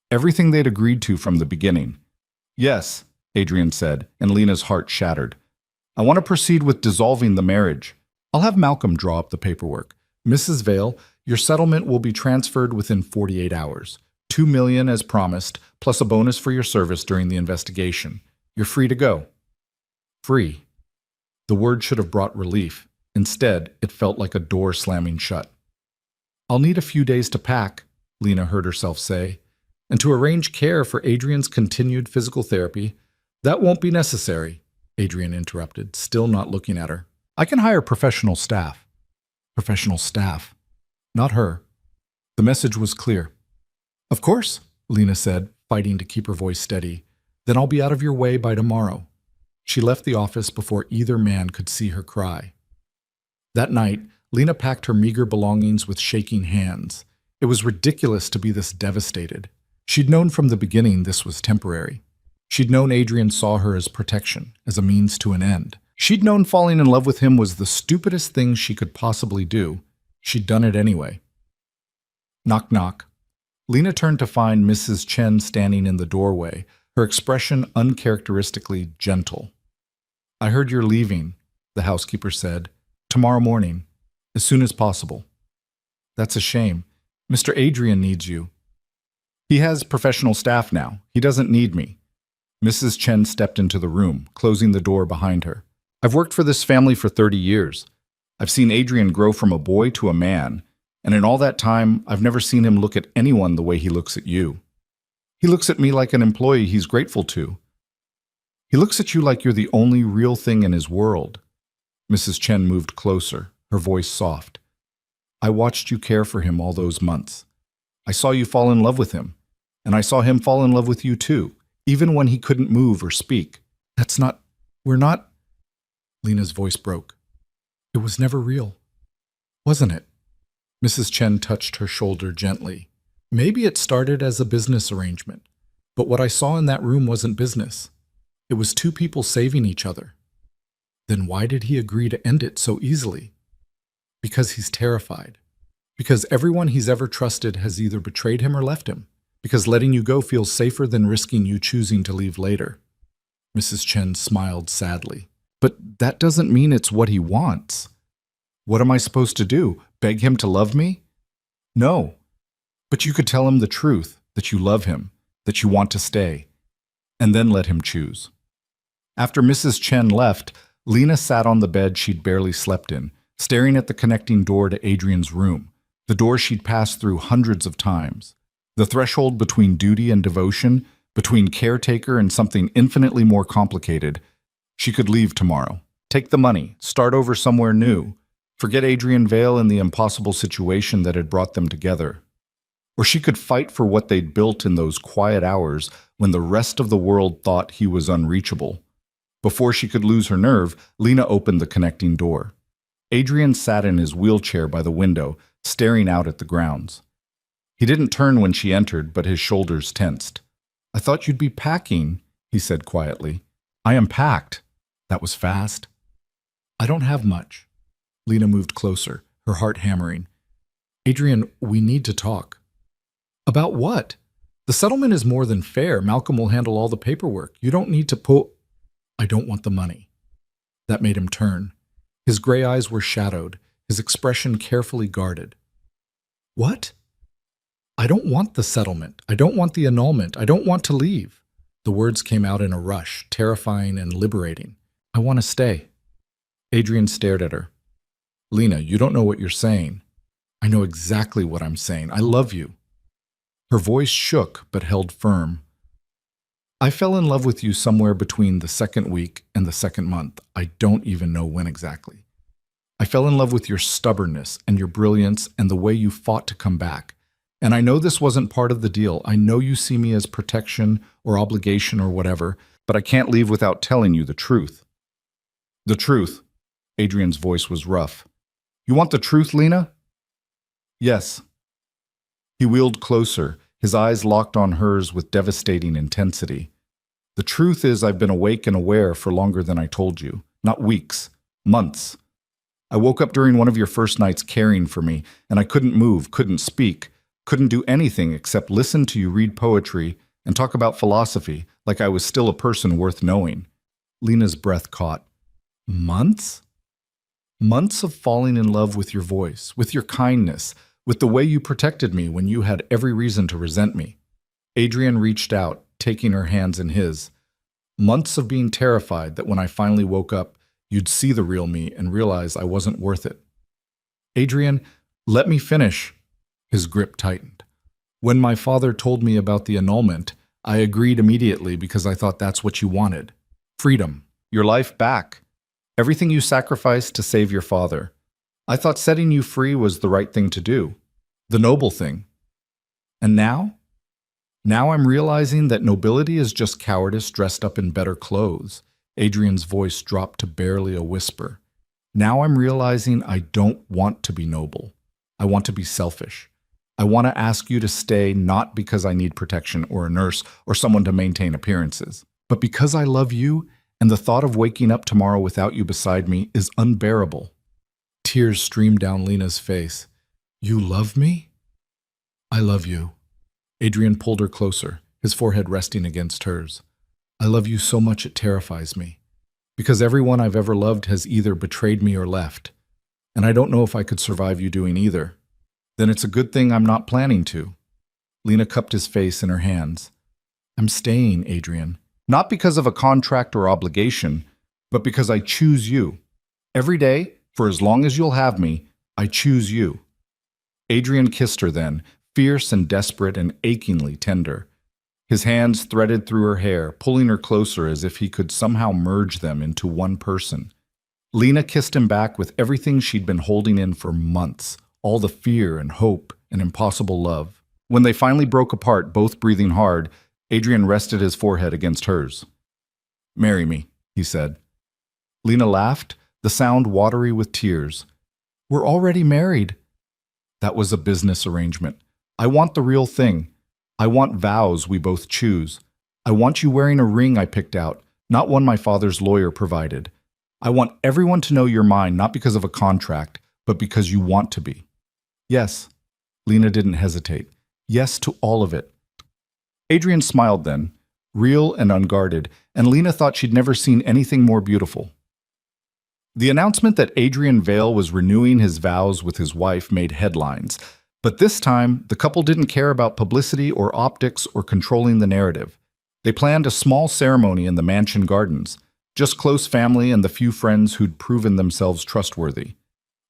Everything they'd agreed to from the beginning. Yes, Adrian said, and Lena's heart shattered. I want to proceed with dissolving the marriage. I'll have Malcolm draw up the paperwork. Mrs. Vale, your settlement will be transferred within 48 hours. $2 million as promised, plus a bonus for your service during the investigation. You're free to go. Free. The word should have brought relief. Instead, it felt like a door slamming shut. I'll need a few days to pack, Lena heard herself say, and to arrange care for Adrian's continued physical therapy. That won't be necessary, Adrian interrupted, still not looking at her. I can hire professional staff. Professional staff. Not her. The message was clear. Of course, Lena said, fighting to keep her voice steady. Then I'll be out of your way by tomorrow. She left the office before either man could see her cry. That night, Lena packed her meager belongings with shaking hands. It was ridiculous to be this devastated. She'd known from the beginning this was temporary. She'd known Adrian saw her as protection, as a means to an end. She'd known falling in love with him was the stupidest thing she could possibly do. She'd done it anyway. Knock, knock. Lena turned to find Mrs. Chen standing in the doorway, her expression uncharacteristically gentle. I heard you're leaving, the housekeeper said. Tomorrow morning, as soon as possible. That's a shame. Mr. Adrian needs you. He has professional staff now. He doesn't need me. Mrs. Chen stepped into the room, closing the door behind her. I've worked for this family for 30 years. I've seen Adrian grow from a boy to a man, and in all that time, I've never seen him look at anyone the way he looks at you. He looks at me like an employee he's grateful to. He looks at you like you're the only real thing in his world. Mrs. Chen moved closer, her voice soft. I watched you care for him all those months. I saw you fall in love with him, and I saw him fall in love with you too, even when he couldn't move or speak. We're not... Lena's voice broke. It was never real, wasn't it? Mrs. Chen touched her shoulder gently. Maybe it started as a business arrangement, but what I saw in that room wasn't business. It was two people saving each other. Then why did he agree to end it so easily? Because he's terrified. Because everyone he's ever trusted has either betrayed him or left him. Because letting you go feels safer than risking you choosing to leave later. Mrs. Chen smiled sadly. But that doesn't mean it's what he wants. What am I supposed to do? Beg him to love me? No. But you could tell him the truth, that you love him, that you want to stay, and then let him choose. After Mrs. Chen left, Lena sat on the bed she'd barely slept in, staring at the connecting door to Adrian's room, the door she'd passed through hundreds of times. The threshold between duty and devotion, between caretaker and something infinitely more complicated. She could leave tomorrow, take the money, start over somewhere new, forget Adrian Vale and the impossible situation that had brought them together. Or she could fight for what they'd built in those quiet hours when the rest of the world thought he was unreachable. Before she could lose her nerve, Lena opened the connecting door. Adrian sat in his wheelchair by the window, staring out at the grounds. He didn't turn when she entered, but his shoulders tensed. I thought you'd be packing, he said quietly. I am packed. That was fast. I don't have much. Lena moved closer, her heart hammering. Adrian, we need to talk. About what? The settlement is more than fair. Malcolm will handle all the paperwork. You don't need to I don't want the money. That made him turn. His gray eyes were shadowed, his expression carefully guarded. What? I don't want the settlement. I don't want the annulment. I don't want to leave. The words came out in a rush, terrifying and liberating. I want to stay. Adrian stared at her. Lena, you don't know what you're saying. I know exactly what I'm saying. I love you. Her voice shook but held firm. I fell in love with you somewhere between the second week and the second month. I don't even know when exactly. I fell in love with your stubbornness and your brilliance and the way you fought to come back. And I know this wasn't part of the deal. I know you see me as protection or obligation or whatever, but I can't leave without telling you the truth. The truth. Adrian's voice was rough. You want the truth, Lena? Yes. He wheeled closer, his eyes locked on hers with devastating intensity. The truth is I've been awake and aware for longer than I told you. Not weeks, months. I woke up during one of your first nights caring for me, and I couldn't move, couldn't speak, couldn't do anything except listen to you read poetry and talk about philosophy like I was still a person worth knowing. Lena's breath caught. Months? Months of falling in love with your voice, with your kindness, with the way you protected me when you had every reason to resent me. Adrian reached out, taking her hands in his. Months of being terrified that when I finally woke up, you'd see the real me and realize I wasn't worth it. Adrian, let me finish. His grip tightened. When my father told me about the annulment, I agreed immediately because I thought that's what you wanted. Freedom. Your life back. Everything you sacrificed to save your father. I thought setting you free was the right thing to do. The noble thing. And now? Now I'm realizing that nobility is just cowardice dressed up in better clothes. Adrian's voice dropped to barely a whisper. Now I'm realizing I don't want to be noble. I want to be selfish. I want to ask you to stay not because I need protection or a nurse or someone to maintain appearances, but because I love you and the thought of waking up tomorrow without you beside me is unbearable. Tears streamed down Lena's face. You love me? I love you. Adrian pulled her closer, his forehead resting against hers. I love you so much it terrifies me. Because everyone I've ever loved has either betrayed me or left. And I don't know if I could survive you doing either. Then it's a good thing I'm not planning to. Lena cupped his face in her hands. I'm staying, Adrian. Not because of a contract or obligation, but because I choose you. Every day, for as long as you'll have me, I choose you. Adrian kissed her then, fierce and desperate and achingly tender. His hands threaded through her hair, pulling her closer as if he could somehow merge them into one person. Lena kissed him back with everything she'd been holding in for months, all the fear and hope and impossible love. When they finally broke apart, both breathing hard, Adrian rested his forehead against hers. Marry me, he said. Lena laughed, the sound watery with tears. We're already married. That was a business arrangement. I want the real thing. I want vows we both choose. I want you wearing a ring I picked out, not one my father's lawyer provided. I want everyone to know you're mine, not because of a contract, but because you want to be. Yes. Lena didn't hesitate. Yes to all of it. Adrian smiled then, real and unguarded, and Lena thought she'd never seen anything more beautiful. The announcement that Adrian Vale was renewing his vows with his wife made headlines, but this time the couple didn't care about publicity or optics or controlling the narrative. They planned a small ceremony in the mansion gardens, just close family and the few friends who'd proven themselves trustworthy.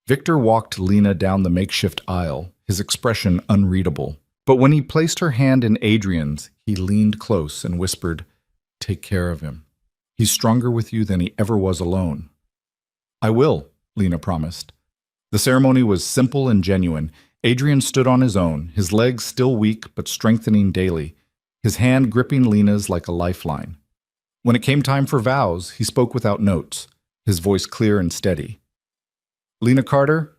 Victor walked Lena down the makeshift aisle, his expression unreadable. But when he placed her hand in Adrian's, he leaned close and whispered, "Take care of him. He's stronger with you than he ever was alone." "I will," Lena promised. The ceremony was simple and genuine. Adrian stood on his own, his legs still weak but strengthening daily, his hand gripping Lena's like a lifeline. When it came time for vows, he spoke without notes, his voice clear and steady. "Lena Carter,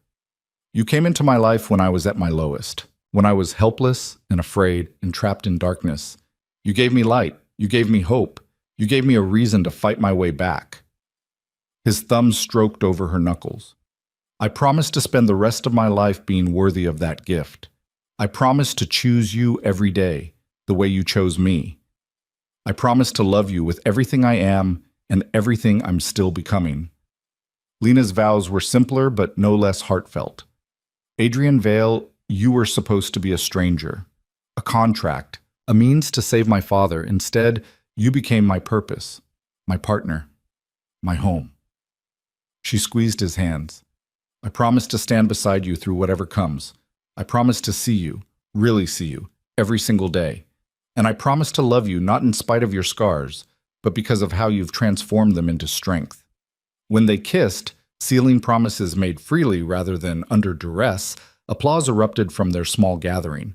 you came into my life when I was at my lowest, when I was helpless and afraid and trapped in darkness. You gave me light, you gave me hope, you gave me a reason to fight my way back." His thumb stroked over her knuckles. "I promise to spend the rest of my life being worthy of that gift. I promise to choose you every day, the way you chose me. I promise to love you with everything I am and everything I'm still becoming." Lena's vows were simpler but no less heartfelt. Adrian Vale, you were supposed to be a stranger, a contract, a means to save my father. Instead, you became my purpose, my partner, my home. She squeezed his hands. I promise to stand beside you through whatever comes. I promise to see you, really see you, every single day. And I promise to love you not in spite of your scars, but because of how you've transformed them into strength. When they kissed, sealing promises made freely rather than under duress, applause erupted from their small gathering.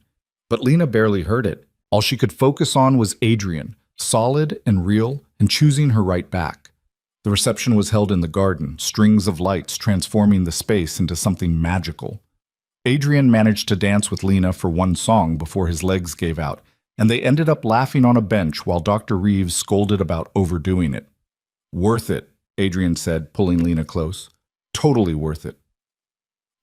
But Lena barely heard it. All she could focus on was Adrian, solid and real, and choosing her right back. The reception was held in the garden, strings of lights transforming the space into something magical. Adrian managed to dance with Lena for one song before his legs gave out, and they ended up laughing on a bench while Dr. Reeves scolded about overdoing it. Worth it, Adrian said, pulling Lena close. Totally worth it.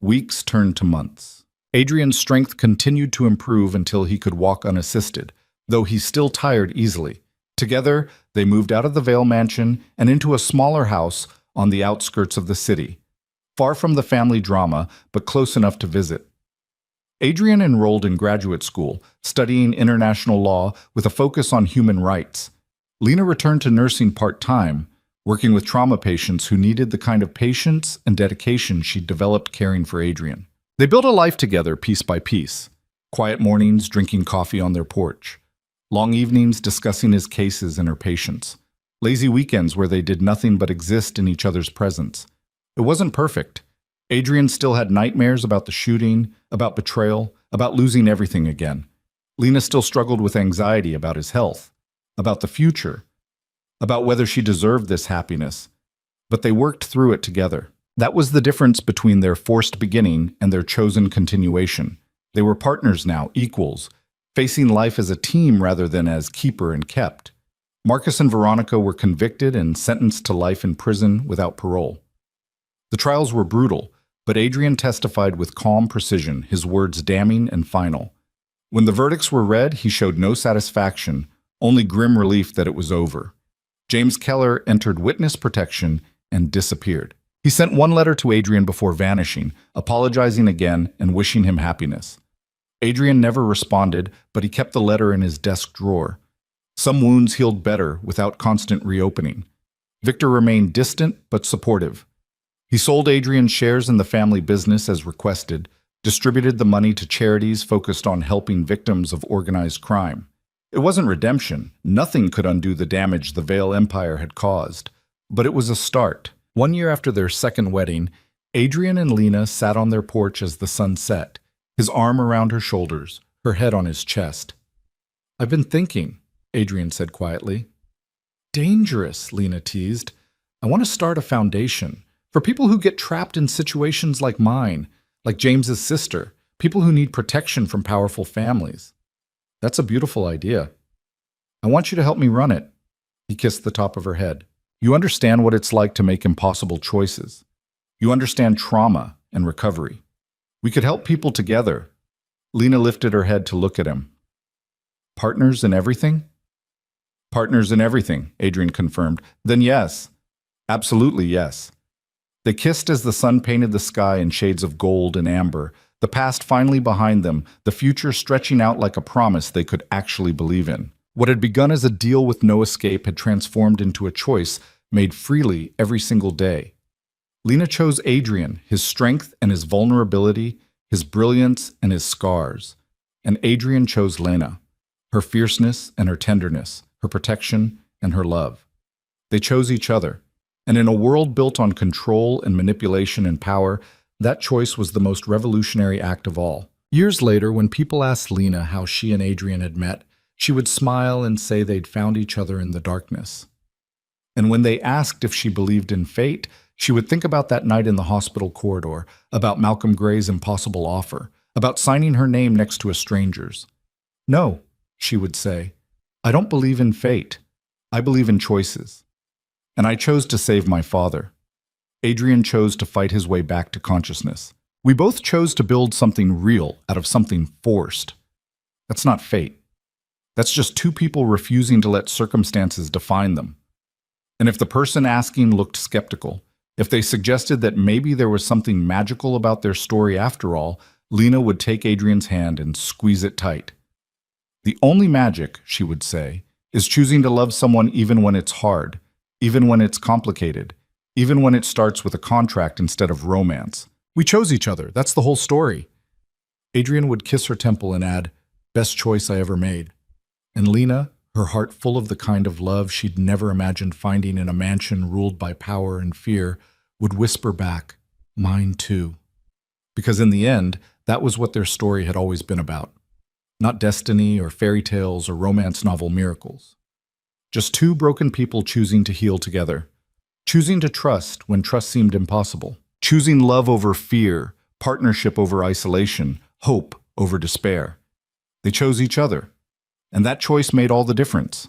Weeks turned to months. Adrian's strength continued to improve until he could walk unassisted, though he still tired easily. Together, they moved out of the Vale mansion and into a smaller house on the outskirts of the city, far from the family drama, but close enough to visit. Adrian enrolled in graduate school, studying international law with a focus on human rights. Lena returned to nursing part-time, working with trauma patients who needed the kind of patience and dedication she'd developed caring for Adrian. They built a life together piece by piece. Quiet mornings drinking coffee on their porch. Long evenings discussing his cases and her patients. Lazy weekends where they did nothing but exist in each other's presence. It wasn't perfect. Adrian still had nightmares about the shooting, about betrayal, about losing everything again. Lena still struggled with anxiety about his health, about the future, about whether she deserved this happiness. But they worked through it together. That was the difference between their forced beginning and their chosen continuation. They were partners now, equals, facing life as a team rather than as keeper and kept. Marcus and Veronica were convicted and sentenced to life in prison without parole. The trials were brutal, but Adrian testified with calm precision, his words damning and final. When the verdicts were read, he showed no satisfaction, only grim relief that it was over. James Keller entered witness protection and disappeared. He sent one letter to Adrian before vanishing, apologizing again and wishing him happiness. Adrian never responded, but he kept the letter in his desk drawer. Some wounds healed better without constant reopening. Victor remained distant but supportive. He sold Adrian's shares in the family business as requested, distributed the money to charities focused on helping victims of organized crime. It wasn't redemption. Nothing could undo the damage the Vale Empire had caused. But it was a start. 1 year after their second wedding, Adrian and Lena sat on their porch as the sun set, his arm around her shoulders, her head on his chest. "I've been thinking," Adrian said quietly. "Dangerous," Lena teased. "I want to start a foundation for people who get trapped in situations like mine, like James's sister, people who need protection from powerful families." "That's a beautiful idea. I want you to help me run it." He kissed the top of her head. "You understand what it's like to make impossible choices. You understand trauma and recovery. We could help people together." Lena lifted her head to look at him. "Partners in everything?" "Partners in everything," Adrian confirmed. "Then yes. Absolutely yes." They kissed as the sun painted the sky in shades of gold and amber, the past finally behind them, the future stretching out like a promise they could actually believe in. What had begun as a deal with no escape had transformed into a choice made freely every single day. Lena chose Adrian, his strength and his vulnerability, his brilliance and his scars. And Adrian chose Lena, her fierceness and her tenderness, her protection and her love. They chose each other. And in a world built on control and manipulation and power, that choice was the most revolutionary act of all. Years later, when people asked Lena how she and Adrian had met, she would smile and say they'd found each other in the darkness. And when they asked if she believed in fate, she would think about that night in the hospital corridor, about Malcolm Gray's impossible offer, about signing her name next to a stranger's. "No," she would say, "I don't believe in fate. I believe in choices. And I chose to save my father. Adrian chose to fight his way back to consciousness. We both chose to build something real out of something forced. That's not fate. That's just two people refusing to let circumstances define them. And if the person asking looked skeptical, If they suggested that maybe there was something magical about their story after all, Lena would take Adrian's hand and squeeze it tight. The only magic, she would say, is choosing to love someone even when it's hard, even when it's complicated, even when it starts with a contract instead of romance. We chose each other. That's the whole story. Adrian would kiss her temple and add, "Best choice I ever made." And Lena, her heart full of the kind of love she'd never imagined finding in a mansion ruled by power and fear, would whisper back, "Mine too." Because in the end, that was what their story had always been about. Not destiny or fairy tales or romance novel miracles. Just two broken people choosing to heal together. Choosing to trust when trust seemed impossible. Choosing love over fear, partnership over isolation, hope over despair. They chose each other. And that choice made all the difference.